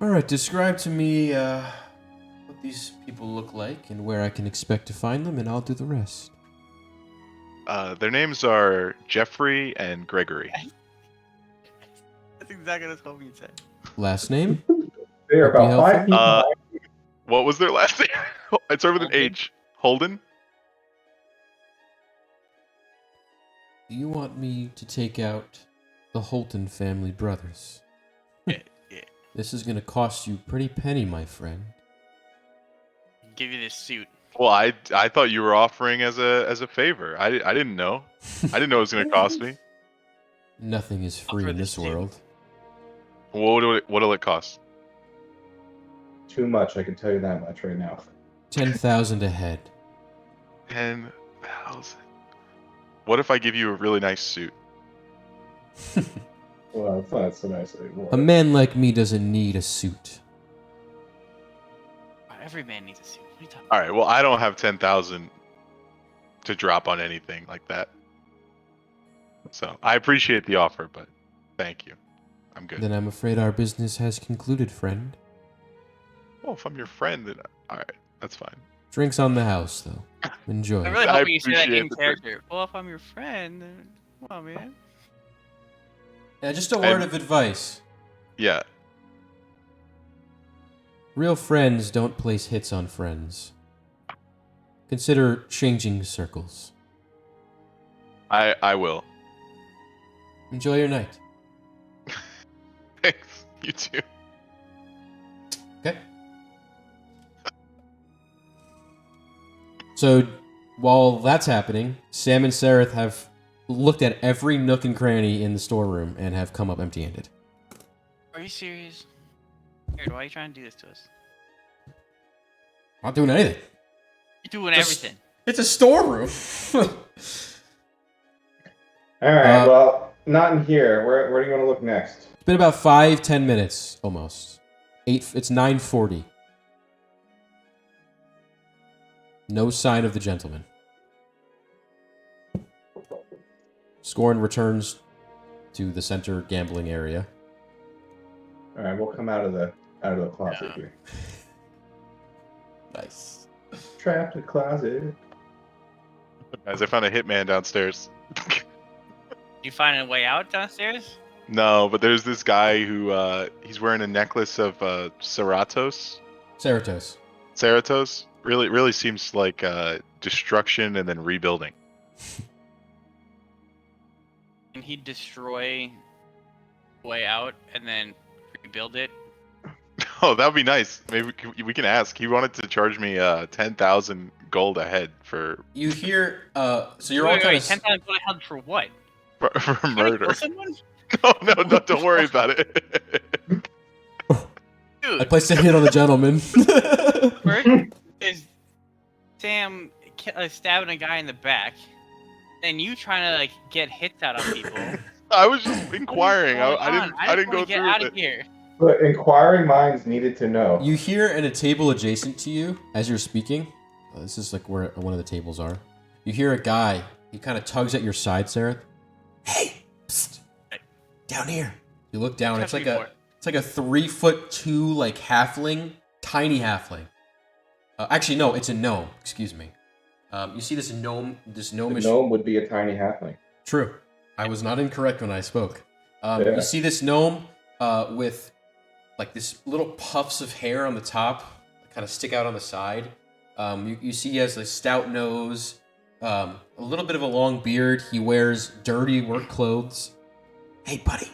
All right, describe to me what these people look like and where I can expect to find them, and I'll do the rest. Their names are Jeffrey and Gregory. That's exactly what I told me to say. Last name? They are Would be about 5 feet Uh, high. What was their last name? It started with an Holden. H. Holden? Do you want me to take out the Holton family brothers? Yeah. This is gonna cost you a pretty penny, my friend. Give you this suit. Well, I thought you were offering as a favor. I didn't know. I didn't know it was going to cost me. Nothing is free Offer in the this suit. world. What'll it cost? Too much, I can tell you that much right now. 10,000 a head. 10,000. What if I give you a really nice suit? Well, it's not so nice anymore. A man like me doesn't need a suit. Every man needs a suit. What are you talking All right. Well, I don't have 10,000 to drop on anything like that. So I appreciate the offer, but thank you. I'm good. Then I'm afraid our business has concluded, friend. Well, if I'm your friend, then all right, that's fine. Drinks on the house, though. Enjoy. I'm really I hoping you say that appreciate in the- character. Well, if I'm your friend, then come on, man. Yeah, just a word of advice. Yeah. Real friends don't place hits on friends. consider changing circles. I will. Enjoy your night. Thanks. You too. Okay. So, while that's happening, Sam and Sareth have looked at every nook and cranny in the storeroom and have come up empty-handed. Are you serious? Weird, why are you trying to do this to us? Not doing anything. You're doing Just- everything. It's a storeroom. All right. Uh, Well, not in here. Where do you want to look next? It's been about 5-10 minutes, almost. It's 9:40. No sign of the gentleman. Scorn returns to the center gambling area. All right. We'll come out of the closet here. Nice. Trapped in the closet. Guys, I found a hitman downstairs. You find a way out downstairs? No, but there's this guy who he's wearing a necklace of Ceratos. Ceratos. Really seems like destruction and then rebuilding. Can he destroy the way out and then rebuild it? Oh, that would be nice. Maybe we can ask. He wanted to charge me 10,000 gold a head for You hear, so you're all kind wait, of... 10,000 gold held for what? for Trying to murder. kill someone? No, don't worry about it. Dude, I placed a hit on the gentleman. first is Sam stabbing a guy in the back, then you trying to like get hits out on people. I was just inquiring. What is I going didn't. on? I didn't wanna go get through out with of it. here. But inquiring minds needed to know. You hear at a table adjacent to you, as you're speaking, this is like where one of the tables are, you hear a guy, he kind of tugs at your side, Sarah. Hey, psst, down here. You look down, it's like a 3'2" like halfling, tiny halfling. Actually, no, it's a gnome, excuse me. You see this gnome The gnomish... gnome would be a tiny halfling. True. I was not incorrect when I spoke. Yeah. You see this gnome with like this little puffs of hair on the top, kind of stick out on the side. You see he has a stout nose, a little bit of a long beard. He wears dirty work clothes. Hey, buddy.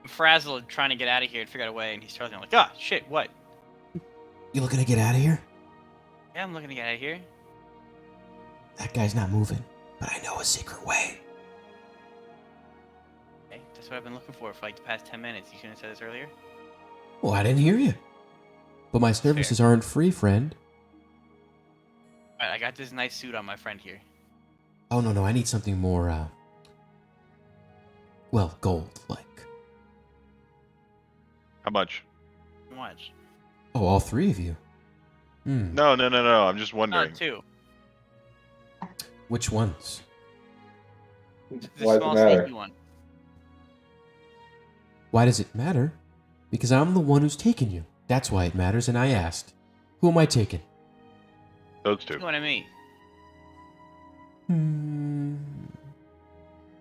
I'm frazzled trying to get out of here and figure out a way, and he's struggling. I'm like, ah, shit, what? You looking to get out of here? Yeah, I'm looking to get out of here. That guy's not moving, but I know a secret way. Okay, that's what I've been looking for like the past 10 minutes. You shouldn't have said this earlier. Well, I didn't hear you. But my services aren't free, friend. Alright, I got this nice suit on my friend here. Oh, no, I need something more, well, gold-like. How much? Watch. Oh, all three of you? No. I'm just wondering. Two. Which ones? The Why does it small matter? sneaky one. Why does it matter? Because I'm the one who's taken you. That's why it matters, and I asked. Who am I taking? Those two. You know what I mean?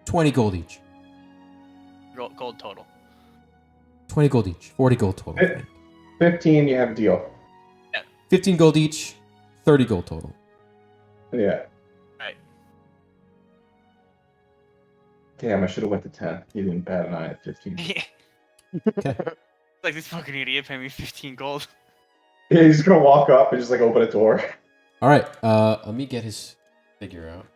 20 gold each. Gold total. 20 gold each. 40 gold total. friend. 15, you have a deal. 15 gold each. 30 gold total. Yeah. Right. Damn, I should have went to 10. You didn't bat an eye at 15. Okay. Like this fucking idiot paying me 15 gold. Yeah, he's gonna walk up and just like open a door. All right. Let me get his figure out.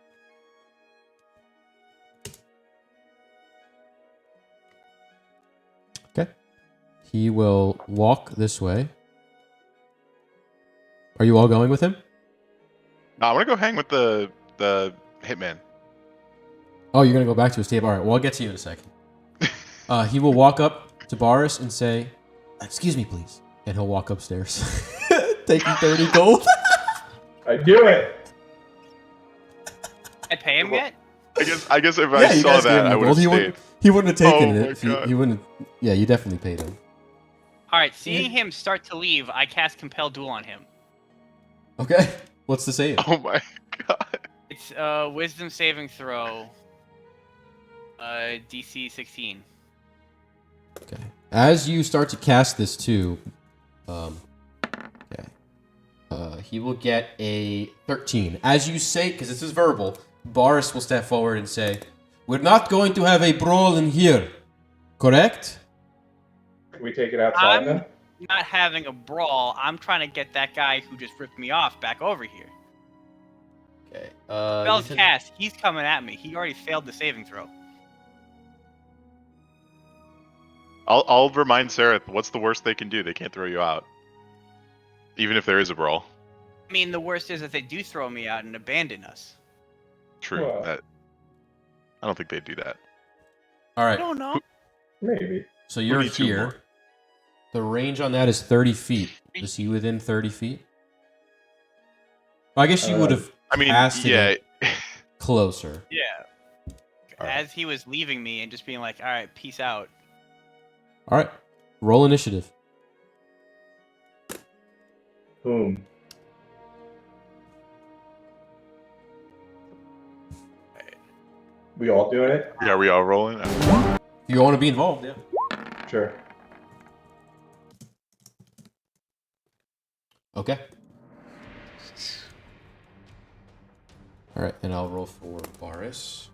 Okay. He will walk this way. Are you all going with him? No, I want to go hang with the hitman. Oh, you're gonna go back to his table. All right. Well, I'll get to you in a second. He will walk up to Boris and say, "Excuse me, please," and he'll walk upstairs, taking 30 gold. I do it. I pay him yet? I guess if Yeah, I you saw guys gave him that, the I would gold. have stayed. He wouldn't have taken Oh it my if God. he wouldn't. Yeah, you definitely paid him. Alright, seeing him start to leave, I cast Compel Duel on him. Okay. What's the save? Oh my god. It's Wisdom saving throw. DC 16. Okay. As you start to cast this too, okay. He will get a 13. As you say, because this is verbal, Boris will step forward and say, "We're not going to have a brawl in here, correct?" Can we take it outside then? Not having a brawl. I'm trying to get that guy who just ripped me off back over here. Okay. Spell's cast. He's coming at me. He already failed the saving throw. I'll remind Sarah. What's the worst they can do? They can't throw you out, even if there is a brawl. I mean, the worst is that they do throw me out and abandon us. True. Well. That I don't think they'd do that. All I right. don't know. Maybe. So you're need two here. more. The range on that is 30 feet. Is he within 30 feet? Well, I guess you would have I mean, cast to yeah. get closer. Yeah. All right. As he was leaving me and just being like, "All right, peace out." All right. Roll initiative. Boom. We all doing it? Yeah, are we all rolling? You want to be involved, yeah. Sure. Okay. All right, and I'll roll for Boris.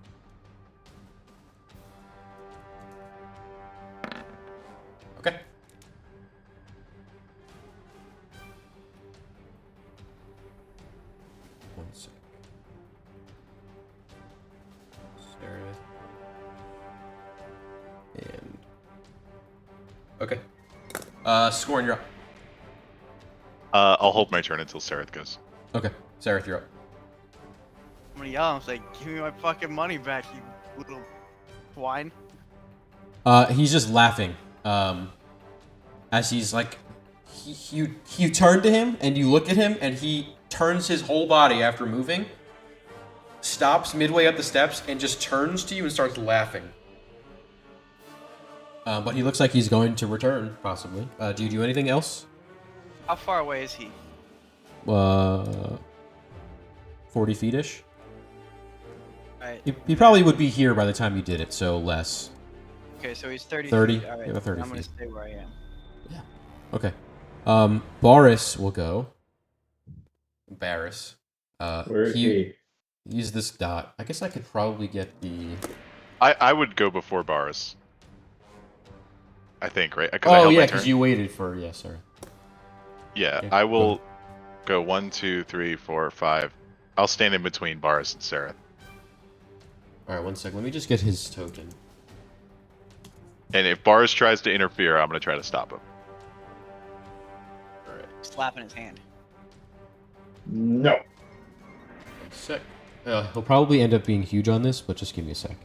Okay. One sec. Sarah. And okay. Scoring, you're up. I'll hold my turn until Sareth goes. Okay, Sarah, you're up. I'm gonna yell. I'm like, "Give me my fucking money back, you little swine." He's just laughing. As he's like, you turn to him and you look at him and he turns his whole body after moving, stops midway up the steps and just turns to you and starts laughing. But he looks like he's going to return, possibly. Do you do anything else? How far away is he? 40 feet-ish. Right. He probably would be here by the time you did it, so less. Okay, so he's 30. 30? Feet. All right. Yeah, 30 I'm gonna feet. stay where I am. Okay. Boris will go. Barris. Where is he? Use this dot. I guess I could probably get the... I would go before Boris. I think, right? 'Cause I Oh, held my yeah, turn. because you waited for... Yeah, sorry. Yeah, Yeah, I will go 1, 2, 3, 4, 5. I'll stand in between Boris and Sarah. Alright, one sec. Let me just get his token. And if Boris tries to interfere, I'm going to try to stop him. Alright, Slapping his hand. No. one sec. He'll probably end up being huge on this, but just give me a sec.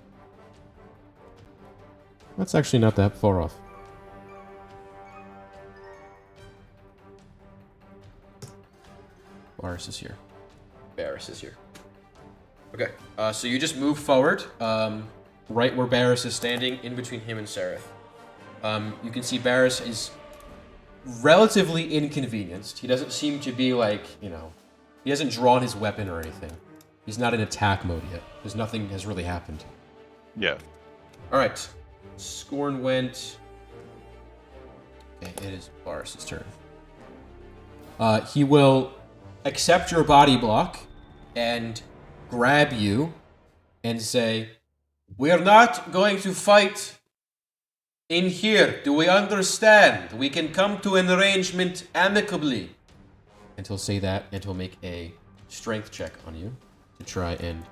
That's actually not that far off. Boris is here. Barris is here. Okay, so you just move forward, right where Barris is standing, in between him and Sareth. You can see Barris is relatively inconvenienced. He doesn't seem to be like, he hasn't drawn his weapon or anything. He's not in attack mode yet, because nothing has really happened. Yeah. Alright, Scorn went... Okay, it is Boris' turn. He will accept your body block and grab you and say, "We're not going to fight in here. Do we understand? We can come to an arrangement amicably." And he'll say that, and he'll make a strength check on you to try and,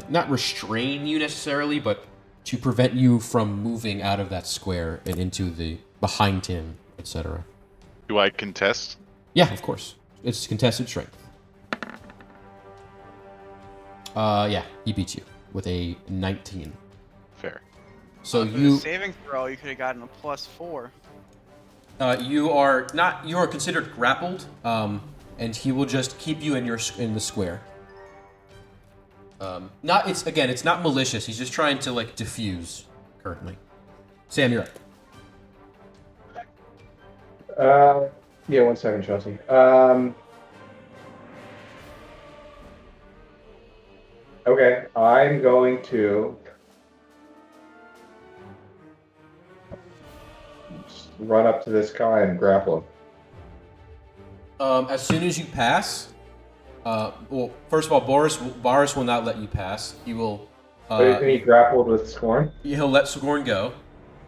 not restrain you necessarily, but to prevent you from moving out of that square and into the behind him, etc. Do I contest? Yeah, of course. It's contested strength. Yeah, he beats you with a 19. Fair. So For the you saving throw, you could have gotten a +4. you are considered grappled, and he will just keep you in the square. It's not malicious. He's just trying to diffuse currently. Sam, you're up. Yeah, 1 second, Chelsea. Okay, I'm going to just run up to this guy and grapple him. As soon as you pass, well, first of all, Boris will not let you pass. He will. But isn't he grappled with Scorn? He'll let Scorn go,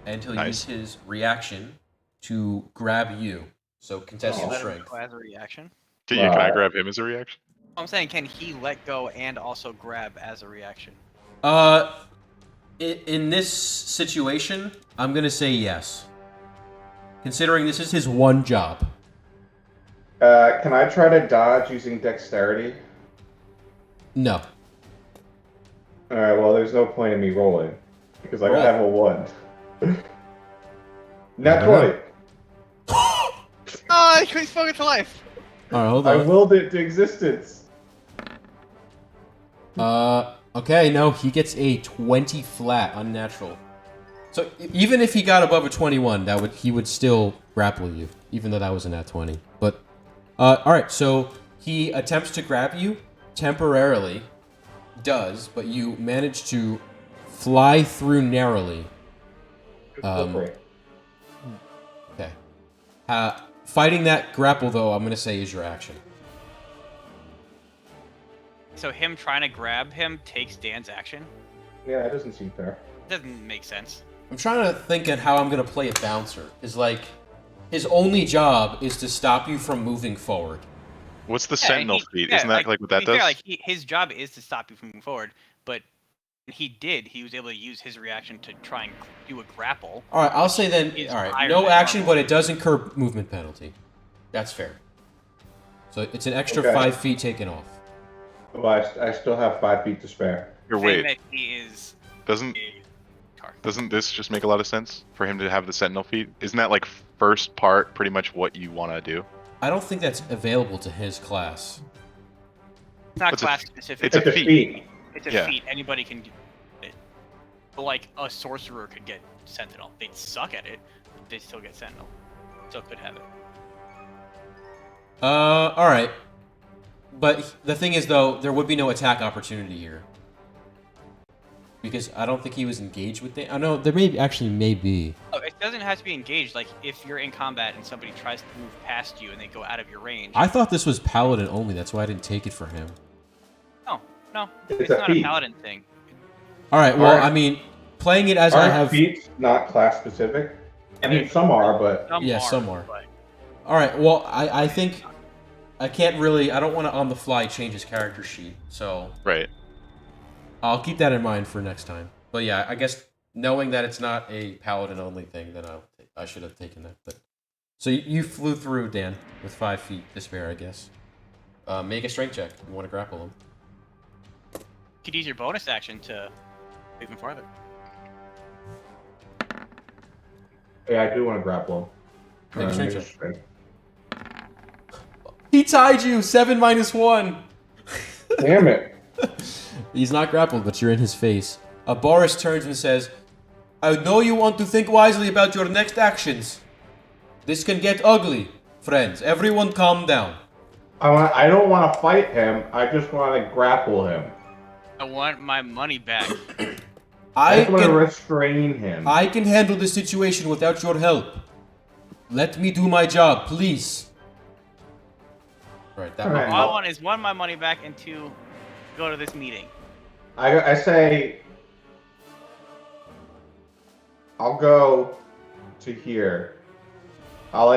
and he'll Nice. use his reaction to grab you. So contest your Let him strength. go as a reaction. Can I grab him as a reaction? I'm saying, can he let go and also grab as a reaction? In this situation, I'm gonna say yes. Considering this is his one job. Can I try to dodge using dexterity? No. Alright, well, there's no point in me rolling. Because I Roll. have a 1. Nat I don't 20! Oh, he's spoken to life. Alright, hold I on. willed it to existence. Okay, no, he gets a 20 flat, unnatural. So even if he got above a 21, he would still grapple you, even though that was a nat 20. But, alright, so he attempts to grab you temporarily, but you manage to fly through narrowly. Go for it. Okay. Fighting that grapple, though, I'm gonna say is your action. So him trying to grab him takes Dan's action? Yeah, that doesn't seem fair. Doesn't make sense. I'm trying to think of how I'm gonna play a bouncer. Is like, his only job is to stop you from moving forward. What's the Yeah, sentinel feat? Isn't that like what that to be fair, does? like his job is to stop you from moving forward, but he was able to use his reaction to try and do a grapple. Alright, I'll say then, is alright, higher no than action, normal. but it does incur movement penalty. That's fair. So it's an extra Okay. 5 feet taken off. Well, I still have 5 feet to spare. Or Saying wait, that he is doesn't a tar. doesn't this just make a lot of sense for him to have the sentinel feat? Isn't that like first part pretty much what you want to do? I don't think that's available to his class. It's not It's a- class specific. it's a It's a feat. feat. It's a Yeah. feat. Anybody can do it. But like a sorcerer could get Sentinel. They'd suck at it, but they still get Sentinel. Still could have it. Alright. But the thing is, though, there would be no attack opportunity here. Because I don't think he was engaged with the... I know, there may be. Oh, it doesn't have to be engaged. Like if you're in combat and somebody tries to move past you and they go out of your range. I thought this was paladin only, that's why I didn't take it for him. No, It's it's a not a feat. paladin thing. Alright, well, Alright. I mean, playing it as I Aren't have... feats not class specific? I mean, some are, but Yeah, some are. But Alright, well, I think... I can't really... I don't want to on the fly change his character sheet, so... Right. I'll keep that in mind for next time. But yeah, I guess knowing that it's not a paladin only thing, then I should have taken that. But so you flew through, Dan, with 5 feet to spare, I guess. Make a strength check. You want to grapple him. you could use your bonus action to move him farther. yeah, I do want to grapple him. Make a strength make a check. strength. He tied you. 7 minus 1. Damn it. He's not grappled, but you're in his face. Boris turns and says, "I know you want to think wisely about your next actions. This can get ugly, friends. Everyone, calm down." I don't want to fight him. I just want to grapple him. I want my money back. I I just want to can restrain him. I can handle the situation without your help. Let me do my job, please. Right, that Alright. All I want is one, my money back, and two, go to this meeting. I say, I'll go to here. I'll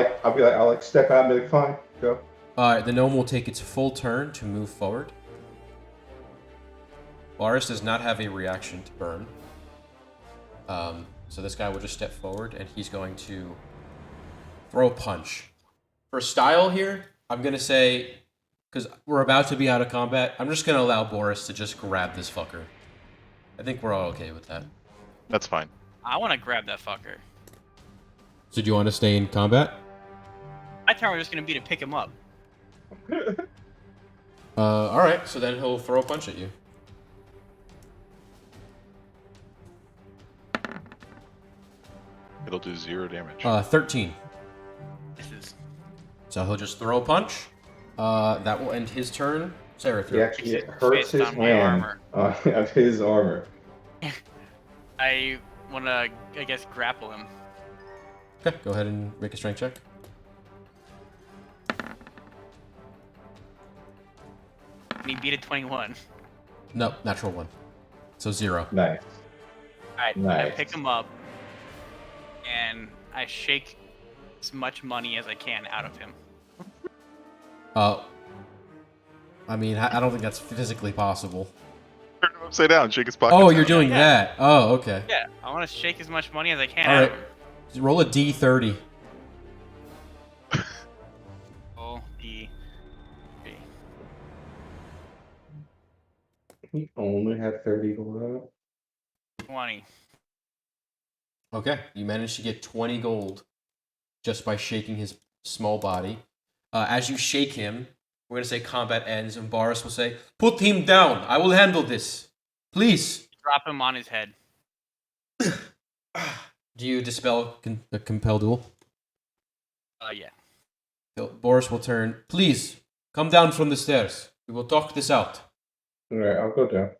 step out and be like, fine, go. Alright, the gnome will take its full turn to move forward. Boris does not have a reaction to burn. So this guy will just step forward and he's going to throw a punch. For style here, I'm going to say, because we're about to be out of combat, I'm just going to allow Boris to just grab this fucker. I think we're all okay with that. That's fine. I want to grab that fucker. So do you want to stay in combat? My turn was just gonna be to pick him up. Alright, so then he'll throw a punch at you. It'll do 0 damage. 13. This is So he'll just throw a punch. That will end his turn. Sarah, He through. actually Based hurts his on my hand armor. of his armor. I want to, I guess, grapple him. Okay, go ahead and make a strength check. He beat a 21. No, natural 1. So 0. Nice. Alright, I Nice. pick him up, and I shake as much money as I can out of him. I mean, I don't think that's physically possible. Turn him upside down, shake his pockets. Oh, you're out. doing Yeah. that. Oh, okay. Yeah, I want to shake as much money as I can All out right. of him. Just roll a D30. Oh, the... He only had 30 gold. 20. Okay, you managed to get 20 gold just by shaking his small body. As you shake him, we're going to say combat ends, and Boris will say, "Put him down. I will handle this. Please." Drop him on his head. Do you dispel the compel duel? Yeah. Boris will turn. "Please, come down from the stairs. We will talk this out." Alright, I'll go down.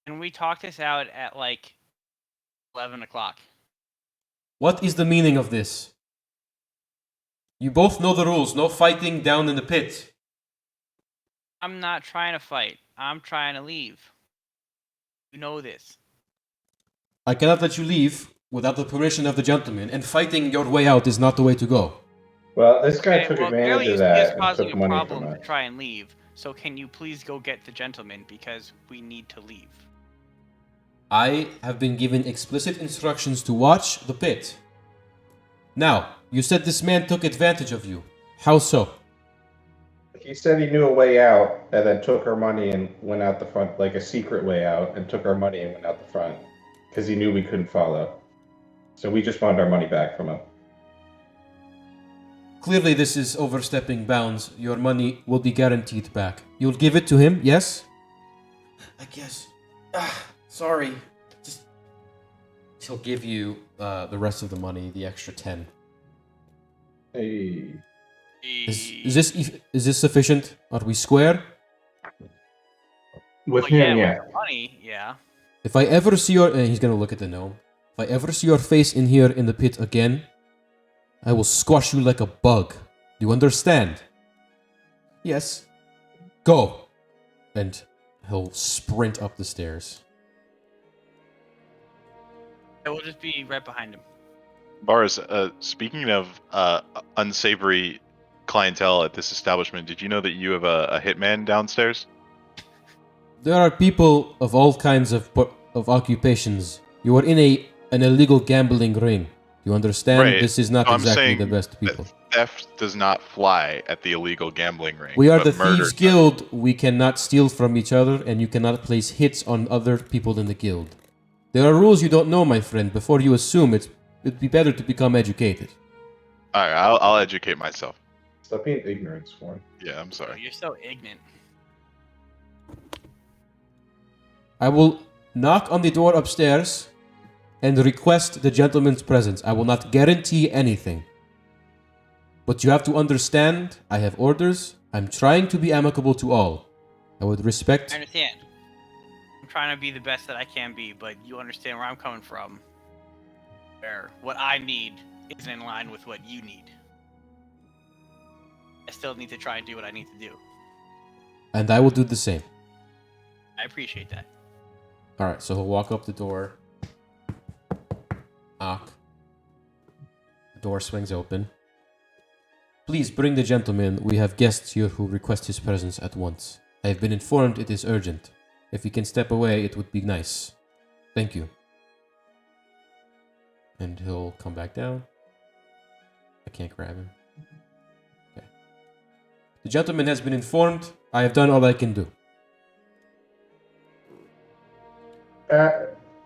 And we talked this out at like 11 o'clock. What is the meaning of this? You both know the rules. No fighting down in the pit. I'm not trying to fight. I'm trying to leave. You know this. I cannot let you leave without the permission of the gentleman, and fighting your way out is not the way to go. Well, this guy Okay, took well, advantage clearly of you see that us and causing took a money problem from to us. try and leave. So can you please go get the gentleman because we need to leave. I have been given explicit instructions to watch the pit. Now, you said this man took advantage of you. How so? He said he knew a way out and then took our money and went out the front, like a secret way out, and took our money and went out the front because he knew we couldn't follow. So we just wanted our money back from him. Clearly, this is overstepping bounds. Your money will be guaranteed back. You'll give it to him, yes? I guess. Sorry. Just. He'll give you the rest of the money, the extra 10. Hey. Is this sufficient? Are we square? With Well, him, yeah. with the money, yeah. If I ever see your... he's gonna look at the gnome. If I ever see your face in here in the pit again, I will squash you like a bug. Do you understand? Yes. Go. And he'll sprint up the stairs. I will just be right behind him. Boris, speaking of unsavory clientele at this establishment, did you know that you have a hitman downstairs? There are people of all kinds of occupations. You are in an illegal gambling ring. You understand? Right. This is not So I'm exactly saying the best that people. theft does not fly at the illegal gambling ring. We are but the murder Thieves does. Guild. We cannot steal from each other, and you cannot place hits on other people in the guild. There are rules you don't know, my friend. Before you assume, it'd be better to become educated. All right, I'll educate myself. Stop being ignorant, Sworn. Yeah, I'm Oh, sorry. you're so ignorant. I will knock on the door upstairs and request the gentleman's presence. I will not guarantee anything. But you have to understand, I have orders. I'm trying to be amicable to all. I would I respect... understand. I'm trying to be the best that I can be, but you understand where I'm coming from. Where what I need isn't in line with what you need. I still need to try and do what I need to do. And I will do the same. I appreciate that. Alright, so he'll walk up the door. Knock. The door swings open. Please bring the gentleman. We have guests here who request his presence at once. I have been informed it is urgent. If he can step away, it would be nice. Thank you. And he'll come back down. I can't grab him. Okay. The gentleman has been informed. I have done all I can do.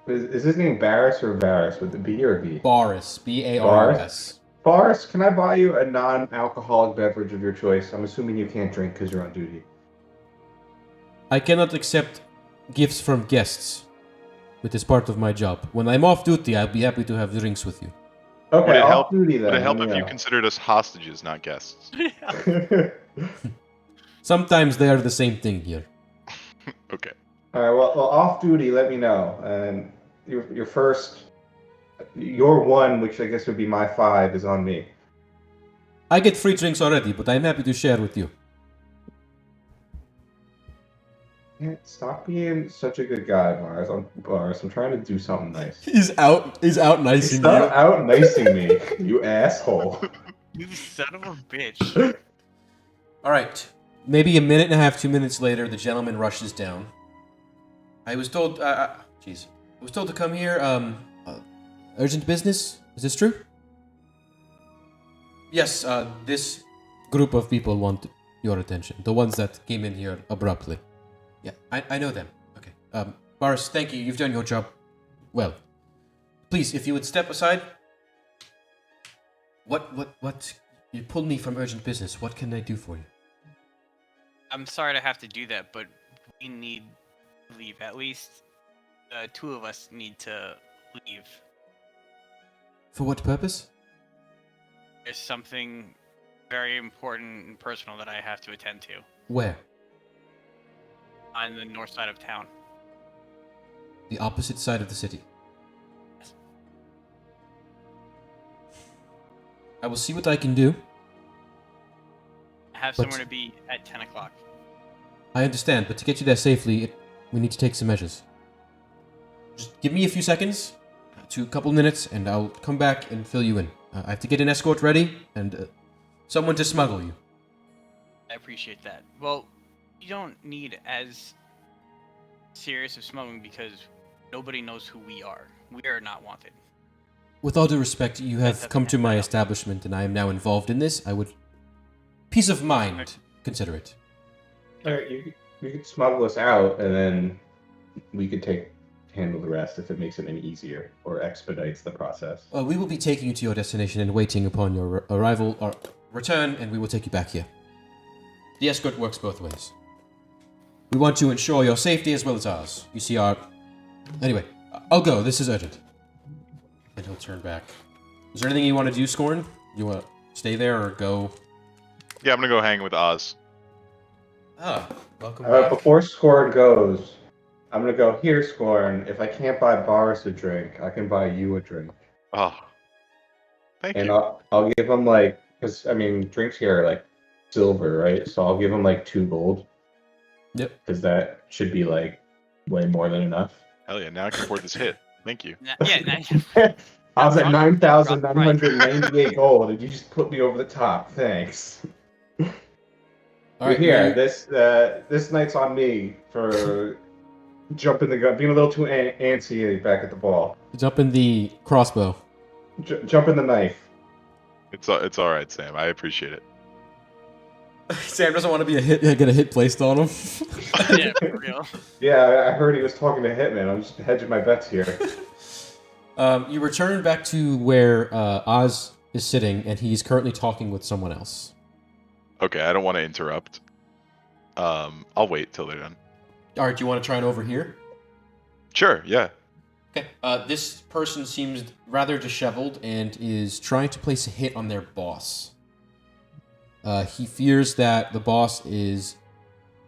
Is his name Barris or Varus with the B or B? Boris. B-A-R-S. Boris, can I buy you a non-alcoholic beverage of your choice? I'm assuming you can't drink because you're on duty. I cannot accept gifts from guests. It is part of my job. When I'm off duty, I'll be happy to have drinks with you. Okay, Would it off help- duty then. Would it help let if me you considered us hostages, not guests? know. Sometimes they are the same thing here. Okay. All right. Well, off duty. Let me know. And your first, your one, which I guess would be my 5, is on me. I get free drinks already, but I'm happy to share with you. Stop being such a good guy, Mars. I'm trying to do something nice. He's out nicing Stop you. out nicing me, you asshole. You son of a bitch. All right. Maybe a minute and a half, 2 minutes later, the gentleman rushes down. I was told, jeez. I was told to come here, urgent business? Is this true? Yes, this group of people want your attention. The ones that came in here abruptly. Yeah, I know them. Okay. Boris, thank you. You've done your job well. Please, if you would step aside. What? You pulled me from urgent business. What can I do for you? I'm sorry to have to do that, but we need to leave. At least two of us need to leave. For what purpose? There's something very important and personal that I have to attend to Where? on the north side of town. The opposite side of the city. I will see what I can do. I have But- somewhere to be at 10 o'clock. I understand, but to get you there safely, we need to take some measures. Just give me a few seconds, to a couple minutes, and I'll come back and fill you in. I have to get an escort ready, and someone to smuggle you. I appreciate that. Well, you don't need as serious of smuggling because nobody knows who we are. We are not wanted. With all due respect, you have come to my establishment, and I am now involved in this. I would... Peace of mind. Consider it. Alright, you could smuggle us out, and then we could handle the rest if it makes it any easier or expedites the process. We will be taking you to your destination and waiting upon your arrival or return, and we will take you back here. The escort works both ways. We want to ensure your safety as well as ours. You see our... Anyway, I'll go. This is urgent. And he'll turn back. Is there anything you want to do, Scorn? You want to stay there or go? Yeah, I'm gonna go hang with Oz. Ah, welcome back. Before Scorn goes, I'm gonna go, here, Scorn, if I can't buy Boris a drink, I can buy you a drink. Oh, thank And you. I'll give him, like, because, I mean, drinks here are, like, silver, right? So I'll give him, like, 2 gold. Yep. Because that should be, like, way more than enough. Hell yeah! Now I can afford this hit. Thank you. I was at Rock- 9,998 gold, and you just put me over the top. Thanks. All right, Here, you- this night's on me for jumping the gun, being a little too antsy back at the ball. jump in the crossbow. Jumping the knife. It's all right, Sam. I appreciate it. Sam doesn't want to get a hit placed on him. Yeah, for real. Yeah, I heard he was talking to Hitman. I'm just hedging my bets here. You return back to where Oz is sitting, and he's currently talking with someone else. Okay, I don't want to interrupt. I'll wait till they're done. All right, do you want to try and overhear? Sure. Yeah. Okay. This person seems rather disheveled and is trying to place a hit on their boss. He fears that the boss is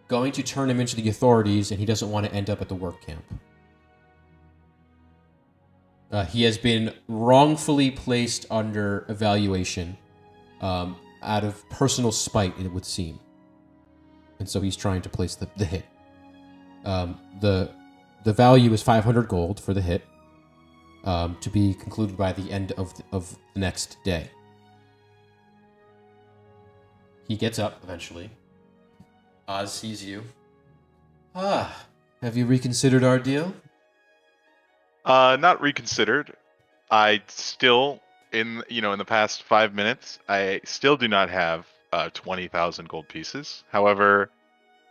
going to turn him into the authorities, and he doesn't want to end up at the work camp. He has been wrongfully placed under evaluation out of personal spite, it would seem. And so he's trying to place the hit. The value is 500 gold for the hit, to be concluded by the end of the next day. He gets up eventually. Oz sees you. Ah, have you reconsidered our deal? Not reconsidered. I still, in the past 5 minutes, I still do not have 20,000 gold pieces. However,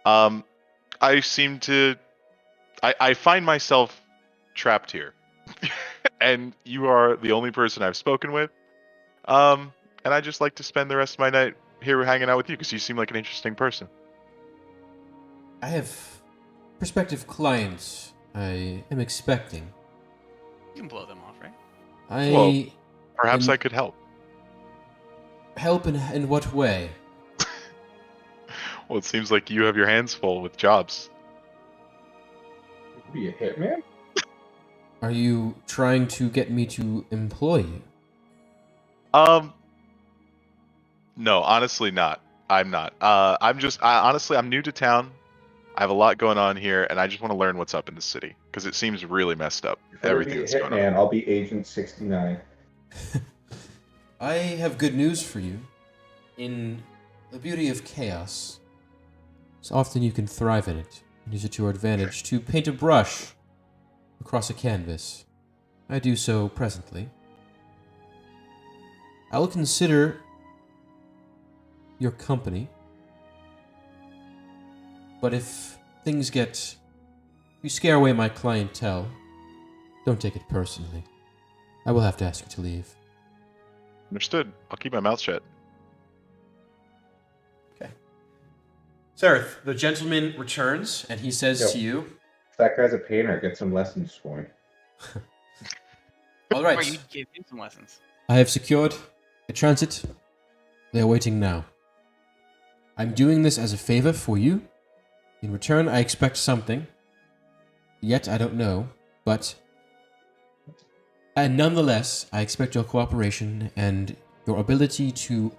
I seem to, I find myself trapped here, and you are the only person I've spoken with. And I just like to spend the rest of my night here hanging out with you because you seem like an interesting person. I have prospective clients I am expecting. You can blow them off, right? I Well- Perhaps And- I could help. help in what way? Well, it seems like you have your hands full with jobs. Be a hitman? Are you trying to get me to employ you? No, honestly not. I'm not. I'm just honestly I'm new to town. I have a lot going on here, and I just want to learn what's up in the city because it seems really messed up. If you're Everything be a that's going on. hitman, I'll be Agent 69. I have good news for you. In the beauty of chaos, so often you can thrive in it and use it to your advantage to paint a brush across a canvas. I do so presently. I will consider your company, but if things get... you scare away my clientele, don't take it personally. I will have to ask you to leave. Understood. I'll keep my mouth shut. Okay. Sereth, the gentleman returns, and he says Yo. to you, If that guy's a painter, get some lessons for him. all Or right, you give him some lessons. I have secured a transit. They are waiting now. I'm doing this as a favor for you. In return, I expect something. Yet, I don't know, but... and nonetheless, I expect your cooperation and your ability to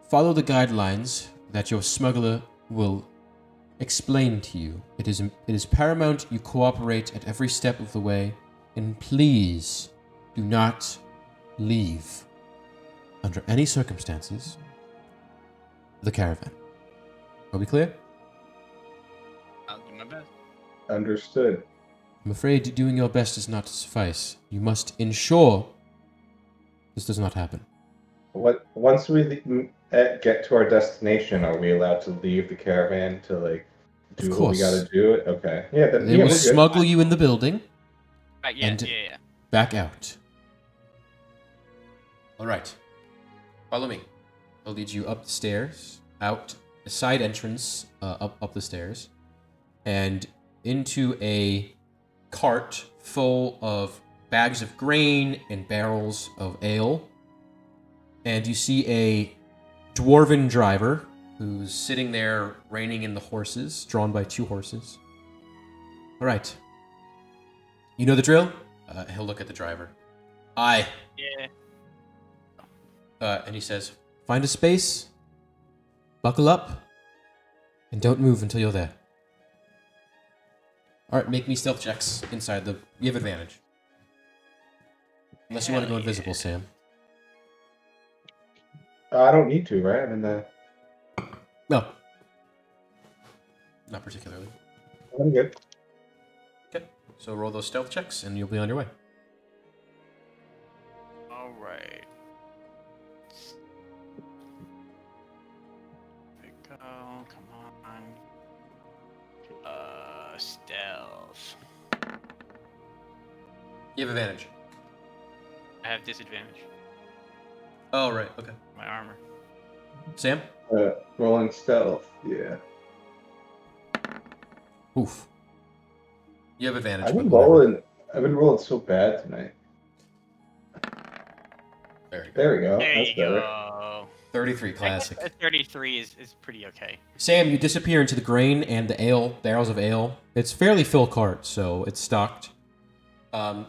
follow the guidelines that your smuggler will explain to you. It is paramount you cooperate at every step of the way, and please do not leave, under any circumstances, the caravan. Are we clear? I'll do my best. Understood. I'm afraid doing your best does not suffice. You must ensure this does not happen. Once we get to our destination, are we allowed to leave the caravan to like do Of what course. we got to do? Okay. Yeah. Then, They yeah, will we're good. smuggle you in the building, Right, yeah, And- yeah. back out. All right. Follow me. I'll lead you up the stairs, out a side entrance, up the stairs, and into a cart full of bags of grain and barrels of ale. And you see a dwarven driver who's sitting there reining in the horses, drawn by 2 horses. All right. You know the drill? He'll look at the driver. Aye. Yeah. And he says, find a space, buckle up, and don't move until you're there. All right, make me stealth checks inside the... you have advantage. Unless you want to go Hell invisible, yeah. Sam. I don't need to, right? I'm in the. No. Not particularly. I'm good. Okay, so roll those stealth checks, and you'll be on your way. All right. There we go. Come on. Stealth. You have advantage. I have disadvantage. Oh, right, okay. My armor. Sam? Rolling stealth. Yeah. Oof. You have advantage. I've but been whatever. rolling. I've been rolling so bad tonight. There you go. There we go. There That's you better. go. 33, classic. A 33 is pretty okay. Sam, you disappear into the grain and the ale, barrels of ale. It's fairly full cart, so it's stocked. The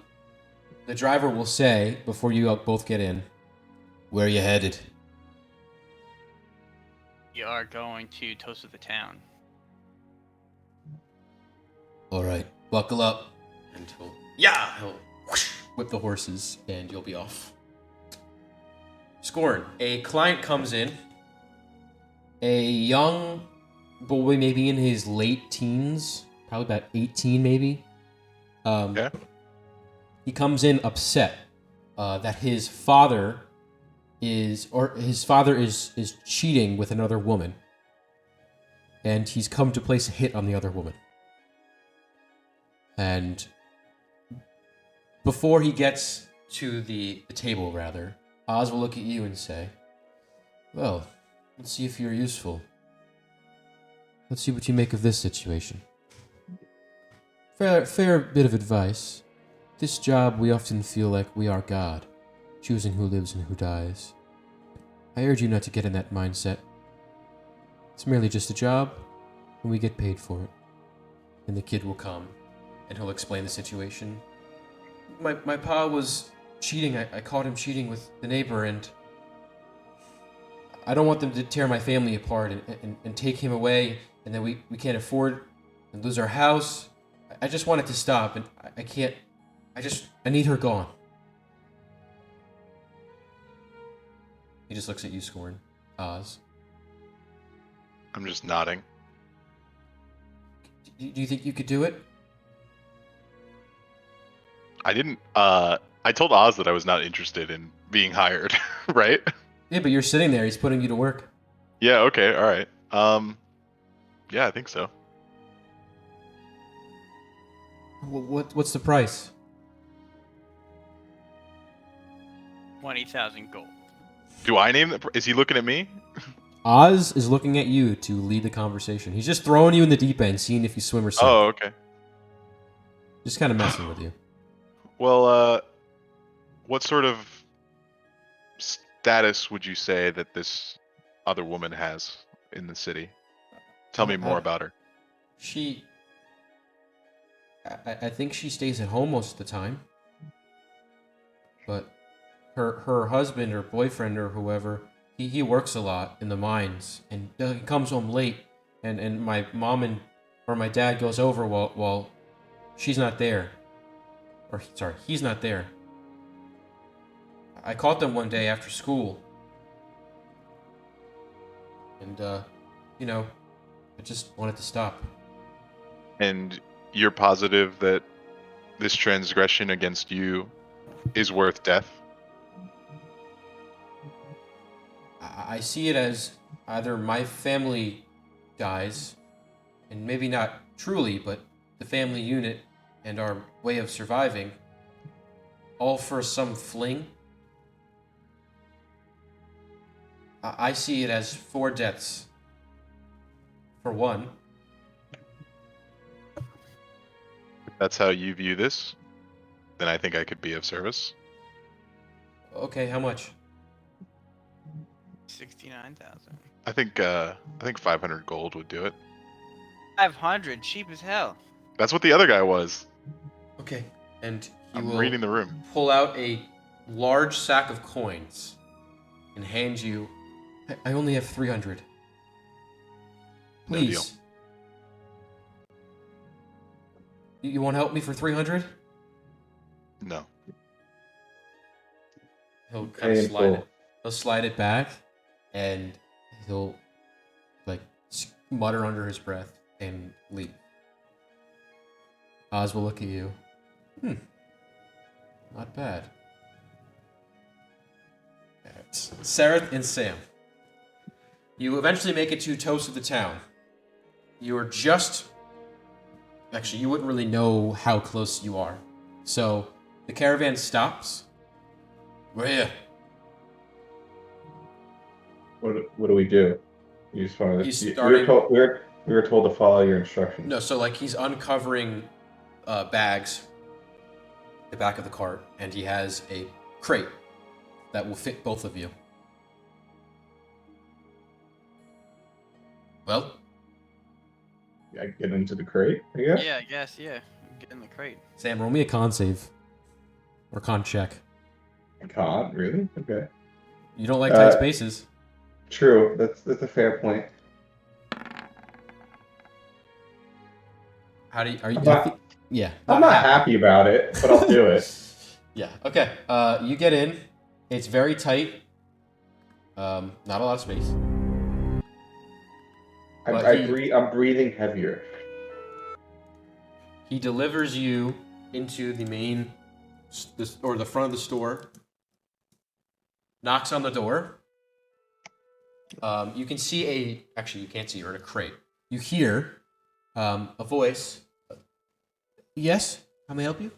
driver will say, before you both get in, where are you headed? We are going to Toast of the Town. All right, buckle up. And he'll whoosh, whip the horses, and you'll be off. Scorn, a client comes in. A young boy, maybe in his late teens, probably about 18 maybe. Okay. He comes in upset that his father is cheating with another woman, and he's come to place a hit on the other woman. And before he gets to the table, rather, Oz will look at you and say, well, let's see if you're useful. Let's see what you make of this situation. Fair bit of advice. This job, we often feel like we are God, choosing who lives and who dies. I urge you not to get in that mindset. It's merely just a job, and we get paid for it. And the kid will come, and he'll explain the situation. My pa was cheating. I caught him cheating with the neighbor, and I don't want them to tear my family apart and take him away, and then we can't afford and lose our house. I just want it to stop, and I can't. I need her gone. He just looks at you, Scorn. Oz. I'm just nodding. Do you think you could do it? I didn't. I told Oz that I was not interested in being hired, right? Yeah, but you're sitting there. He's putting you to work. Yeah. Okay. All right. Yeah, I think so. What's the price? 20,000 gold. Do I name the? Is he looking at me? Oz is looking at you to lead the conversation. He's just throwing you in the deep end, seeing if you swim or sink. Oh, okay. Just kind of messing with you. Well, what sort of status would you say that this other woman has in the city? Tell me more about her. I think she stays at home most of the time. But her husband or boyfriend or whoever, he works a lot in the mines and he comes home late, and my mom or my dad goes over while she's not there. Or sorry, he's not there. I caught them one day after school. And I just wanted to stop. And you're positive that this transgression against you is worth death? I see it as either my family dies, and maybe not truly, but the family unit and our way of surviving, all for some fling. I see it as 4 deaths. For one. If that's how you view this, then I think I could be of service. Okay, how much? 69,000. I think 500 gold would do it. 500, cheap as hell. That's what the other guy was. Okay, and he I'm will reading the room. pull out a large sack of coins and hand you. I only have 300. No Please. deal. You won't help me for 300? No. He'll kind of slide it. Painful. He'll slide it back, and he'll mutter under his breath and leave. Oz will look at you. Not bad. Sareth and Sam. You eventually make it to Toast of the Town. You are just... Actually, you wouldn't really know how close you are. So, the caravan stops. We're here. What do we do? You just want to. He's We starting- were told to follow your instructions. No, so he's uncovering bags, the back of the cart, and he has a crate that will fit both of you. Well, I get into the crate, I guess. Yeah, I guess, yeah. Get in the crate. Sam, roll me a con save. Or con check. I can't really. Okay. You don't like tight spaces. True. That's a fair point. How do you... Are you... I'm not- yeah. I'm not happy about it, but I'll do it. Yeah, okay. You get in. It's very tight. Not a lot of space. But I'm breathing heavier. He delivers you into the main, or the front of the store. Knocks on the door. You can see actually you can't see, you're in a crate. You hear a voice. Yes, how may I help you?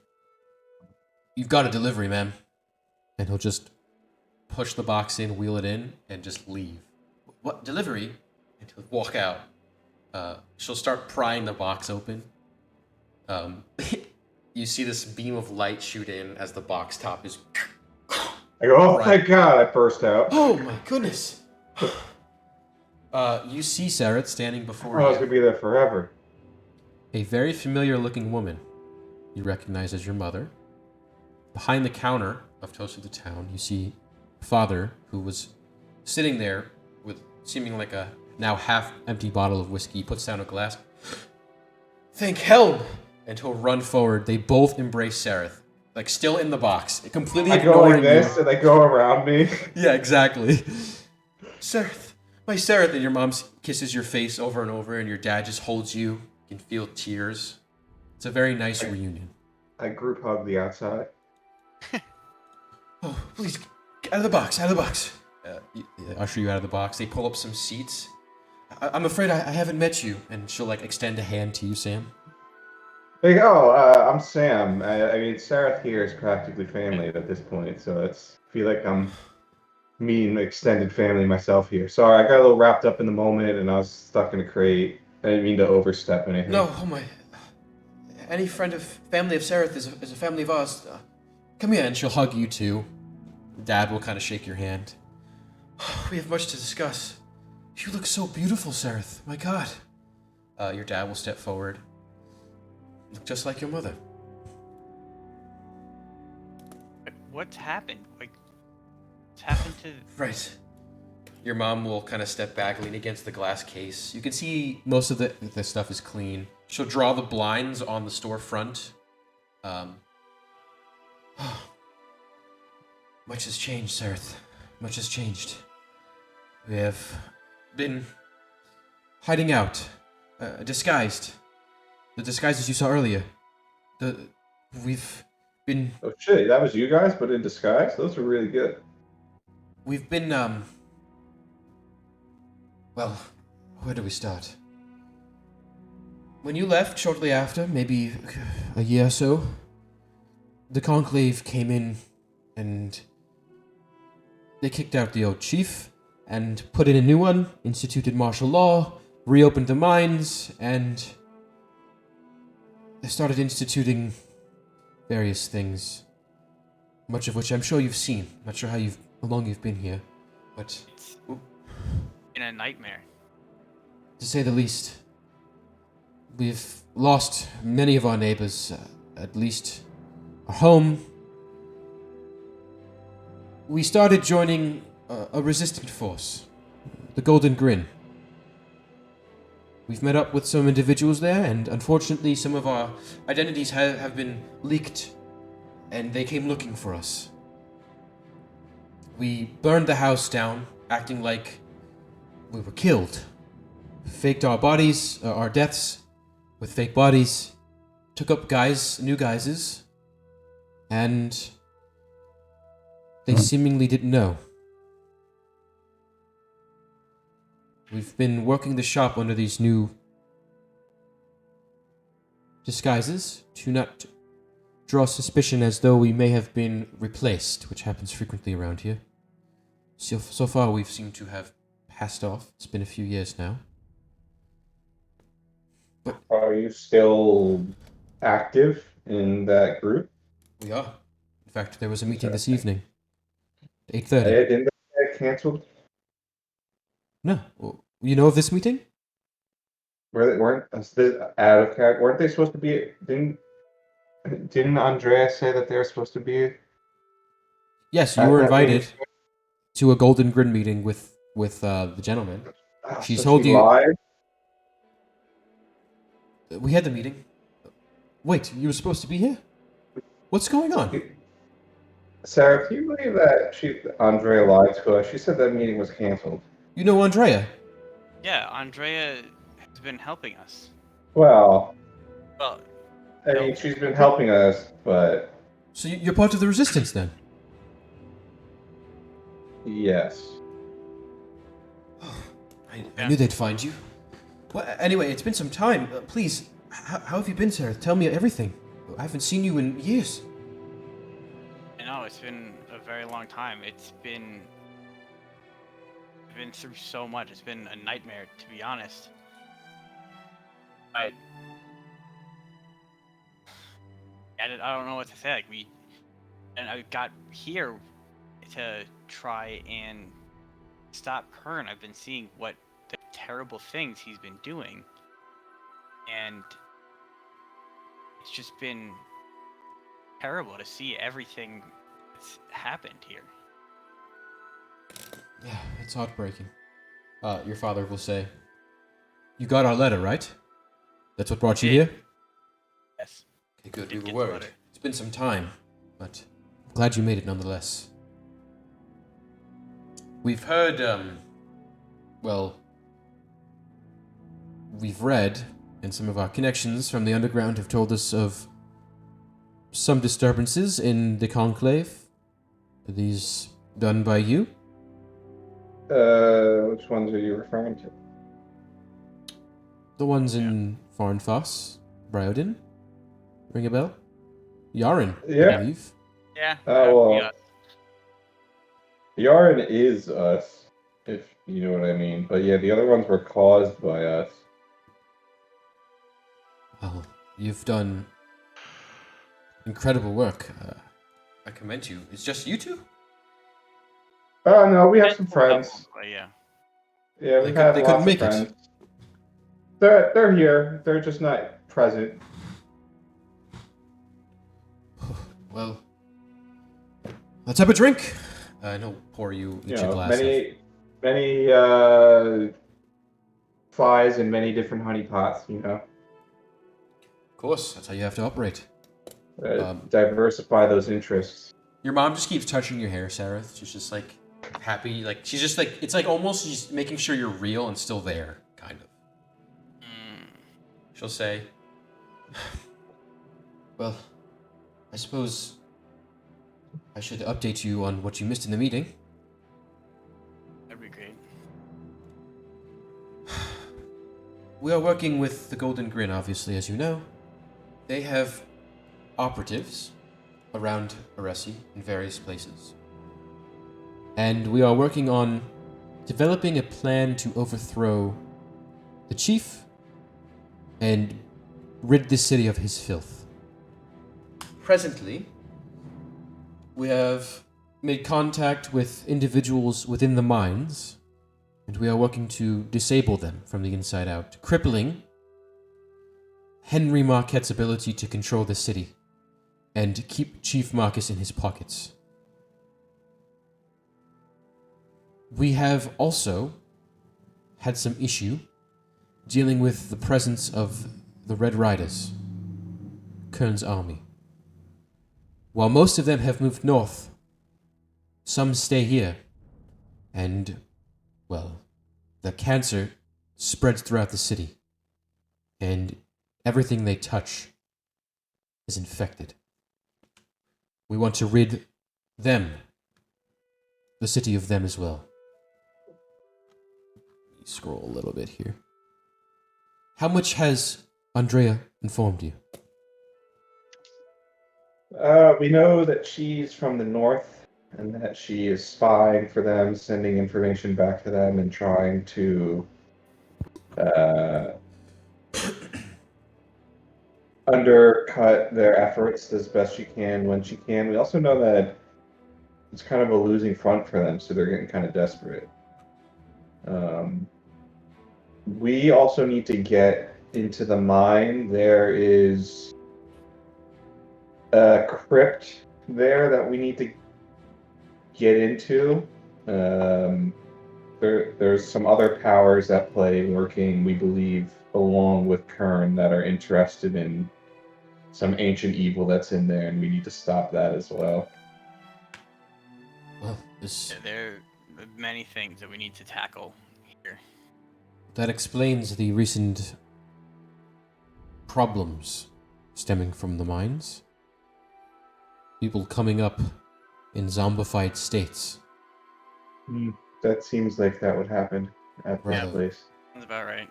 You've got a delivery, ma'am. And he'll just push the box in, wheel it in, and just leave. What, delivery? And he'll walk out. She'll start prying the box open. You see this beam of light shoot in as the box top is... I go, oh, Right. thank God, I burst out. Oh my goodness! You see Sareth standing before I was you. going to be there forever. A very familiar looking woman you recognize as your mother. Behind the counter of Toast of the Town, you see father, who was sitting there with seeming like a now half empty bottle of whiskey. He puts down a glass. Thank Helm! And he'll run forward. They both embrace Sereth. Like, still in the box. Completely I go ignoring like this, you. and they go around me. Yeah, exactly. Sereth. My Sereth. And your mom kisses your face over and over, and your dad just holds you. You can feel tears. It's a very nice reunion. I group hug the outside. Oh, please, get out of the box, out of the box. They usher you out of the box. They pull up some seats. I'm afraid I haven't met you. And she'll, like, extend a hand to you, Sam. Like, I'm Sam. I mean, Sarah here is practically family at this point, so I feel like I'm meeting extended family myself here. Sorry, I got a little wrapped up in the moment, and I was stuck in a crate. I didn't mean to overstep anything. No, oh my. Any friend of family of Sereth is a family of ours. Come here, and she'll hug you too. Dad will kind of shake your hand. We have much to discuss. You look so beautiful, Sereth. My God. Your dad will step forward. Look just like your mother. What's happened? Like, what's happened to? Right. Your mom will kind of step back, lean against the glass case. You can see most of the stuff is clean. She'll draw the blinds on the storefront. Much has changed, Sereth. Much has changed. We have been hiding out, disguised. The disguises you saw earlier. We've been... Oh shit, that was you guys, but in disguise? Those were really good. We've been, well, where do we start? When you left shortly after, maybe a year or so, the Conclave came in and they kicked out the old chief and put in a new one, instituted martial law, reopened the mines, and they started instituting various things, much of which I'm sure you've seen. Not sure how long you've been here, but It's been a nightmare. to say the least, we've lost many of our neighbors, at least our home. We started joining a resistant force, the Golden Grin. We've met up with some individuals there, and unfortunately some of our identities have been leaked, and they came looking for us. We burned the house down, acting like we were killed. Faked our bodies, our deaths, with fake bodies. Took up new guises, and they seemingly didn't know. We've been working the shop under these new disguises to not draw suspicion as though we may have been replaced, which happens frequently around here. So far, we've seemed to have passed off. It's been a few years now. Are you still active in that group? We are. In fact, there was a meeting this evening. 8:30. Didn't they get canceled? No. Well, you know of this meeting? Weren't they supposed to be? Didn't Andrea say that they were supposed to be? Yes, you were invited to a Golden Grin meeting with the gentleman. She told you. Lied? We had the meeting. Wait, you were supposed to be here? What's going on? Sarah, do you believe that Andrea lied to us? She said that meeting was canceled. You know Andrea? Yeah, Andrea has been helping us. Well, Well, I mean, she's been helping us, but So you're part of the resistance then? yes. I knew they'd find you. Well, anyway, it's been some time. Please, how have you been, Sarah? Tell me everything. I haven't seen you in years. I know it's been a very long time. I've been through so much. It's been a nightmare, to be honest. I don't know what to say. I got here to try and stop Kern. I've been seeing what the terrible things he's been doing, and it's just been terrible to see everything that's happened here. Yeah, it's heartbreaking. Your father will say, "You got our letter, right? That's what brought you here?" Okay, good. Did We get were the worried. letter. It's been some time, but I'm glad you made it nonetheless. We've heard, well, we've read, and some of our connections from the underground have told us of some disturbances in the Conclave. Are these done by you? Which ones are you referring to? The ones in Farnfoss, Bryoden? Ring a bell? Yaren, I Yeah. believe. Yeah. Oh, well, yeah. Yaren is us, if you know what I mean. But yeah, the other ones were caused by us. Well, you've done incredible work. I commend you. It's just you two? Oh no, we have some Multiple of them, friends. but yeah. Yeah, They we've could- had they lots couldn't of make it. friends. They're here. They're just not present. Well, let's have a drink. And he'll pour you each You a know, glass many flies in many different honey pots. You know, Of course, that's how you have to operate. diversify those interests. Your mom just keeps touching your hair, Sarah. She's just like happy. Like she's just like it's like almost she's making sure you're real and still there, kind of. She'll say, "Well, I suppose I should update you on what you missed in the meeting." That'd be great. We are working with the Golden Grin, obviously, as you know. They have operatives around Aresi in various places. And we are working on developing a plan to overthrow the chief and rid the city of his filth. Presently, we have made contact with individuals within the mines, and we are working to disable them from the inside out, crippling Henry Marquette's ability to control the city and keep Chief Marcus in his pockets. We have also had some issue dealing with the presence of the Red Riders, Kern's army. While most of them have moved north, some stay here, and, well, the cancer spreads throughout the city, and everything they touch is infected. We want to rid them, the city of them as well. Let me scroll a little bit here. How much has Andrea informed you? We know that she's from the north and that she is spying for them, sending information back to them, and trying to undercut their efforts as best she can when she can. We also know that it's kind of a losing front for them, so they're getting kind of desperate. We also need to get into the mine. There is a crypt there that we need to get into. There's some other powers at play working, we believe, along with Kern that are interested in some ancient evil that's in there, and we need to stop that as well. Well, this There are many things that we need to tackle here. that explains the recent problems stemming from the mines. People coming up in zombified states. That seems like that would happen at this Yeah. place. Sounds about right.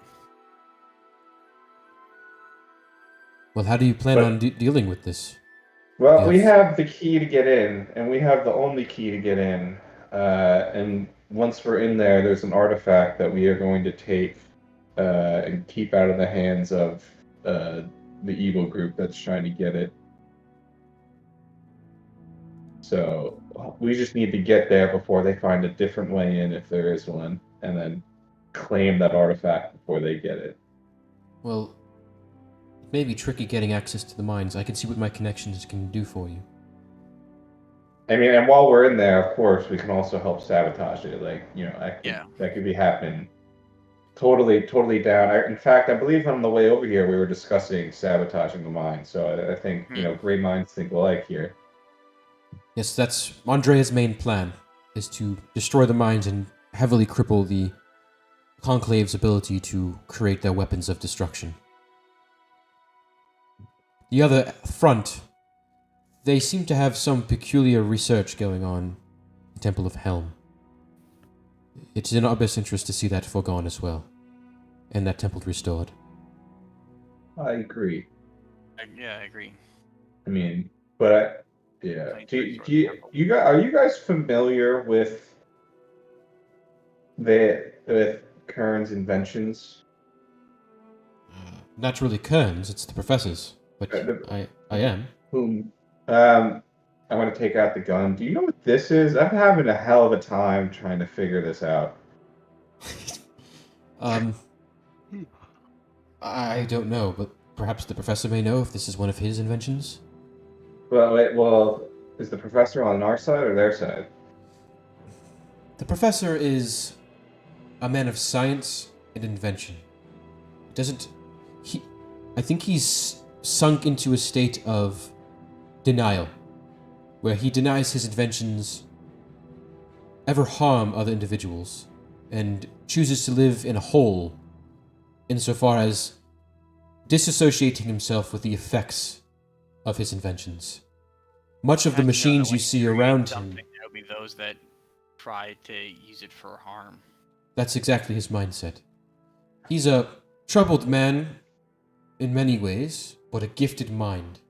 Well, how do you plan But- on dealing with this? Well, we Yes. have the key to get in, and we have the only key to get in. And once we're in there, there's an artifact that we are going to take and keep out of the hands of the evil group that's trying to get it. So we just need to get there before they find a different way in, if there is one, and then claim that artifact before they get it. Well, it may be tricky getting access to the mines. I can see what my connections can do for you. I mean, and while we're in there, of course, we can also help sabotage it. Like, that could, Yeah. that could be happening totally down. In fact, I believe on the way over here we were discussing sabotaging the mine. So I think great minds think alike here. Yes, that's Andrea's main plan, is to destroy the mines and heavily cripple the Conclave's ability to create their weapons of destruction. The other front, they seem to have some peculiar research going on in the Temple of Helm. It's in our best interest to see that foregone as well, and that temple restored. I agree. Yeah, I agree. I mean, but yeah. You guys, are you guys familiar with Kern's inventions? Not really Kern's, it's the professor's, but I am. Whom? I want to take out the gun. Do you know what this is? I'm having a hell of a time trying to figure this out. I don't know, but perhaps the professor may know if this is one of his inventions? Well, is the professor on our side or their side? The professor is a man of science and invention. I think he's sunk into a state of denial, where he denies his inventions ever harm other individuals, and chooses to live in a hole insofar as disassociating himself with the effects of his inventions. Much of the machines you see around him... There would be those that try to use it for harm. That's exactly his mindset. He's a troubled man in many ways, but a gifted mind.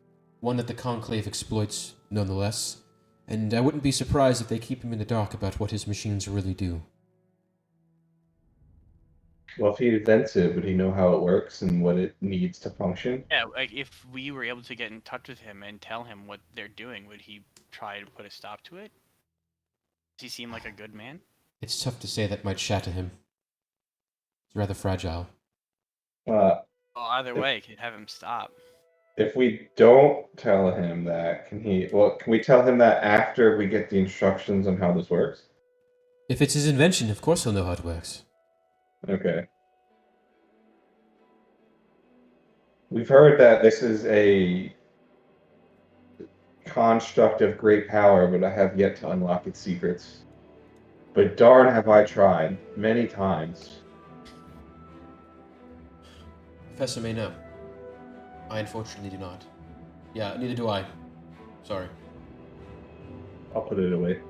One that the Conclave exploits nonetheless, and I wouldn't be surprised if they keep him in the dark about what his machines really do. Well, if he invents it, would he know how it works and what it needs to function? Yeah, like if we were able to get in touch with him and tell him what they're doing, would he try to put a stop to it? Does he seem like a good man? It's tough to say. That might shatter him. He's rather fragile. Well, either way, can have him stop. If we don't tell him that, can we tell him that after we get the instructions on how this works? If it's his invention, of course he'll know how it works. Okay. We've heard that this is a construct of great power, but I have yet to unlock its secrets. But darn have I tried, many times. Professor may know. I unfortunately do not. Yeah, neither do I. Sorry. I'll put it away.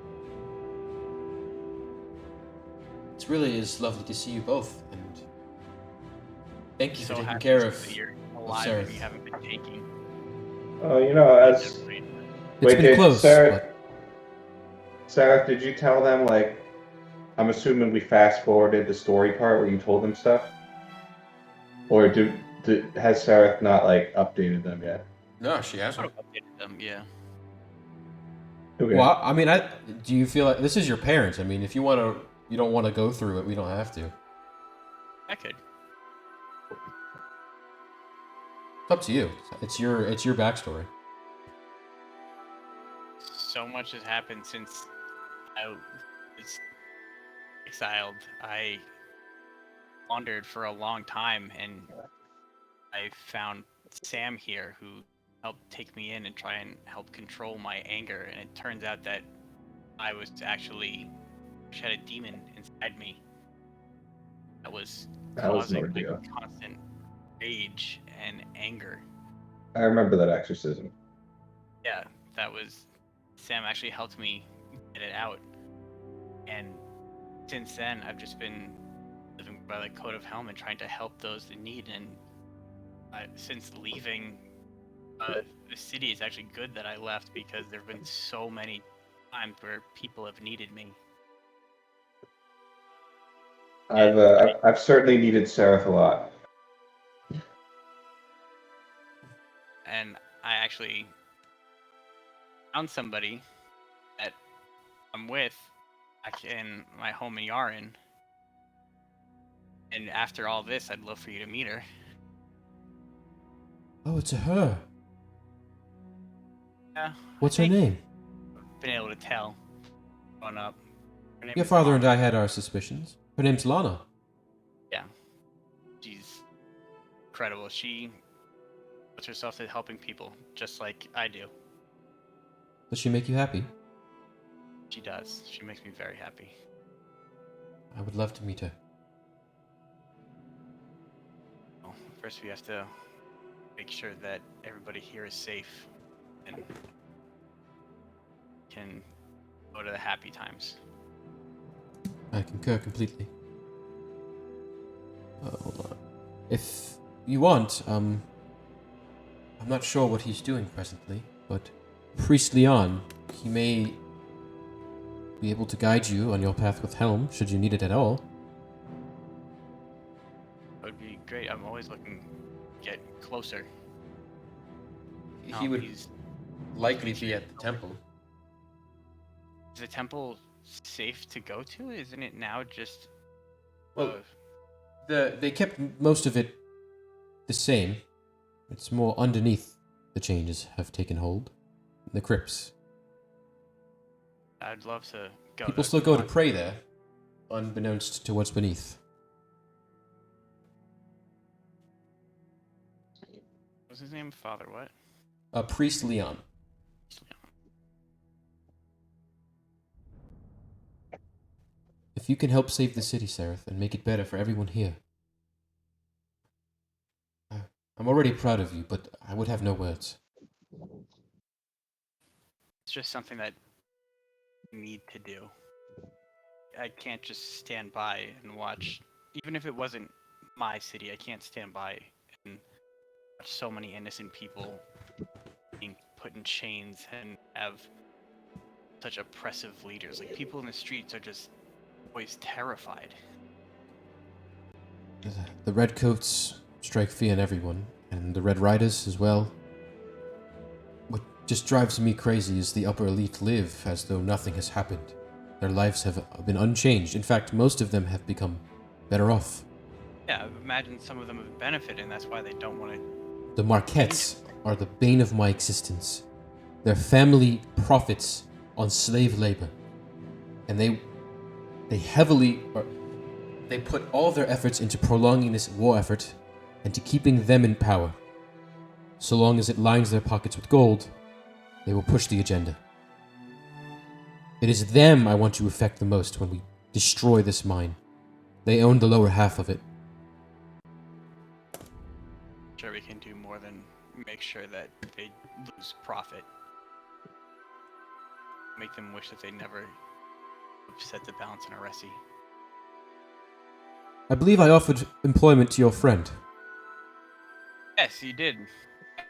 It really is lovely to see you both, and thank you for taking happy care of that you're alive Sarah. and you haven't been taking. As... It's been close, Sarah, did you tell them, like, I'm assuming we fast-forwarded the story part where you told them stuff? Or has Sarah not, like, updated them yet? No, she hasn't. Updated them, yeah. Okay. Well, I mean, do you feel like this is your parents? I mean, if you don't want to go through it, we don't have to. I could. It's up to you. It's your backstory. So much has happened since I was exiled. I wandered for a long time, and I found Sam here, who helped take me in and try and help control my anger. And it turns out that I was actually had a demon inside me that was causing constant rage and anger. I remember that exorcism. Yeah, that was... Sam actually helped me get it out. And since then, I've just been living by the Code of Helm and trying to help those in need. And since leaving the city, it's actually good that I left, because there have been so many times where people have needed me. I've certainly needed Seraph a lot. And I actually found somebody that I'm with back in my home in Yaren. And after all this, I'd love for you to meet her. Oh, it's a her. Yeah. What's her name? Been able to tell growing up. Your father and I had our suspicions. Her name's Lana. Yeah. She's incredible. She puts herself to helping people, just like I do. Does she make you happy? She does. She makes me very happy. I would love to meet her. Well, first we have to make sure that everybody here is safe and can go to the happy times. I concur completely. Hold on. If you want, I'm not sure what he's doing presently, but Priest Leon, he may be able to guide you on your path with Helm, should you need it at all. That would be great. I'm always looking to get closer. He would He's likely be at the temple. Is the temple safe to go to? Isn't it now just? Well, they kept most of it the same. It's more underneath the changes have taken hold. The crypts. I'd love to go. People still go to pray there, unbeknownst to what's beneath. What's his name? Father what? Priest Leon. If you can help save the city, Seraph, and make it better for everyone here. I'm already proud of you, but I would have no words. It's just something that I need to do. I can't just stand by and watch. Even if it wasn't my city, I can't stand by and watch so many innocent people being put in chains and have such oppressive leaders. Like, people in the streets are just always terrified. The Redcoats strike fear in everyone, and the Red Riders as well. What just drives me crazy is the upper elite live as though nothing has happened. Their lives have been unchanged. In fact, most of them have become better off. Yeah, imagine some of them have benefited, and that's why they don't want to. The Marquettes are the bane of my existence. Their family profits on slave labor, and they put all their efforts into prolonging this war effort and to keeping them in power. So long as it lines their pockets with gold, they will push the agenda. It is them I want to affect the most when we destroy this mine. They own the lower half of it. Sure, we can do more than make sure that they lose profit. Make them wish that they never upset the balance in Aresi. I believe I offered employment to your friend. Yes, you did,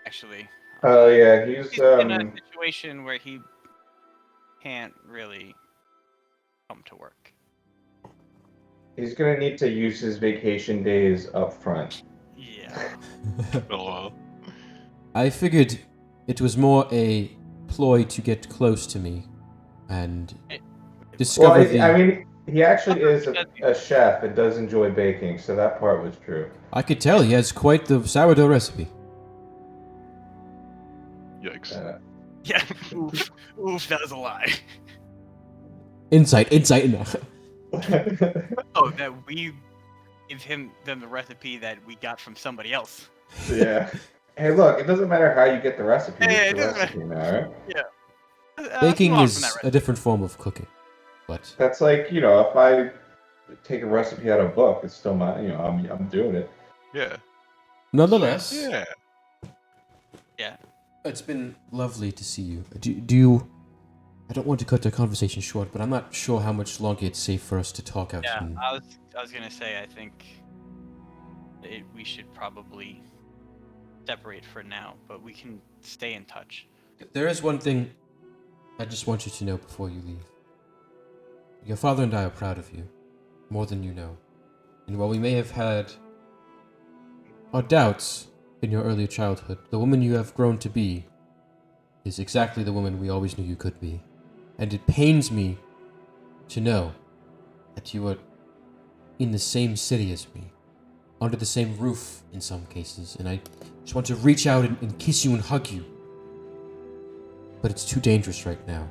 actually. Oh yeah, he's He's in a situation where he can't really come to work. he's gonna need to use his vacation days up front. Yeah. LOL. I figured it was more a ploy to get close to me and discover Well, the... I mean, he actually is a chef and does enjoy baking, so that part was true. I could tell he has quite the sourdough recipe. Yikes. Yeah. Oof. Oof, that was a lie. Insight. No. Oh, that we give them the recipe that we got from somebody else. Yeah. Hey, look, it doesn't matter how you get the recipe. Hey, It's it the doesn't recipe now, right? Yeah. Baking Let's move on is from a that different form of cooking, but That's like, if I take a recipe out of a book, it's still my, I'm doing it. Yeah. nonetheless, Yeah. Yeah. it's been lovely to see you. Do you... I don't want to cut the conversation short, but I'm not sure how much longer it's safe for us to talk out. Yeah, in- I was gonna say I think we should probably separate for now, but we can stay in touch. There is one thing I just want you to know before you leave. Your father and I are proud of you, more than you know. And while we may have had our doubts in your early childhood, the woman you have grown to be is exactly the woman we always knew you could be. And it pains me to know that you are in the same city as me, under the same roof in some cases, and I just want to reach out and kiss you and hug you. But it's too dangerous right now.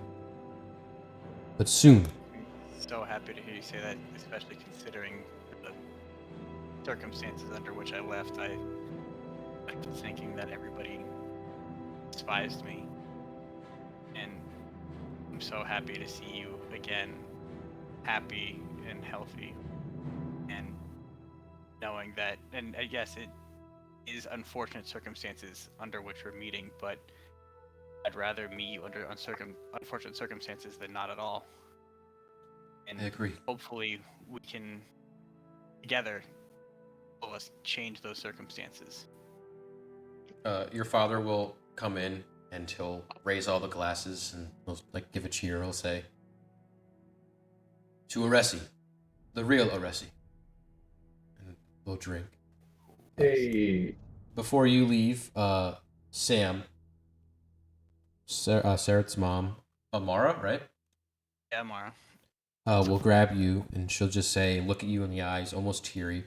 But soon, So happy to hear you say that, especially considering the circumstances under which I left, I've been thinking that everybody despised me. And I'm so happy to see you again, happy and healthy. And knowing that, and yes, it is unfortunate circumstances under which we're meeting, but I'd rather meet you under unfortunate circumstances than not at all. And I agree. hopefully we can, together, all of us change those circumstances. Your father will come in and he'll raise all the glasses and he'll like give a cheer. He'll say, "To Aresi, the real Aresi," and we'll drink. Hey. Before you leave, Sam, Sarah's mom, Amara, right? Yeah, Mara. Will grab you and she'll just say, look at you in the eyes, almost teary.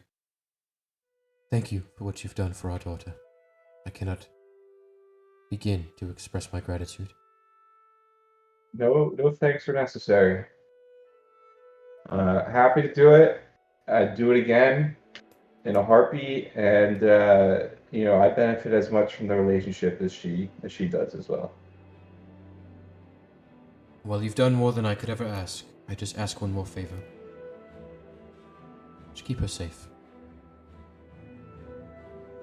"Thank you for what you've done for our daughter. I cannot begin to express my gratitude." No thanks are necessary. Happy to do it. I'd do it again in a heartbeat, and I benefit as much from the relationship as she does as well. Well, you've done more than I could ever ask. I just ask one more favor. Just keep her safe.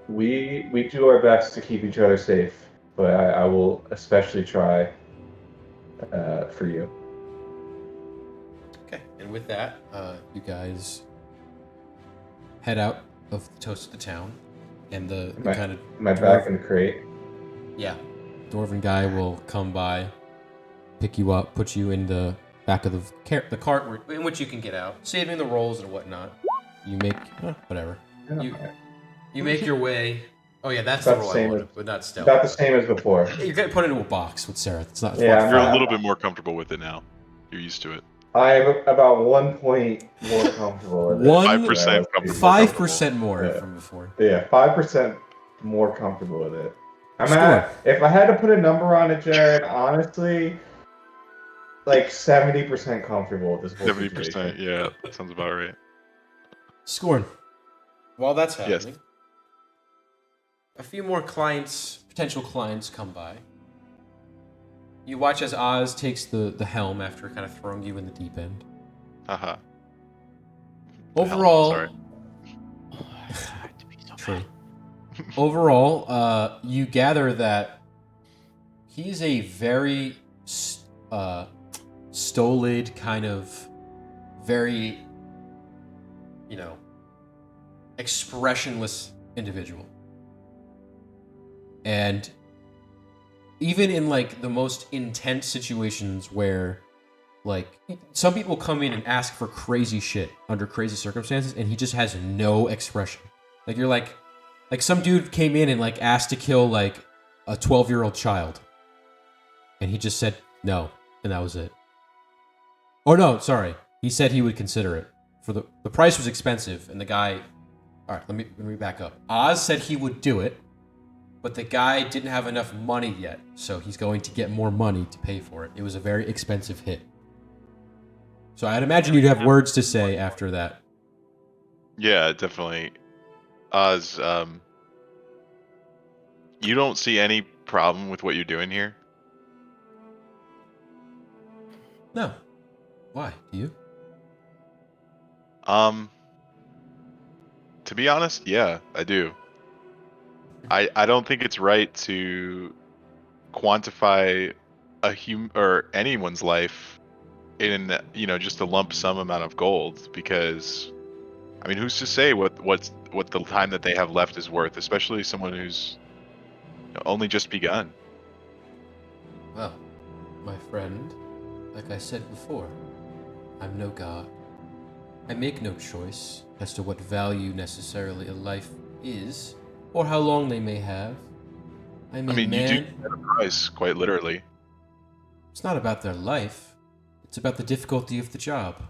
We do our best to keep each other safe, but I will especially try for you. Okay, and with that, you guys head out of the toast of the town, and the kind of Am I back in the crate? yeah, dwarven guy will come by, pick you up, put you in the back of the cart in which you can get out, saving the rolls and whatnot. You make whatever. You make your way. Oh yeah, that's the About the roll I same wanted, as- but not stealth. About the same as before. You're getting put into a box with Sarah. It's not. Yeah, You're I'm a little bit more comfortable with it now. You're used to it. I am about 1 point more comfortable with it. 5% comfortable. 5% more Yeah. from before. Yeah, 5% more comfortable with it. Score. If I had to put a number on it, Jared, honestly, like 70% comfortable with this whole 70%, situation. yeah, that sounds about right. Scorn. While that's Yes. happening, a few more potential clients come by. You watch as Oz takes the helm after kind of throwing you in the deep end. Haha. Overall, Sorry. To be so true. Overall, you gather that he's a very stolid, kind of very, expressionless individual. And even in like the most intense situations where like some people come in and ask for crazy shit under crazy circumstances and he just has no expression. Like you're like some dude came in and like asked to kill like a 12-year-old child. And he just said no, and that was it. Oh no, sorry. He said he would consider it. For the price was expensive and the guy. All right, let me back up. Oz said he would do it, but the guy didn't have enough money yet, so he's going to get more money to pay for it. It was a very expensive hit. So I'd imagine you'd have words to say after that. Yeah, definitely. Oz, you don't see any problem with what you're doing here? No. Why? Do you? To be honest, yeah, I do. I don't think it's right to quantify or anyone's life in just a lump sum amount of gold, because I mean, who's to say what the time that they have left is worth, especially someone who's only just begun. Well, my friend, like I said before, I'm no god. I make no choice as to what value necessarily a life is, or how long they may have. I mean, You man, do set a price, quite literally. it's not about their life. It's about the difficulty of the job.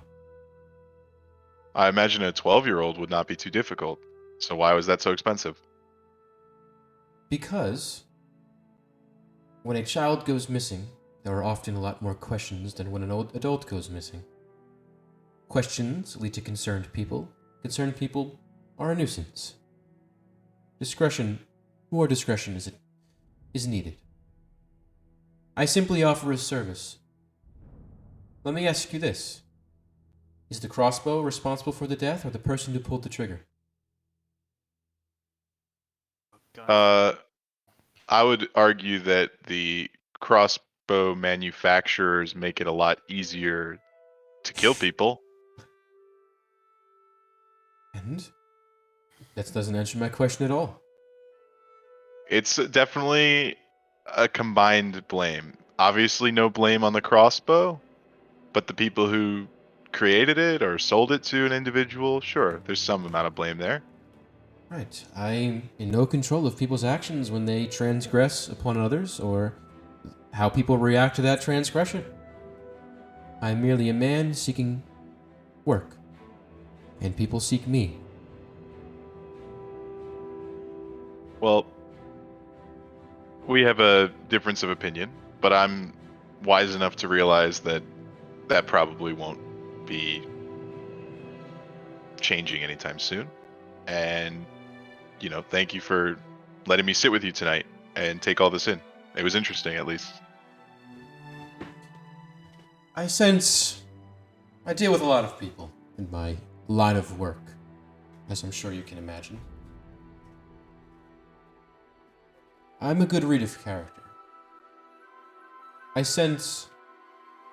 I imagine a 12-year-old would not be too difficult. So why was that so expensive? Because when a child goes missing, there are often a lot more questions than when an old adult goes missing. Questions lead to concerned people. Concerned people are a nuisance. More discretion is needed. I simply offer a service. Let me ask you this. Is the crossbow responsible for the death or the person who pulled the trigger? I would argue that the crossbow manufacturers make it a lot easier to kill people. And that doesn't answer my question at all. It's definitely a combined blame. Obviously, no blame on the crossbow, but the people who created it or sold it to an individual, sure, there's some amount of blame there. Right. I'm in no control of people's actions when they transgress upon others or how people react to that transgression. I'm merely a man seeking work, and people seek me. Well, we have a difference of opinion, but I'm wise enough to realize that that probably won't be changing anytime soon. And, thank you for letting me sit with you tonight and take all this in. It was interesting, at least. I sense I deal with a lot of people in my line of work, as I'm sure you can imagine. I'm a good read of character. I sense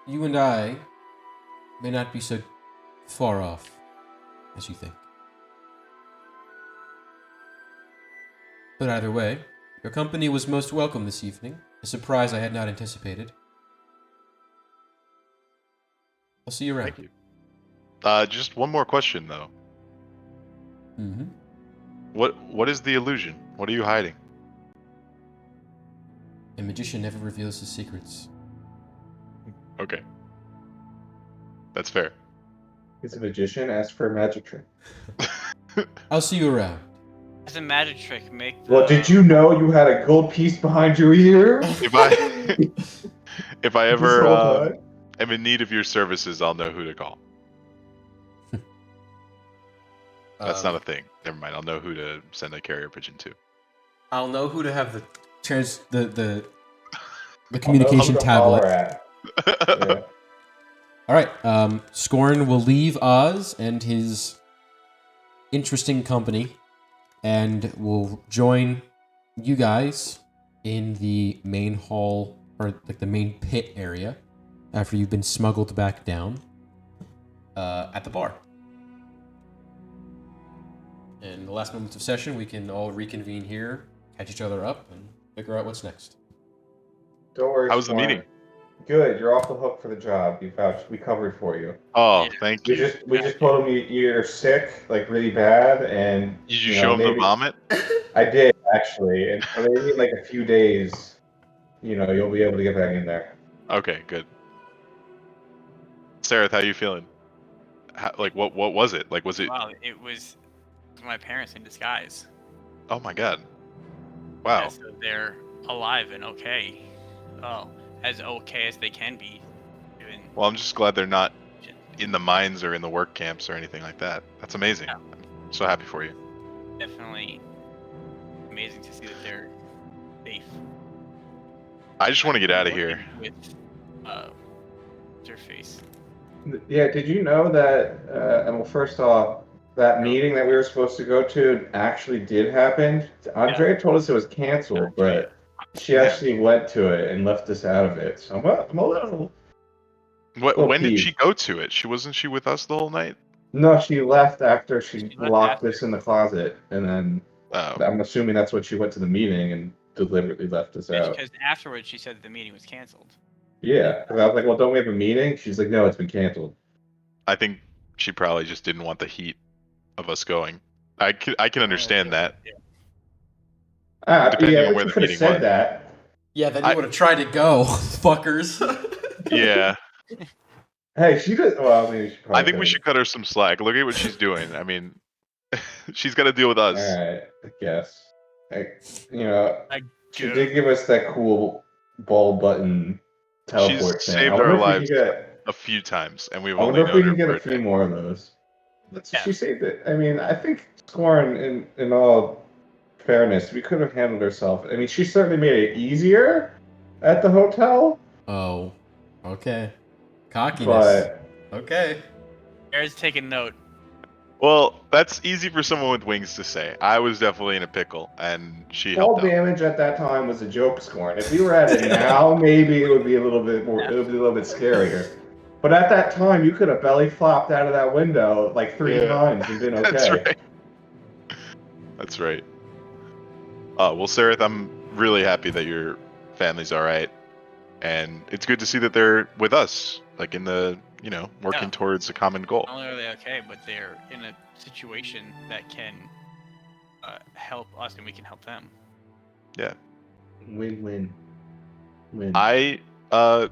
you and I may not be so far off as you think. But either way, your company was most welcome this evening, a surprise I had not anticipated. I'll see you around. Thank you. Just one more question, though. Mm-hmm. What is the illusion? What are you hiding? A magician never reveals his secrets. Okay. That's fair. He's a magician. Ask for a magic trick. I'll see you around. As a magic trick, make the... Well, did you know you had a gold piece behind your ear? If I This whole ever time? am in need of your services, I'll know who to call. That's not a thing. Never mind. I'll know who to send a carrier pigeon to. I'll know who to have the communication I'll holler tablet. at. Yeah. All right. Scorn will leave Oz and his interesting company, and will join you guys in the main hall, or like the main pit area, after you've been smuggled back down at the bar. In the last moments of session, we can all reconvene here, catch each other up, and figure out what's next. Don't worry. How was the Swan. meeting? Good. You're off the hook for the job. You vouched. We covered for you. Oh, Yeah. thank We you. just told him you're sick, like really bad, and Did you show him the maybe- vomit? I did actually, and so maybe in like a few days, you'll be able to get back in there. Okay, good. Sarah, how you feeling? What was it? Like, was it? Wow, it was my parents in disguise. Oh my god! Wow. Yeah, so they're alive and okay. Oh, as okay as they can be. Doing Well, I'm just glad they're not shit. in the mines or in the work camps or anything like that. That's amazing. Yeah. I'm so happy for you. Definitely amazing to see that they're safe. I just want to get out of here. With their face. Yeah. Did you know that? Well, first off, that meeting that we were supposed to go to actually did happen. Andrea told us it was canceled, but she actually went to it and left us out of it. So I'm a little. When did peeved. she go to it? Wasn't she with us the whole night? No, she left after she She left locked after. us in the closet, and then Oh, I'm assuming that's what she went to the meeting and deliberately left us out. Because afterwards she said that the meeting was canceled. Yeah, 'cause I was like, "Well, don't we have a meeting?" She's like, "No, it's been canceled." I think she probably just didn't want the heat of us going. I can understand that. Ah, Depending yeah, on but where you the could have meeting said was. that. Yeah, then you would have tried to go, fuckers. Yeah, Hey, she did. Well, maybe she probably I think we should cut her some slack. Look at what she's doing. I mean, she's got to deal with us. All right, I guess. She Good. did give us that cool ball button teleport She's thing. saved I wonder our if we can lives get. a few times, and we've I only wonder if we known can her get for a few day. more of those. Yeah. She saved it. I mean, I think Scorn, in all fairness, we could have handled ourselves. I mean, she certainly made it easier at the hotel, Oh, okay. Cockiness. but Okay. Bear's taking note. Well, that's easy for someone with wings to say. I was definitely in a pickle, and she fall helped out. damage at that time was a joke, Scorn. If we were at it now, maybe it would be a little bit more. It would be a little bit scarier. But at that time, you could have belly flopped out of that window like 3 Yeah. times and been okay. That's right. That's right. Well, Sareth, I'm really happy that your family's all right, and it's good to see that they're with us, like in the, working Yeah. towards a common goal. Not only are they okay, but they're in a situation that can help us, and we can help them. Win-win. Win. I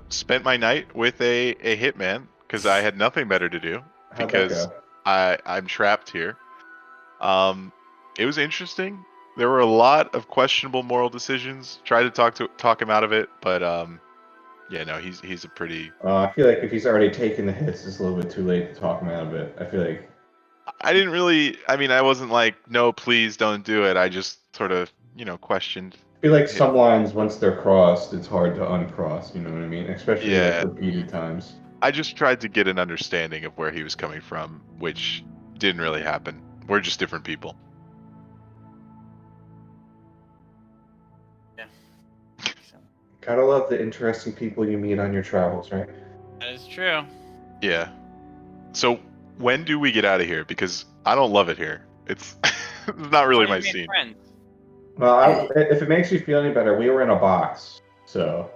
spent my night with a hitman because I had nothing better to do How'd because that I'm trapped here. It was interesting. There were a lot of questionable moral decisions. Tried to talk him out of it, but yeah, no, he's a pretty. go? I feel like if he's already taken the hits, it's a little bit too late to talk him out of it. I feel like I didn't really. I mean, I wasn't like, no, please don't do it. I just sort of, questioned. some lines, once they're crossed, it's hard to uncross. You know what I mean? Especially Yeah. like repeated times. I just tried to get an understanding of where he was coming from, which didn't really happen. We're just different people. So, Gotta love the interesting people you meet on your travels, right? that is true. Yeah. So when do we get out of here? Because I don't love it here. It's not really Oh, my you made scene. friends. Well, if it makes you feel any better, we were in a box, so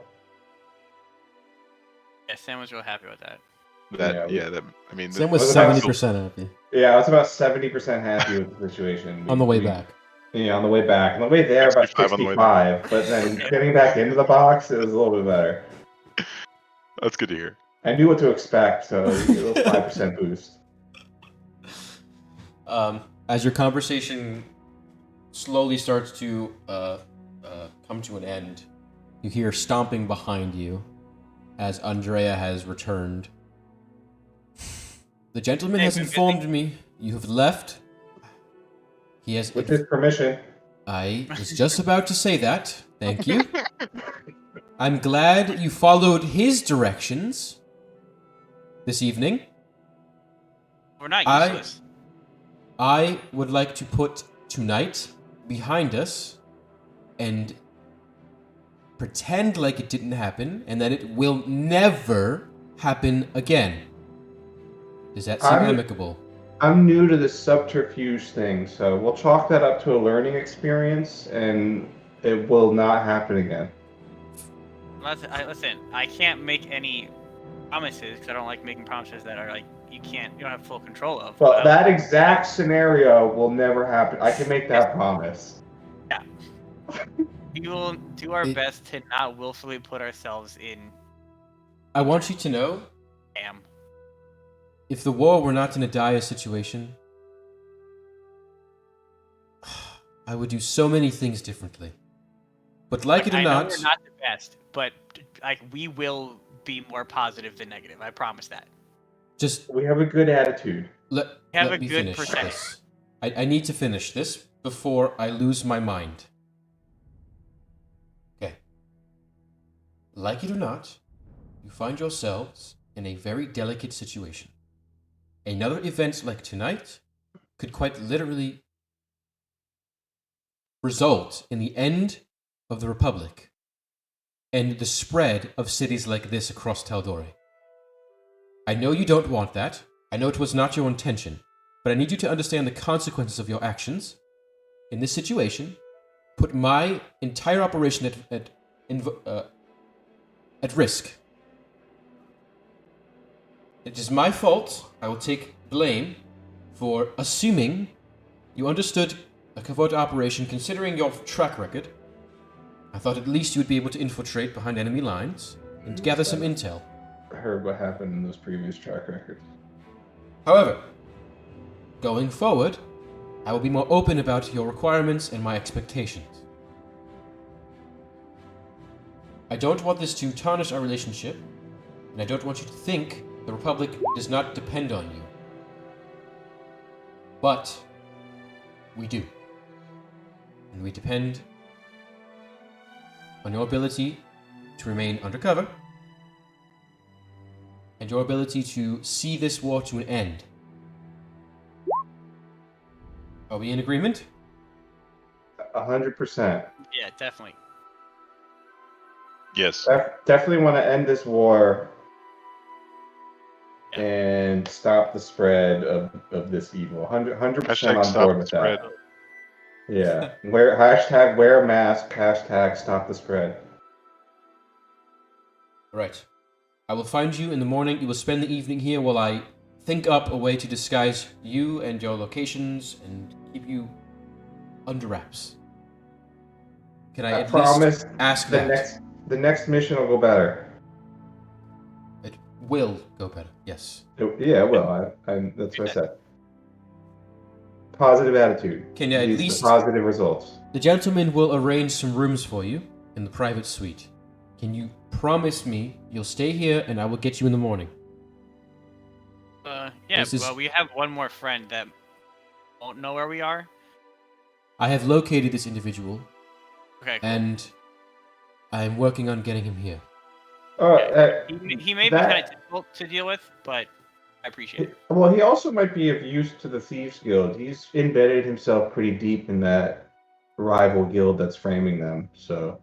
Yeah, Sam was real happy with that. I mean, Sam was was about 70% happy yeah, I was about 70% happy with the situation. on the way back. Yeah, on the way back. On the way there, about 65 on the way 65. But then getting back into the box, it was a little bit better. That's good to hear. I knew what to expect, so a little 5% boost. As your conversation slowly starts to come to an end, you hear stomping behind you as Andrea has returned. The gentleman Hey, has good informed me you have left. He has. With his permission. I was just about to say that. Thank you. I'm glad you followed his directions this evening. We're not I- useless. I would like to put tonight behind us and pretend like it didn't happen and that it will never happen again. Does that seem I'm- amicable? I'm new to this subterfuge thing, so we'll chalk that up to a learning experience, and it will not happen again. Listen, I can't make any promises because I don't like making promises that are like you don't have full control of. Well, that exact scenario will never happen. I can make that promise. We will do our It- best to not willfully put ourselves in I want you to know, jam. if the war were not in a dire situation, I would do so many things differently. But like it or I know not, we're not the best, but like we will be more positive than negative. I promise that. just We have a good attitude. let Have a me good finish percentage. this. I need to finish this before I lose my mind. Okay. Like it or not, you find yourselves in a very delicate situation. Another event like tonight could quite literally result in the end of the Republic and the spread of cities like this across Taldori. I know you don't want that. I know it was not your intention. But I need you to understand the consequences of your actions. In this situation, put my entire operation at risk. It is my fault. I will take blame for assuming you understood a covert operation considering your track record. I thought at least you would be able to infiltrate behind enemy lines and gather some intel. I heard what happened in those previous track records. However, going forward, I will be more open about your requirements and my expectations. I don't want this to tarnish our relationship, and I don't want you to think the Republic does not depend on you. But We do. And we depend on your ability to remain undercover and your ability to see this war to an end. Are we in agreement? 100%. Yeah, definitely. Yes. Definitely want to end this war Yeah. and stop the spread of this evil. 100% Hashtag on stop board the with spread. that. Yeah. Hashtag wear a mask. Hashtag stop the spread. Right. I will find you in the morning. You will spend the evening here while I think up a way to disguise you and your locations and keep you under wraps. Can I I at promise least ask the that? next mission will go better. It will go better, yes. Yeah, well, that's what I said. Positive attitude. Can you at leads to least... positive results. The gentleman will arrange some rooms for you in the private suite. Can you promise me you'll stay here and I will get you in the morning? Yeah, This is- well, we have one more friend that won't know where we are. I have located this individual Okay, cool. and I am working on getting him here. He may be kind of difficult to deal with, but I appreciate it. Well, he also might be of use to the Thieves Guild. He's embedded himself pretty deep in that rival guild that's framing them. So,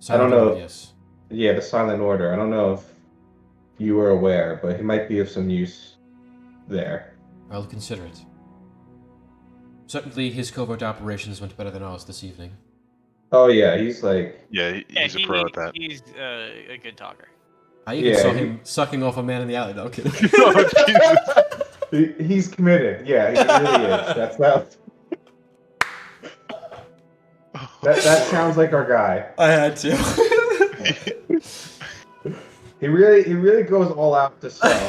I don't know. Yes. Yeah, the Silent Order. I don't know if you were aware, but he might be of some use there. I'll consider it. Certainly his covert operations went better than ours this evening. Oh yeah, he's like Yeah, he's a pro at that. He's a good talker. I even Yeah, saw he- him sucking off a man in the alley. No, I'm kidding. Oh, Jesus. he's committed. Yeah, he really is. That sounds like our guy. I had to. He really goes all out to sell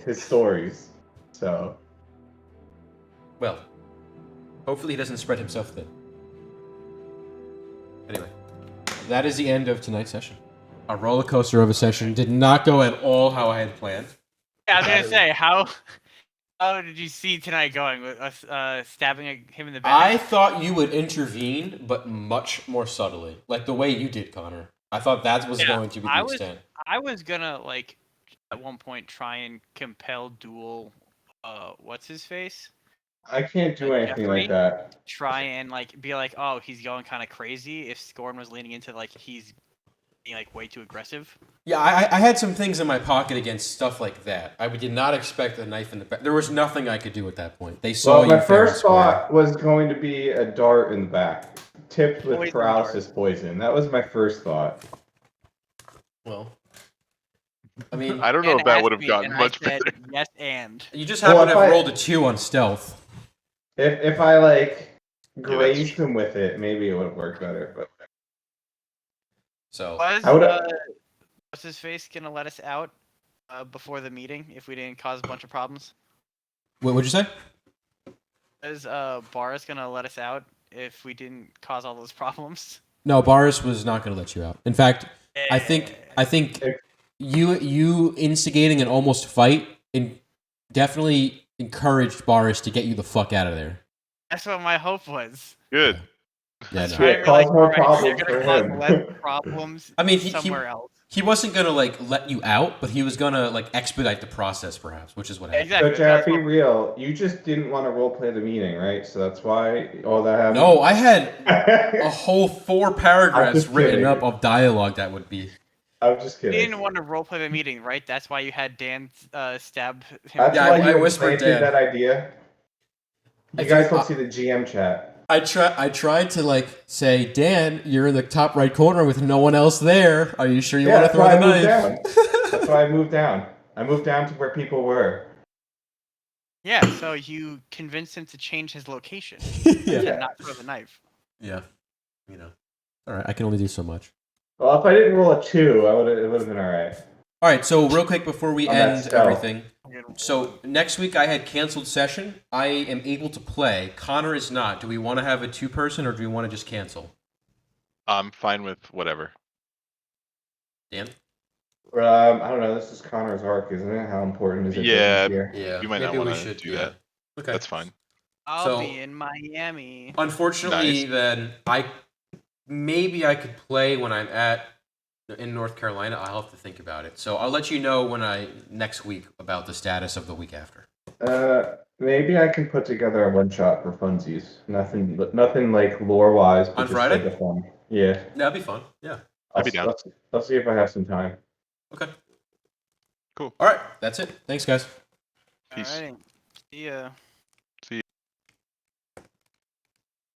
his stories. So Well, hopefully he doesn't spread himself thin. Anyway, that is the end of tonight's session. A roller coaster of a session. Did not go at all how I had planned. Yeah, I was gonna say, how did you see tonight going with us stabbing him in the back? I thought you would intervene, but much more subtly. Like the way you did, Connor. I thought that was going to be the extent. I was gonna like at one point try and compel duel. What's his face? I can't do anything like that. Try and like be like, oh, he's going kind of crazy. If Scorn was leaning into like he's being like way too aggressive. Yeah, I had some things in my pocket against stuff like that. I did not expect a knife in the back. There was nothing I could do at that point. They saw Well, you my fair and first square. thought was going to be a dart in the back, tipped with Poison paralysis poison. That was my first thought. Well, I mean, I don't know And if that asked would have me, gotten and much I said, better. yes, and you just Well, happen to if have I- rolled a 2 on stealth. If I like that's grazed him with it, maybe it would have worked better. But So was I would- what's his face gonna let us out before the meeting if we didn't cause a bunch of problems? what would you say? Is Boris gonna let us out if we didn't cause all those problems? No, Boris was not going to let you out. In fact, I think you instigating an almost fight definitely encouraged Boris to get you the fuck out of there. That's what my hope was. Good. Yeah, Trying no. to Yeah, be cause more "Alright, problems you're for gonna him." cause less problems I mean, somewhere else. He wasn't going to like let you out, but he was going to like expedite the process, perhaps, which is what happened. Exactly. So, Jack, that's be what- real. You just didn't want to roleplay the meeting, right? So that's why all that happened. No, I had a whole 4 I'm paragraphs just written kidding. up of dialogue that would be. I'm just You kidding. didn't want to roleplay the meeting, right? That's why you had Dan stab him. That's Yeah, why I you whispered implanted Dan. that idea. You guys don't see the GM chat. I tried to like say, Dan, you're in the top right corner with no one else there. Are you sure you want to that's throw why the I moved knife? down. That's why I moved down. I moved down to where people were. Yeah, so you convinced him to change his location yeah. to not throw the knife. Yeah. You know. All right, I can only do so much. Well, if I didn't roll a 2, it would have been all right. All right, so real quick before we On that end stealth. everything. So next week I had canceled session. I am able to play. Connor is not. Do we want to have a 2-person or do we want to just cancel? I'm fine with whatever. Dan? I don't know. This is Connor's arc, isn't it? How important is it? Yeah. Here? Yeah. You might not maybe we want to should do that. Okay. That's fine. I'll be in Miami. Unfortunately, Nice. then maybe I could play when I'm in North Carolina. I'll have to think about it. So I'll let you know next week about the status of the week after. Maybe I can put together a one shot for funsies. Nothing like lore wise, but On just Friday? like a fun. Yeah. That'd be fun. Yeah. I'd be down. I'll see if I have some time. Okay. Cool. All right. That's it. Thanks, guys. Peace. Alrighty. See ya.